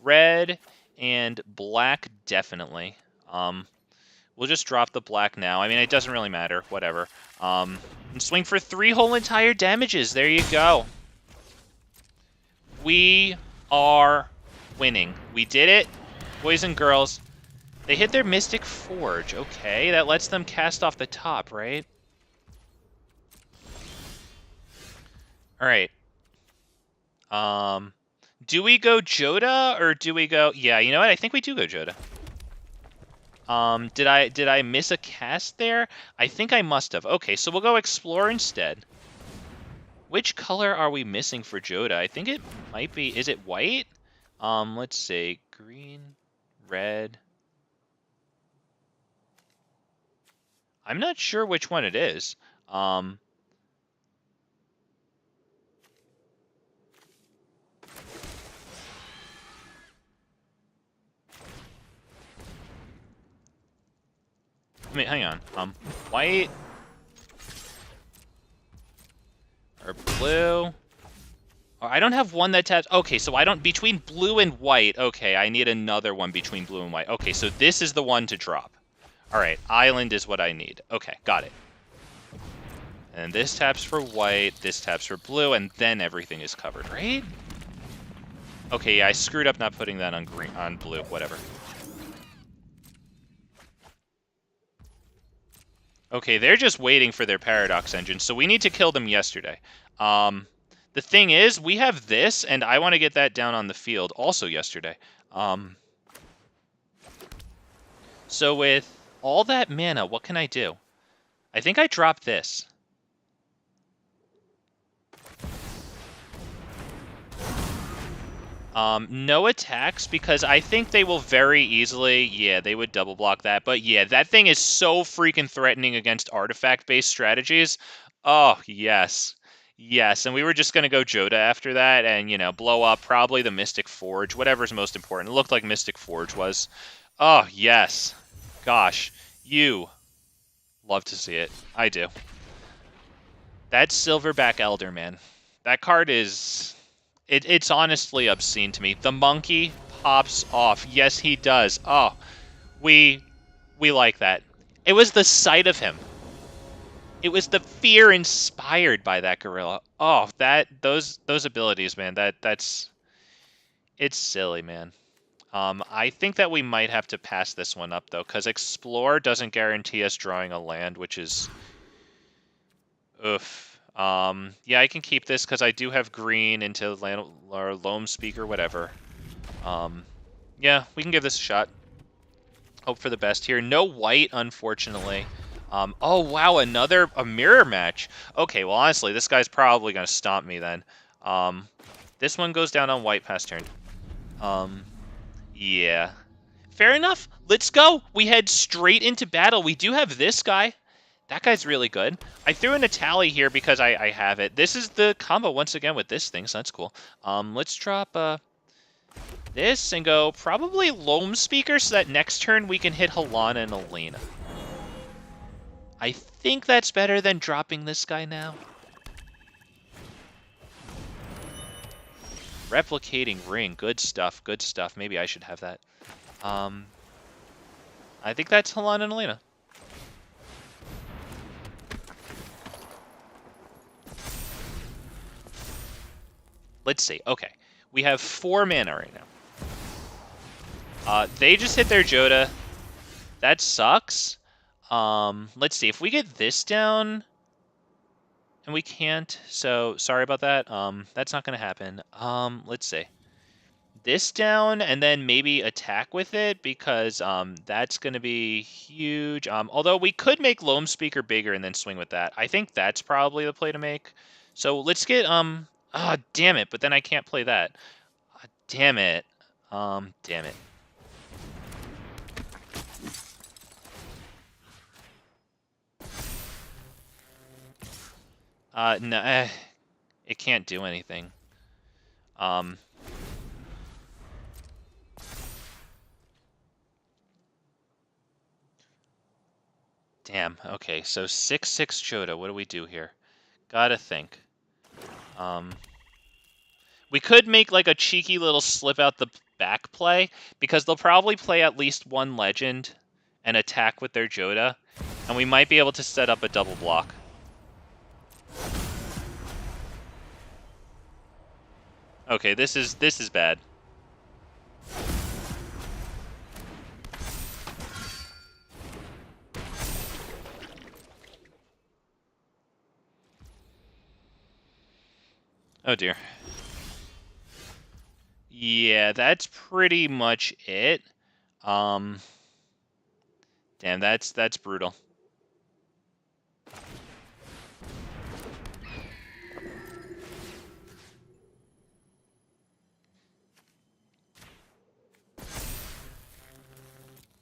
red and black, definitely. We'll just drop the black now. It doesn't really matter. Whatever. And swing for 3 whole entire damages. There you go. We are winning. We did it, boys and girls. They hit their Mystic Forge. Okay, that lets them cast off the top, right? All right. Do we go Joda or do we go? Yeah, you know what? I think we do go Joda. Did I miss a cast there? I think I must have. Okay, so we'll go Explore instead. Which color are we missing for Joda? I think it might be. Is it white? Let's see. Green, red. I'm not sure which one it is. I mean, hang on. White or blue? Oh, I don't have one that taps. Okay, so I don't between blue and white. Okay, I need another one between blue and white. Okay, so this is the one to drop. All right, island is what I need. Okay, got it. And this taps for white, this taps for blue, and then everything is covered, right? Okay, yeah, I screwed up not putting that on green, on blue, whatever. Okay, they're just waiting for their Paradox engine, so we need to kill them yesterday. The thing is, we have this, and I want to get that down on the field also yesterday. So with all that mana, what can I do? I think I drop this. No attacks, because I think they will very easily, yeah, they would double block that. But yeah, that thing is so freaking threatening against artifact-based strategies. Oh, yes. Yes, and we were just going to go Joda after that and, you know, blow up probably the Mystic Forge, whatever's most important. It looked like Mystic Forge was. Oh, yes. Gosh, you love to see it. I do. That Silverback Elder, man. That card is... It's honestly obscene to me. The monkey pops off. Yes, he does. Oh, we like that. It was the sight of him. It was the fear inspired by that gorilla. Oh, those abilities, man. It's silly, man. I think that we might have to pass this one up though, because Explore doesn't guarantee us drawing a land, which is oof. Yeah, I can keep this because I do have green into or Loam Speaker, whatever. Yeah, we can give this a shot. Hope for the best here. No white, unfortunately. Oh, wow, a mirror match. Okay, well, honestly, this guy's probably going to stomp me then. This one goes down on white past turn. Yeah. Fair enough. Let's go. We head straight into battle. We do have this guy. That guy's really good. I threw in a tally here because I have it. This is the combo once again with this thing, so that's cool. Let's drop this and go probably Loam Speaker so that next turn we can hit Halana and Alena. I think that's better than dropping this guy now. Replicating Ring, good stuff, good stuff. Maybe I should have that. I think that's Halana and Alena. Let's see. Okay. We have 4 mana right now. They just hit their Joda. That sucks. Let's see. If we get this down... And we can't, so sorry about that. That's not going to happen. Let's see. This down, and then maybe attack with it, because that's going to be huge. Although we could make Loam Speaker bigger and then swing with that. I think that's probably the play to make. So let's get... Ah, damn it, but then I can't play that. Damn it. Damn it. No, it can't do anything. Damn, okay, so 6/6 Joda, what do we do here? Gotta think. We could make like a cheeky little slip out the back play, because they'll probably play at least one legend and attack with their Joda, and we might be able to set up a double block. Okay, this is bad. Oh dear. Yeah, that's pretty much it. Damn, that's brutal.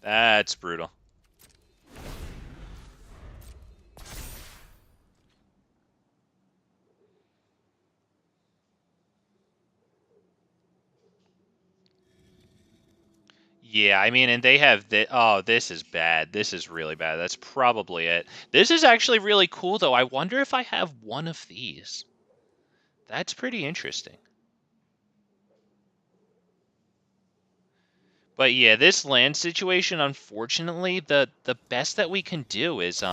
That's brutal. Yeah, I mean, and they have the. Oh, this is bad. This is really bad. That's probably it. This is actually really cool, though. I wonder if I have one of these. That's pretty interesting. But yeah, this land situation, unfortunately, the best that we can do is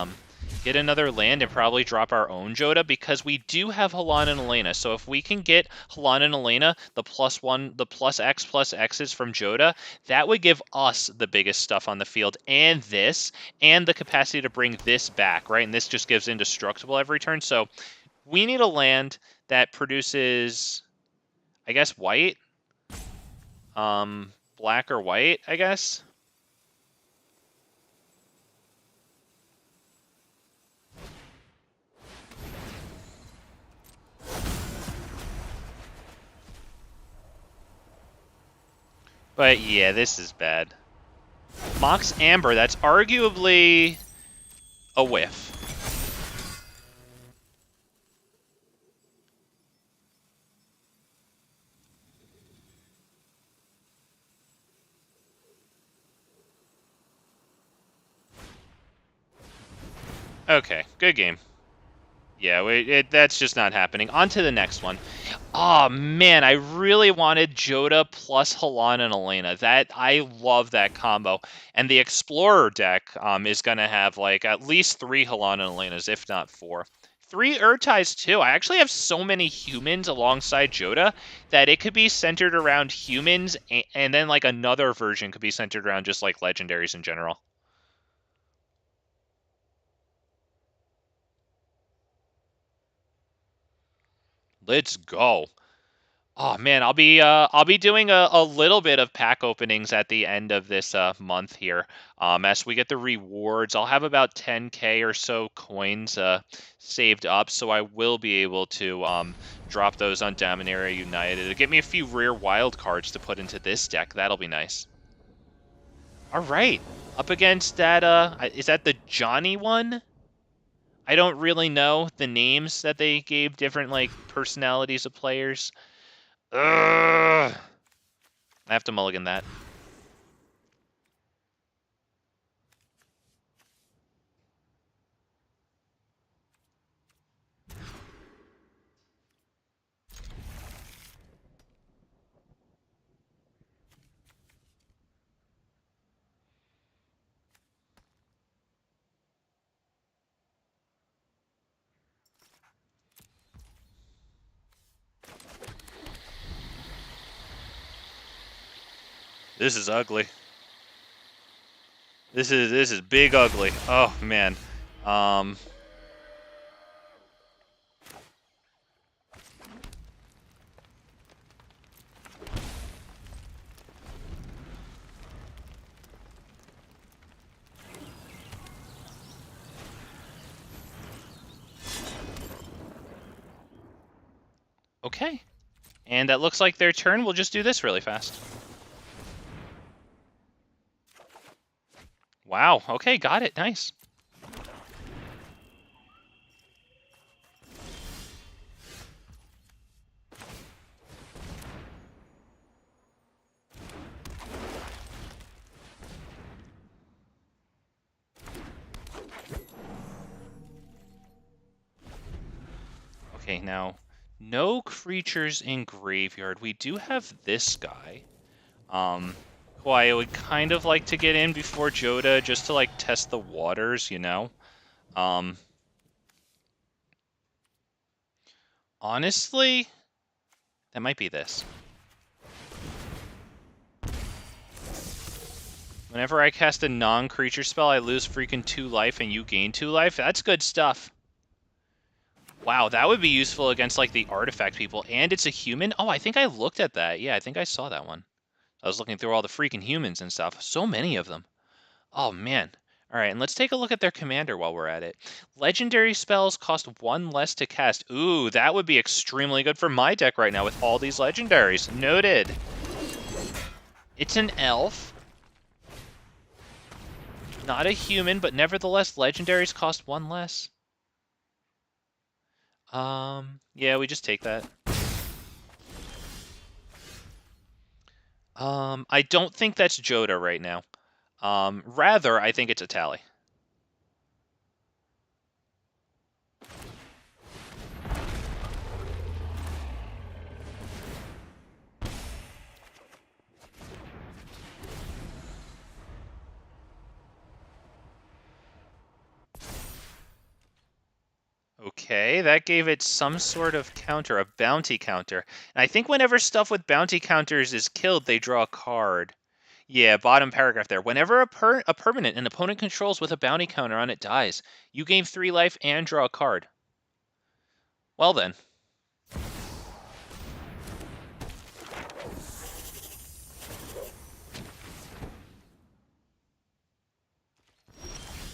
get another land and probably drop our own Joda, because we do have Halana and Alena. So if we can get Halana and Alena, the plus X's from Joda, that would give us the biggest stuff on the field, and the capacity to bring this back, right? And this just gives indestructible every turn. So we need a land that produces, I guess, white. Black or white, I guess. But yeah, this is bad. Mox Amber, that's arguably a whiff. Okay, good game. Yeah, that's just not happening. On to the next one. Oh man, I really wanted Joda plus Halana and Alena. I love that combo. And the Explorer deck is gonna have like at least 3 Halana and Alenas, if not 4. 3 Urtais too. I actually have so many humans alongside Joda that it could be centered around humans, and then like another version could be centered around just like legendaries in general. Let's go. Oh man, I'll be doing a little bit of pack openings at the end of this month here. As we get the rewards, I'll have about 10k or so coins saved up, so I will be able to drop those on Dominaria United. It'll get me a few rare wild cards to put into this deck. That'll be nice. All right, up against that. Is that the Johnny one? I don't really know the names that they gave different like personalities of players. Ugh. I have to mulligan that. This is ugly. This is big ugly. Oh man. Okay. And that looks like their turn. We'll just do this really fast. Wow. Okay, got it. Nice. Okay, now, no creatures in graveyard. We do have this guy. Who I would kind of like to get in before Joda, just to, like, test the waters, you know? Honestly, that might be this. Whenever I cast a non-creature spell, I lose freaking 2 life and you gain 2 life. That's good stuff. Wow, that would be useful against, like, the artifact people. And it's a human? Oh, I think I looked at that. Yeah, I think I saw that one. I was looking through all the freaking humans and stuff. So many of them. Oh, man. All right, and let's take a look at their commander while we're at it. Legendary spells cost 1 less to cast. Ooh, that would be extremely good for my deck right now with all these legendaries. Noted. It's an elf. Not a human, but nevertheless, legendaries cost 1 less. Yeah, we just take that. I don't think that's Joda right now. Rather, I think it's a tally. Okay, that gave it some sort of counter, a bounty counter. And I think whenever stuff with bounty counters is killed, they draw a card. Yeah, bottom paragraph there. Whenever a permanent an opponent controls with a bounty counter on it dies, you gain 3 life and draw a card. Well then.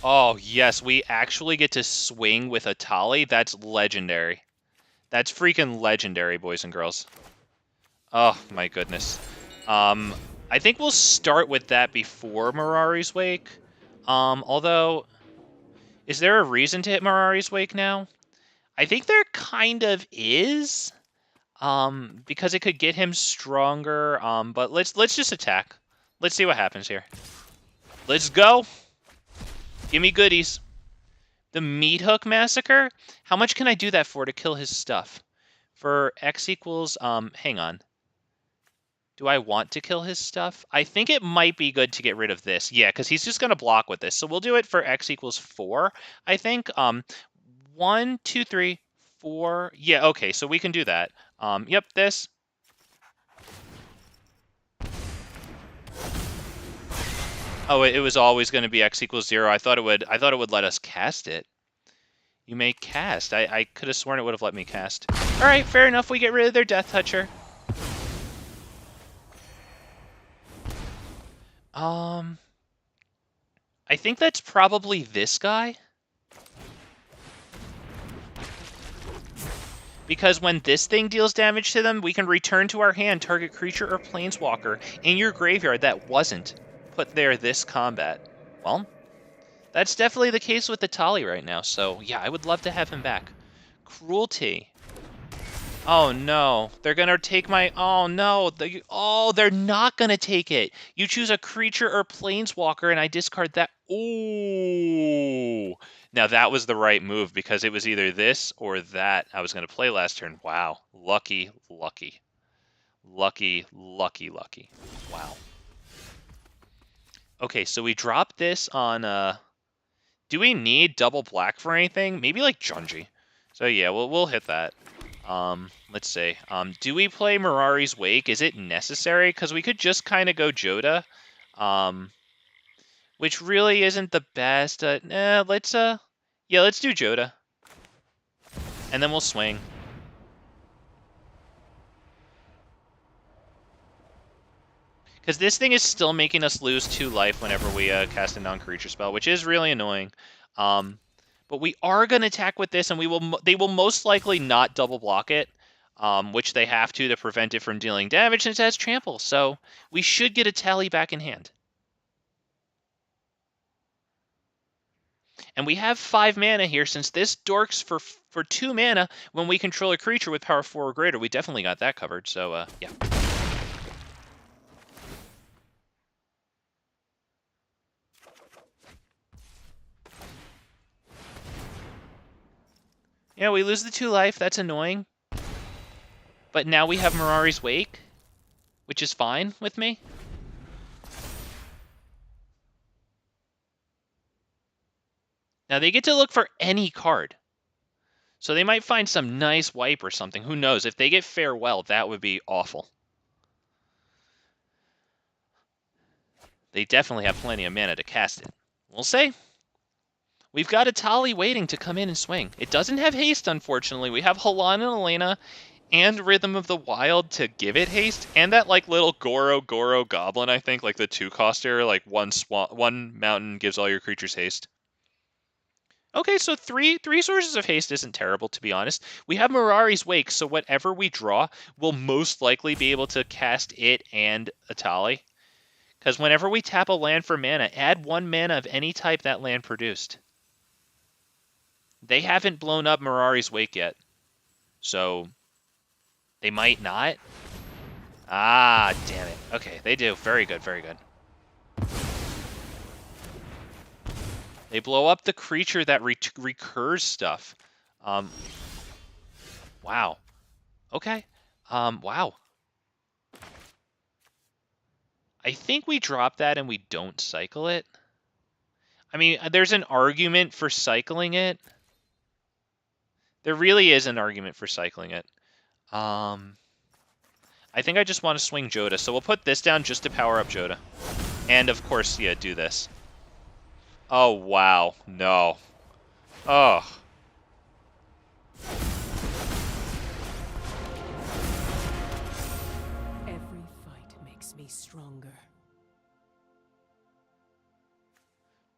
Oh, yes, we actually get to swing with a Tali. That's legendary. That's freaking legendary, boys and girls. Oh, my goodness. I think we'll start with that before Mirari's Wake. Although, is there a reason to hit Mirari's Wake now? I think there kind of is. Because it could get him stronger. But let's just attack. Let's see what happens here. Let's go. Give me goodies. The Meat Hook Massacre? How much can I do that for to kill his stuff? For X equals, hang on. Do I want to kill his stuff? I think it might be good to get rid of this. Yeah, because he's just going to block with this. So we'll do it for X equals 4, I think. 1, 2, 3, 4. Yeah, okay, so we can do that. Yep, this. Oh, it was always going to be X equals 0. I thought it would let us cast it. You may cast. I could have sworn it would have let me cast. All right, fair enough. We get rid of their Death Toucher. I think that's probably this guy. Because when this thing deals damage to them, we can return to our hand target creature or planeswalker in your graveyard that wasn't put there this combat. Well, that's definitely the case with the Tali right now, so yeah, I would love to have him back. Cruelty. Oh no, they're gonna take my, oh no, they're not gonna take it. You choose a creature or planeswalker and I discard that. Ooh. Now that was the right move because it was either this or that I was gonna play last turn. Wow, lucky, lucky. Lucky, lucky, lucky. Wow. Okay, so we drop this on, do we need double black for anything? Maybe like Junji. So yeah, we'll hit that. Let's see. Do we play Mirari's Wake? Is it necessary? Because we could just kind of go Joda, which really isn't the best. Yeah, let's do Joda, and then we'll swing. Because this thing is still making us lose 2 life whenever we cast a non-creature spell, which is really annoying. But we are going to attack with this, and they will most likely not double block it, which they have to prevent it from dealing damage since it has trample. So we should get a Tally back in hand. And we have 5 mana here, since this dorks for 2 mana when we control a creature with power 4 or greater. We definitely got that covered, so yeah. Yeah, we lose the 2 life. That's annoying. But now we have Mirari's Wake, which is fine with me. Now they get to look for any card. So they might find some nice wipe or something. Who knows? If they get Farewell, that would be awful. They definitely have plenty of mana to cast it. We'll see. We've got a Tali waiting to come in and swing. It doesn't have haste, unfortunately. We have Halana and Alena and Rhythm of the Wild to give it haste, and that like little Goro Goblin, I think, like the 2-coster, like one mountain gives all your creatures haste. Okay, so three sources of haste isn't terrible, to be honest. We have Mirari's Wake, so whatever we draw, we'll most likely be able to cast it and Atali. Because whenever we tap a land for mana, add 1 mana of any type that land produced. They haven't blown up Mirari's Wake yet, so they might not. Ah, damn it. Okay, they do. Very good, very good. They blow up the creature that recurs stuff. Wow. Okay. Wow. I think we drop that and we don't cycle it. I mean, there's an argument for cycling it. There really is an argument for cycling it. I think I just want to swing Joda, so we'll put this down just to power up Joda. And, of course, yeah, do this. Oh, wow. No. Oh.
Every fight makes me stronger.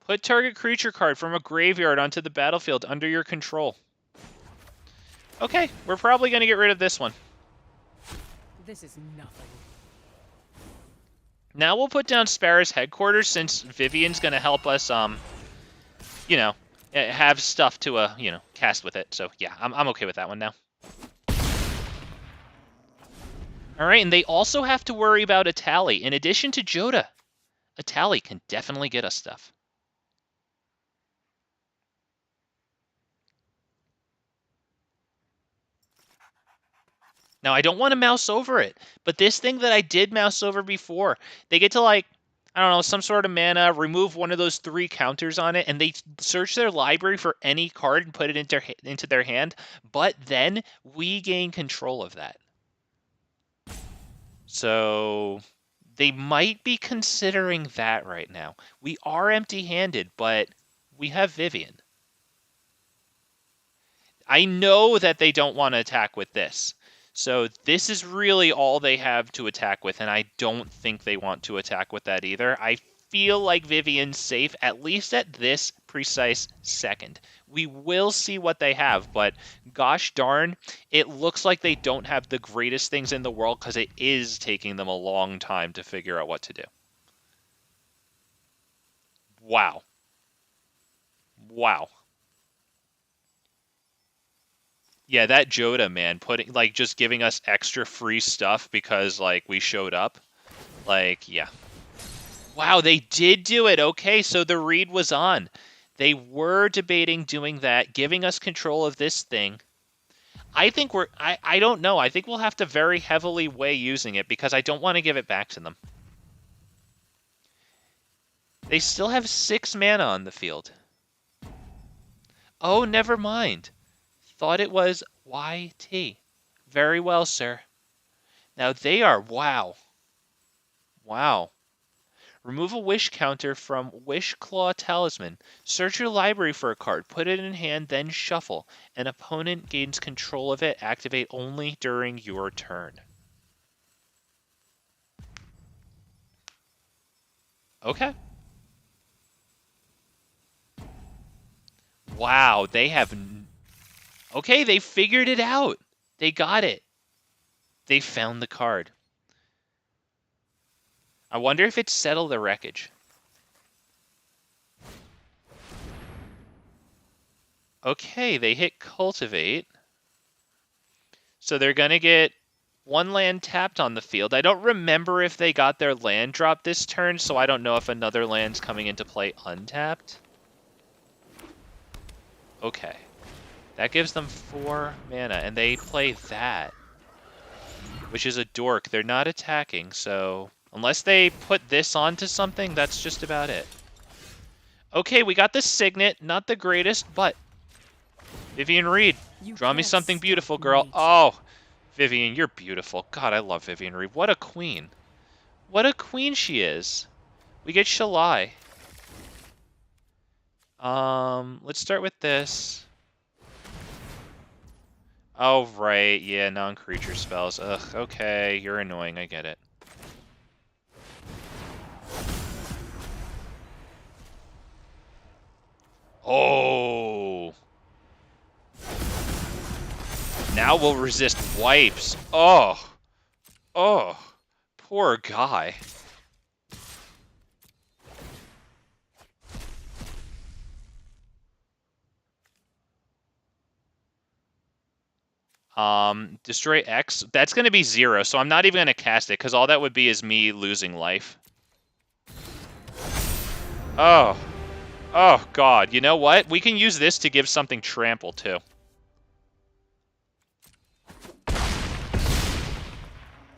Put target creature card from a graveyard onto the battlefield under your control. Okay, we're probably going to get rid of this one.
This is nothing.
Now we'll put down Sparrow's headquarters since Vivien's going to help us, you know, have stuff to, you know, cast with it. So, yeah, I'm okay with that one now. All right, and they also have to worry about Atali. In addition to Joda, Atali can definitely get us stuff. Now, I don't want to mouse over it, but this thing that I did mouse over before, they get to, like, I don't know, some sort of mana, remove one of those 3 counters on it, and they search their library for any card and put it into their hand, but then we gain control of that. So they might be considering that right now. We are empty-handed, but we have Vivien. I know that they don't want to attack with this. So this is really all they have to attack with, and I don't think they want to attack with that either. I feel like Vivien's safe, at least at this precise second. We will see what they have, but gosh darn, it looks like they don't have the greatest things in the world because it is taking them a long time to figure out what to do. Wow. Wow. Yeah, that Joda, man, putting, like, just giving us extra free stuff because, like, we showed up. Like, yeah. Wow, they did do it. Okay, so the read was on. They were debating doing that, giving us control of this thing. I think I don't know. I think we'll have to very heavily weigh using it because I don't want to give it back to them. They still have 6 mana on the field. Oh, never mind. Thought it was YT. Very well, sir. Now they are, wow. Wow. Remove a wish counter from Wish Claw Talisman. Search your library for a card. Put it in hand, then shuffle. An opponent gains control of it. Activate only during your turn. Okay. Wow, they have... Okay, they figured it out. They got it. They found the card. I wonder if it's Settle the Wreckage. Okay, they hit Cultivate. So they're going to get 1 land tapped on the field. I don't remember if they got their land drop this turn, so I don't know if another land's coming into play untapped. Okay. That gives them 4 mana, and they play that, which is a dork. They're not attacking, so unless they put this onto something, that's just about it. Okay, we got the Signet. Not the greatest, but Vivien Reid, draw me something beautiful, girl. Oh, Vivien, you're beautiful. God, I love Vivien Reid. What a queen. What a queen she is. We get Shalai. Let's start with this. Oh, right. Yeah, non-creature spells. Ugh, okay. You're annoying. I get it. Oh. Now we'll resist wipes. Oh. Oh. Poor guy. Destroy X. That's going to be 0, so I'm not even going to cast it, because all that would be is me losing life. Oh. Oh, God. You know what? We can use this to give something trample, too.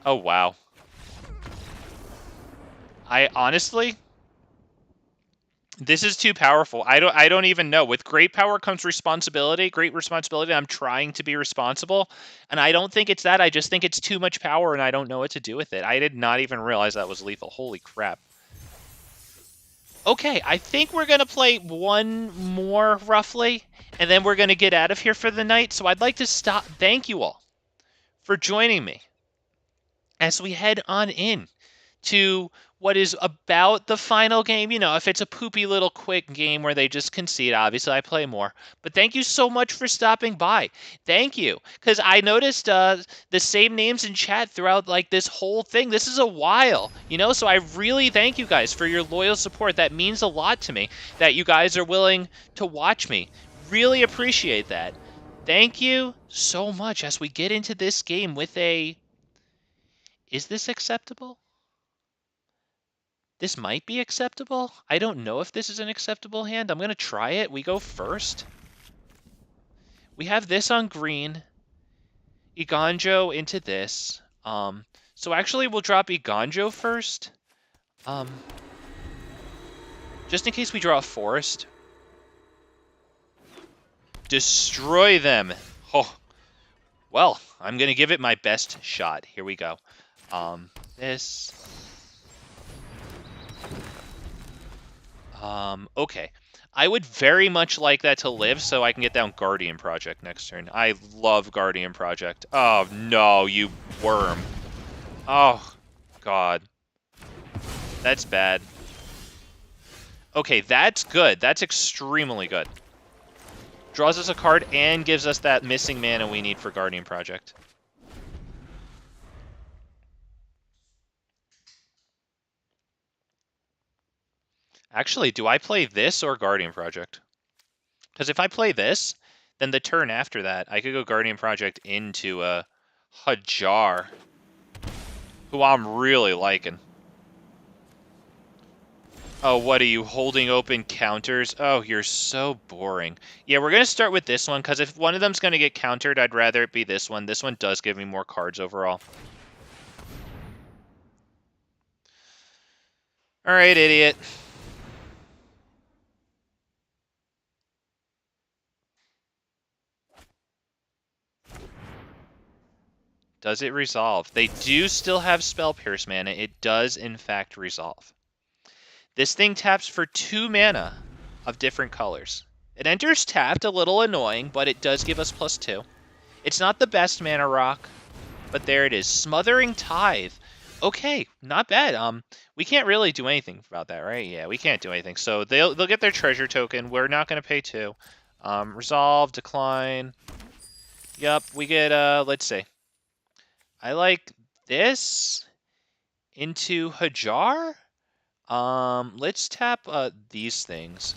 Oh, wow. I honestly... This is too powerful. I don't even know. With great power comes responsibility. Great responsibility. I'm trying to be responsible. And I don't think it's that. I just think it's too much power and I don't know what to do with it. I did not even realize that was lethal. Holy crap. Okay, I think we're going to play one more, roughly, and then we're going to get out of here for the night. So I'd like to stop. Thank you all for joining me as we head on in to what is about the final game. You know, if it's a poopy little quick game where they just concede, obviously I play more. But thank you so much for stopping by. Thank you. Because I noticed the same names in chat throughout like this whole thing. This is a while, you know, so I really thank you guys for your loyal support. That means a lot to me that you guys are willing to watch me. Really appreciate that. Thank you so much as we get into this game with a... Is this acceptable? This might be acceptable. I don't know if this is an acceptable hand. I'm going to try it. We go first. We have this on green. Iganjo into this. So actually we'll drop Iganjo first. Just in case we draw a forest. Destroy them. Oh. Well, I'm going to give it my best shot. Here we go. This... Okay. I would very much like that to live so I can get down Guardian Project next turn. I love Guardian Project. Oh, no, you worm. Oh, God. That's bad. Okay, that's good. That's extremely good. Draws us a card and gives us that missing mana we need for Guardian Project. Actually, do I play this or Guardian Project? Because if I play this, then the turn after that, I could go Guardian Project into a Hajar, who I'm really liking. Oh, what are you, holding open counters? Oh, you're so boring. Yeah, we're going to start with this one, because if one of them's going to get countered, I'd rather it be this one. This one does give me more cards overall. Alright, idiot. Does it resolve? They do still have Spell Pierce mana. It does, in fact, resolve. This thing taps for 2 mana of different colors. It enters tapped, a little annoying, but it does give us +2. It's not the best mana rock, but there it is. Smothering Tithe. Okay, not bad. We can't really do anything about that, right? Yeah, we can't do anything. So they'll get their treasure token. We're not going to pay 2. Resolve, decline. Yup, we get, let's see. I like this into Hajar. Let's tap these things.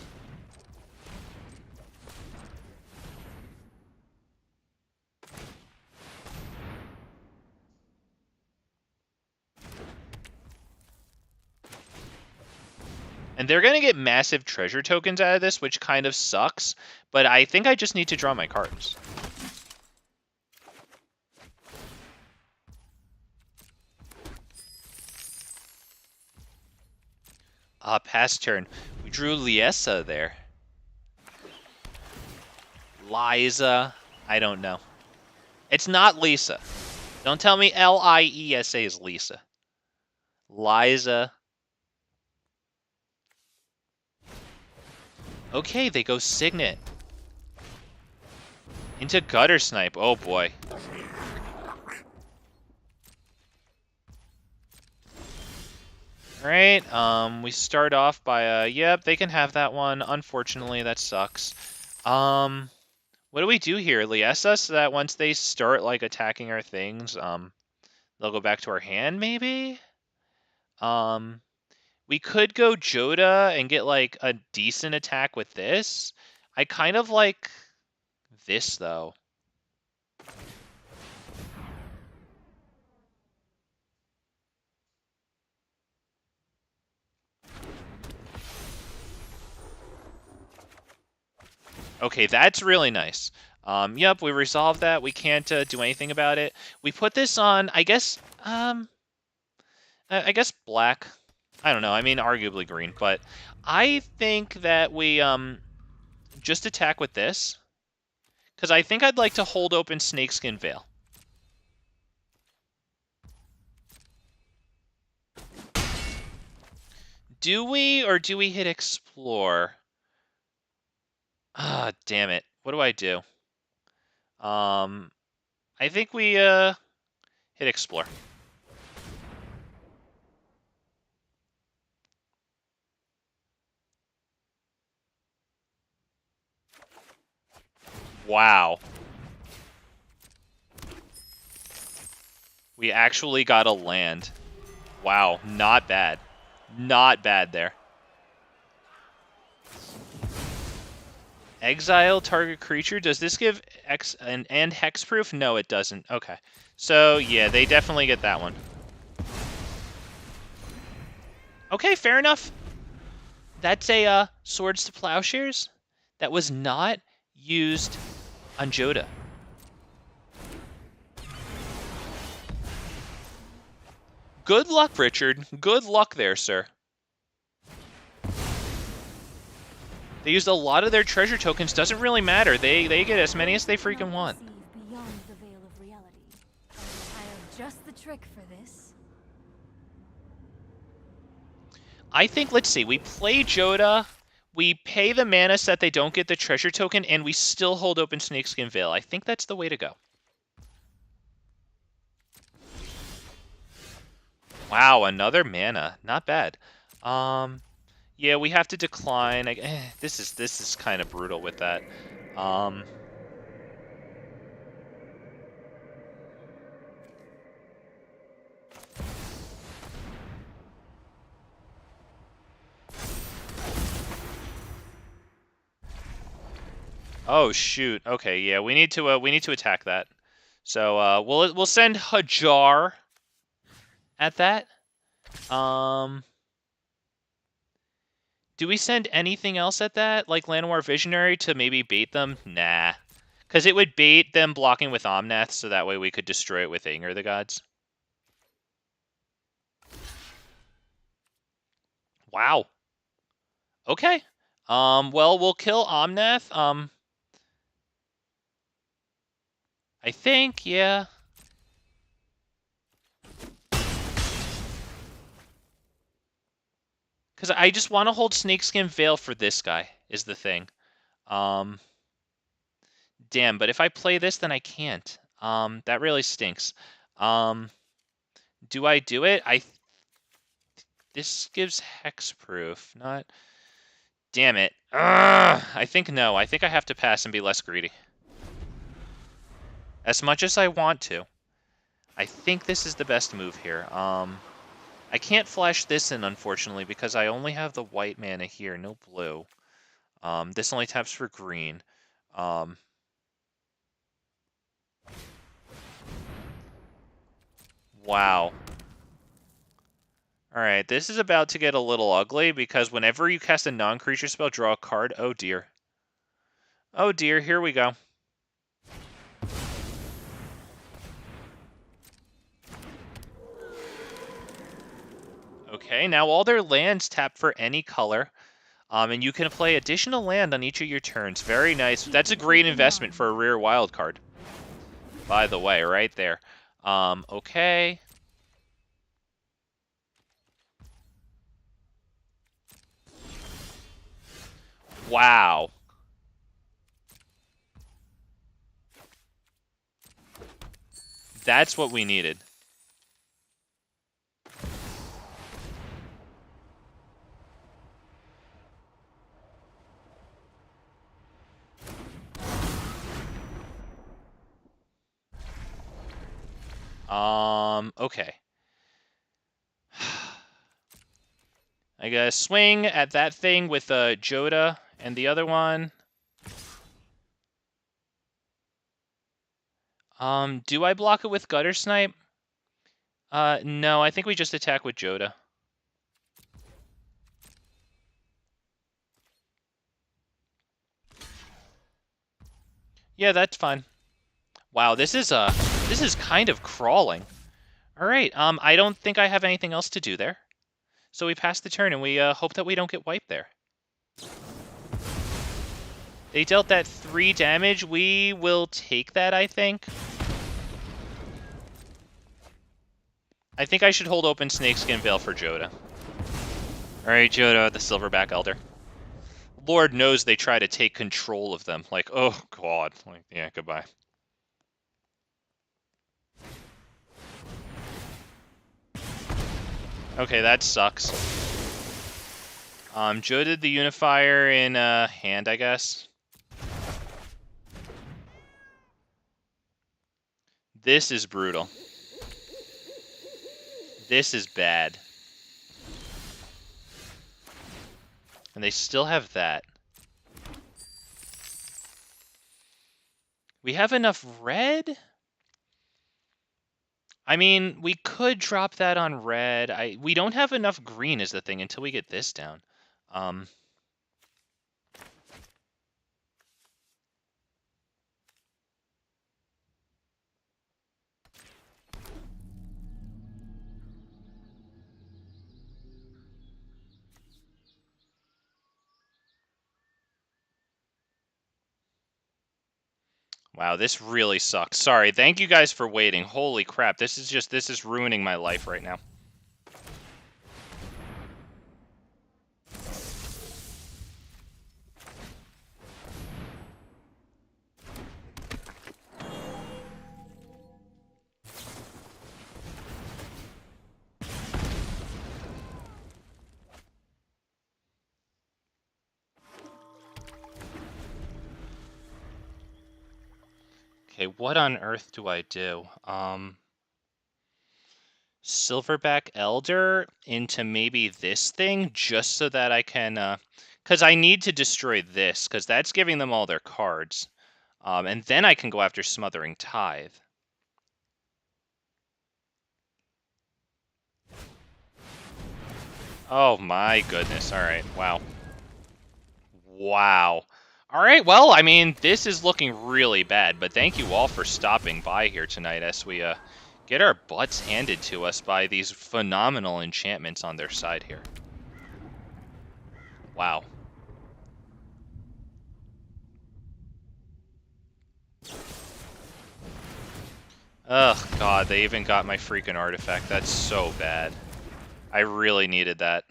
And they're going to get massive treasure tokens out of this, which kind of sucks. But I think I just need to draw my cards. Past turn. We drew Liesa there. Liza. I don't know. It's not Lisa. Don't tell me Liesa is Lisa. Liza. Okay, they go Signet. Into Gutter Snipe. Oh boy. Alright, we start off by, yep, they can have that one. Unfortunately, that sucks. What do we do here? Liessa, so that once they start, like, attacking our things, they'll go back to our hand, maybe? We could go Joda and get, like, a decent attack with this. I kind of like this, though. Okay, that's really nice. Yep, we resolved that. We can't do anything about it. We put this on, I guess black. I don't know. I mean, arguably green, but I think that we just attack with this, because I think I'd like to hold open Snakeskin Veil. Do we, or do we hit Explore? Ah, damn it. What do I do? I think we hit Explore. Wow. We actually got a land. Wow, not bad. Not bad there. Exile target creature. Does this give X and hexproof? No, it doesn't. Okay. So, yeah, they definitely get that one. Okay, fair enough. That's a Swords to Plowshares that was not used on Joda. Good luck, Richard. Good luck there, sir. They used a lot of their treasure tokens. Doesn't really matter. They get as many as they freaking want.
Beyond the veil of reality. I have just the trick for this.
I think, let's see, we play Joda, we pay the mana so that they don't get the treasure token, and we still hold open Snakeskin Veil. I think that's the way to go. Wow, another mana. Not bad. Yeah, we have to decline. This is kind of brutal with that. Oh shoot. Okay, yeah, we need to attack that. So we'll send Hajar at that. Do we send anything else at that, like Llanowar Visionary, to maybe bait them? Nah. Because it would bait them blocking with Omnath, so that way we could destroy it with Anger the Gods. Wow. Okay. Well, we'll kill Omnath. I think, yeah. Because I just want to hold Snakeskin Veil for this guy, is the thing. Damn, but if I play this, then I can't. That really stinks. Do I do it? This gives hexproof, not... Damn it. Ugh, I think no. I think I have to pass and be less greedy. As much as I want to. I think this is the best move here. I can't flash this in, unfortunately, because I only have the white mana here, no blue. This only taps for green. Wow. Alright, this is about to get a little ugly, because whenever you cast a non-creature spell, draw a card. Oh dear. Oh dear, here we go. Okay, now all their lands tap for any color. And you can play additional land on each of your turns. Very nice. That's a great investment for a rare wild card. By the way, right there. Okay. Wow. That's what we needed. Okay. I gotta swing at that thing with Joda and the other one. Do I block it with Gutter Snipe? No, I think we just attack with Joda. Yeah, that's fine. Wow, this is kind of crawling. All right, I don't think I have anything else to do there. So we pass the turn, and we hope that we don't get wiped there. They dealt that 3 damage. We will take that, I think. I think I should hold open Snakeskin Veil for Joda. Alright, Joda, the Silverback Elder. Lord knows they try to take control of them. Like, oh god. Like, yeah, goodbye. Okay, that sucks. Joda the Unifier in hand, I guess. This is brutal. This is bad. And they still have that. We have enough red? I mean, we could drop that on red. We don't have enough green is the thing until we get this down. Wow, this really sucks. Sorry, thank you guys for waiting. Holy crap, this is ruining my life right now. Okay, what on earth do I do? Silverback Elder into maybe this thing, just so that I can, because I need to destroy this, because that's giving them all their cards. And then I can go after Smothering Tithe. Oh my goodness, alright, wow. Wow. Alright, well, I mean, this is looking really bad, but thank you all for stopping by here tonight as we, get our butts handed to us by these phenomenal enchantments on their side here. Wow. Ugh, god, they even got my freaking artifact. That's so bad. I really needed that.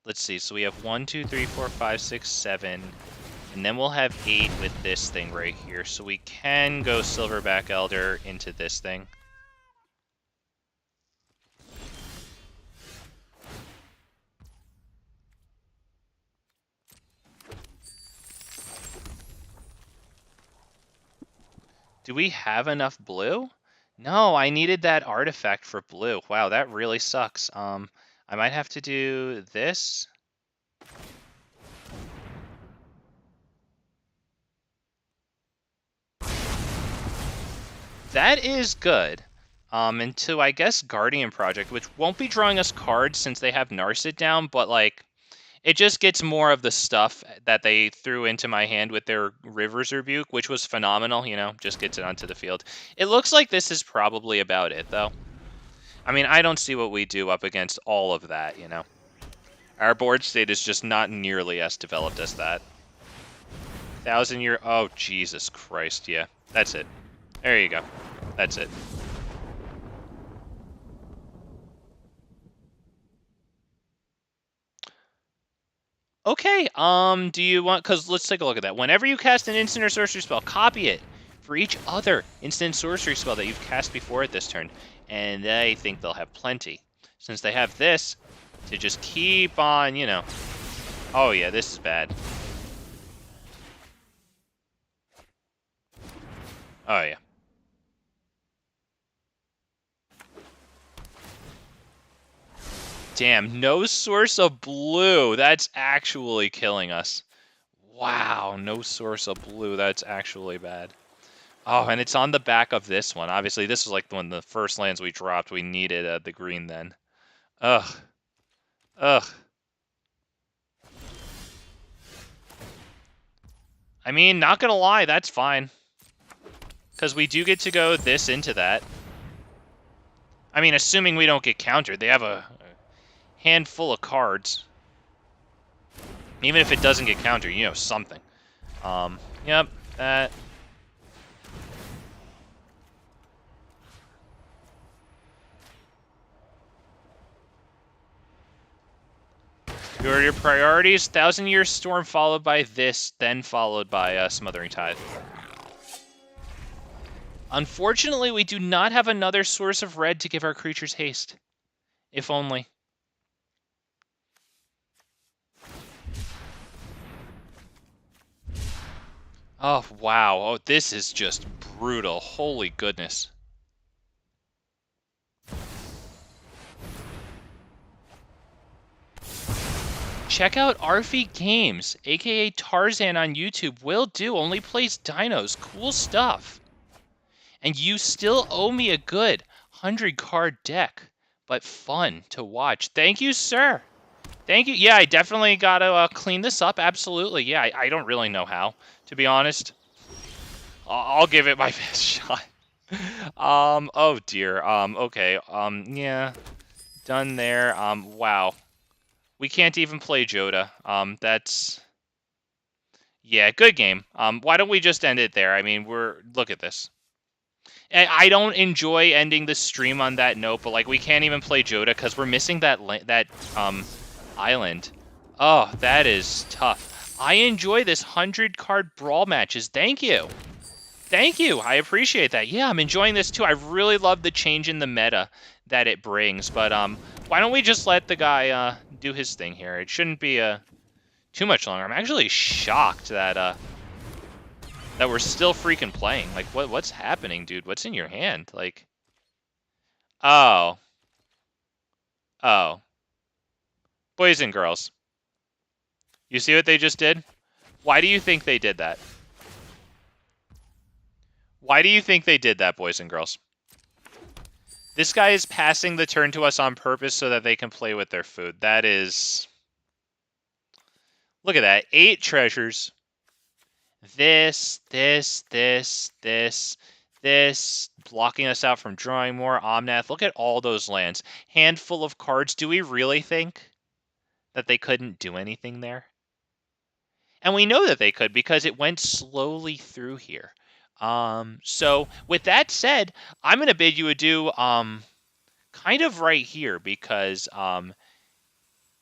Let's see, so we have 1, 2, 3, 4, 5, 6, 7, and then we'll have 8 with this thing right here. So we can go Silverback Elder into this thing. Do we have enough blue? No, I needed that artifact for blue. Wow, that really sucks. I might have to do this. That is good. Into, I guess, Guardian Project, which won't be drawing us cards since they have Narset down, but, like, it just gets more of the stuff that they threw into my hand with their River's Rebuke, which was phenomenal, you know, just gets it onto the field. It looks like this is probably about it, though. I mean, I don't see what we do up against all of that, you know. Our board state is just not nearly as developed as that. 1,000-year... Oh, Jesus Christ, yeah. That's it. There you go. That's it. Okay. Okay, do you want, because let's take a look at that. Whenever you cast an instant or sorcery spell, copy it for each other instant sorcery spell that you've cast before at this turn. And I think they'll have plenty. Since they have this, to just keep on, you know. Oh yeah, this is bad. Oh yeah. Damn, no source of blue. That's actually killing us. Wow, no source of blue. That's actually bad. Oh, and it's on the back of this one. Obviously, this was like one of the first lands we dropped. We needed the green then. Ugh. Ugh. I mean, not gonna lie, that's fine. Because we do get to go this into that. I mean, assuming we don't get countered. They have a handful of cards. Even if it doesn't get countered, you know, something. Yep, that. Your priorities, 1,000-Year Storm followed by this, then followed by Smothering Tithe. Unfortunately, we do not have another source of red to give our creatures haste. If only. Oh, wow. Oh, this is just brutal. Holy goodness. Check out Arfy Games, aka Tarzan on YouTube. Will do, only plays dinos. Cool stuff. And you still owe me a good 100-card deck, but fun to watch. Thank you, sir. Thank you. Yeah, I definitely got to clean this up. Absolutely. Yeah, I don't really know how, to be honest. I'll give it my best shot. Oh dear. Okay. Yeah. Done there. Wow. We can't even play Joda. That's... Yeah, good game. Why don't we just end it there? I mean, look at this. I don't enjoy ending the stream on that note, but like we can't even play Joda because we're missing that island. Oh, that is tough. I enjoy this 100-card brawl matches. Thank you. Thank you. I appreciate that. Yeah, I'm enjoying this too. I really love the change in the meta that it brings. But why don't we just let the guy do his thing here? It shouldn't be too much longer. I'm actually shocked that that we're still freaking playing. Like, what's happening, dude? What's in your hand? Like, oh. Oh. Boys and girls. You see what they just did? Why do you think they did that? Why do you think they did that, boys and girls? This guy is passing the turn to us on purpose so that they can play with their food. That is... Look at that. 8 treasures. This, blocking us out from drawing more. Omnath. Look at all those lands. Handful of cards. Do we really think that they couldn't do anything there? And we know that they could because it went slowly through here. So with that said, I'm going to bid you adieu kind of right here because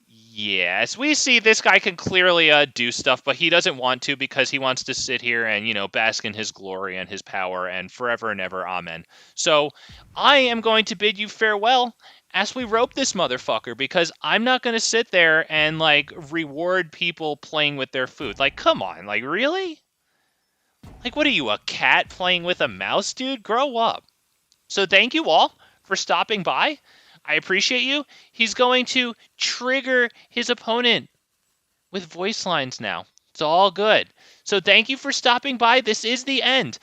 yeah, as we see, this guy can clearly do stuff, but he doesn't want to because he wants to sit here and, you know, bask in his glory and his power and forever and ever. Amen. So I am going to bid you farewell as we rope this motherfucker because I'm not going to sit there and, like, reward people playing with their food. Like, come on. Like, really? Like, what are you, a cat playing with a mouse, dude? Grow up. So thank you all for stopping by. I appreciate you. He's going to trigger his opponent with voice lines now. It's all good. So thank you for stopping by. This is the end.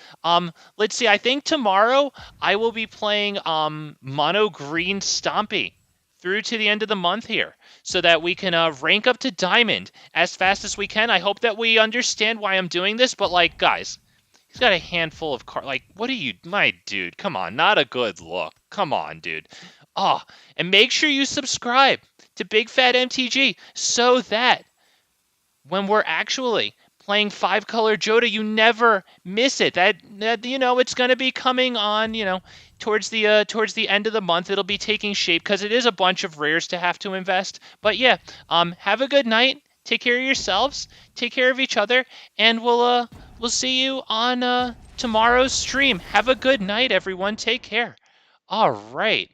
Let's see. I think tomorrow I will be playing mono green Stompy through to the end of the month here so that we can rank up to diamond as fast as we can. I hope that we understand why I'm doing this, but like, guys, he's got a handful of cards. Like, what are you, my dude? Come on, not a good look. Come on, dude. Oh, and make sure you subscribe to Big Fat MTG so that when we're actually playing 5-color Joda, you never miss it. That you know, it's going to be coming on, you know, towards the end of the month. It'll be taking shape because it is a bunch of rares to have to invest. But yeah, have a good night. Take care of yourselves. Take care of each other, and we'll see you on tomorrow's stream. Have a good night, everyone. Take care. All right.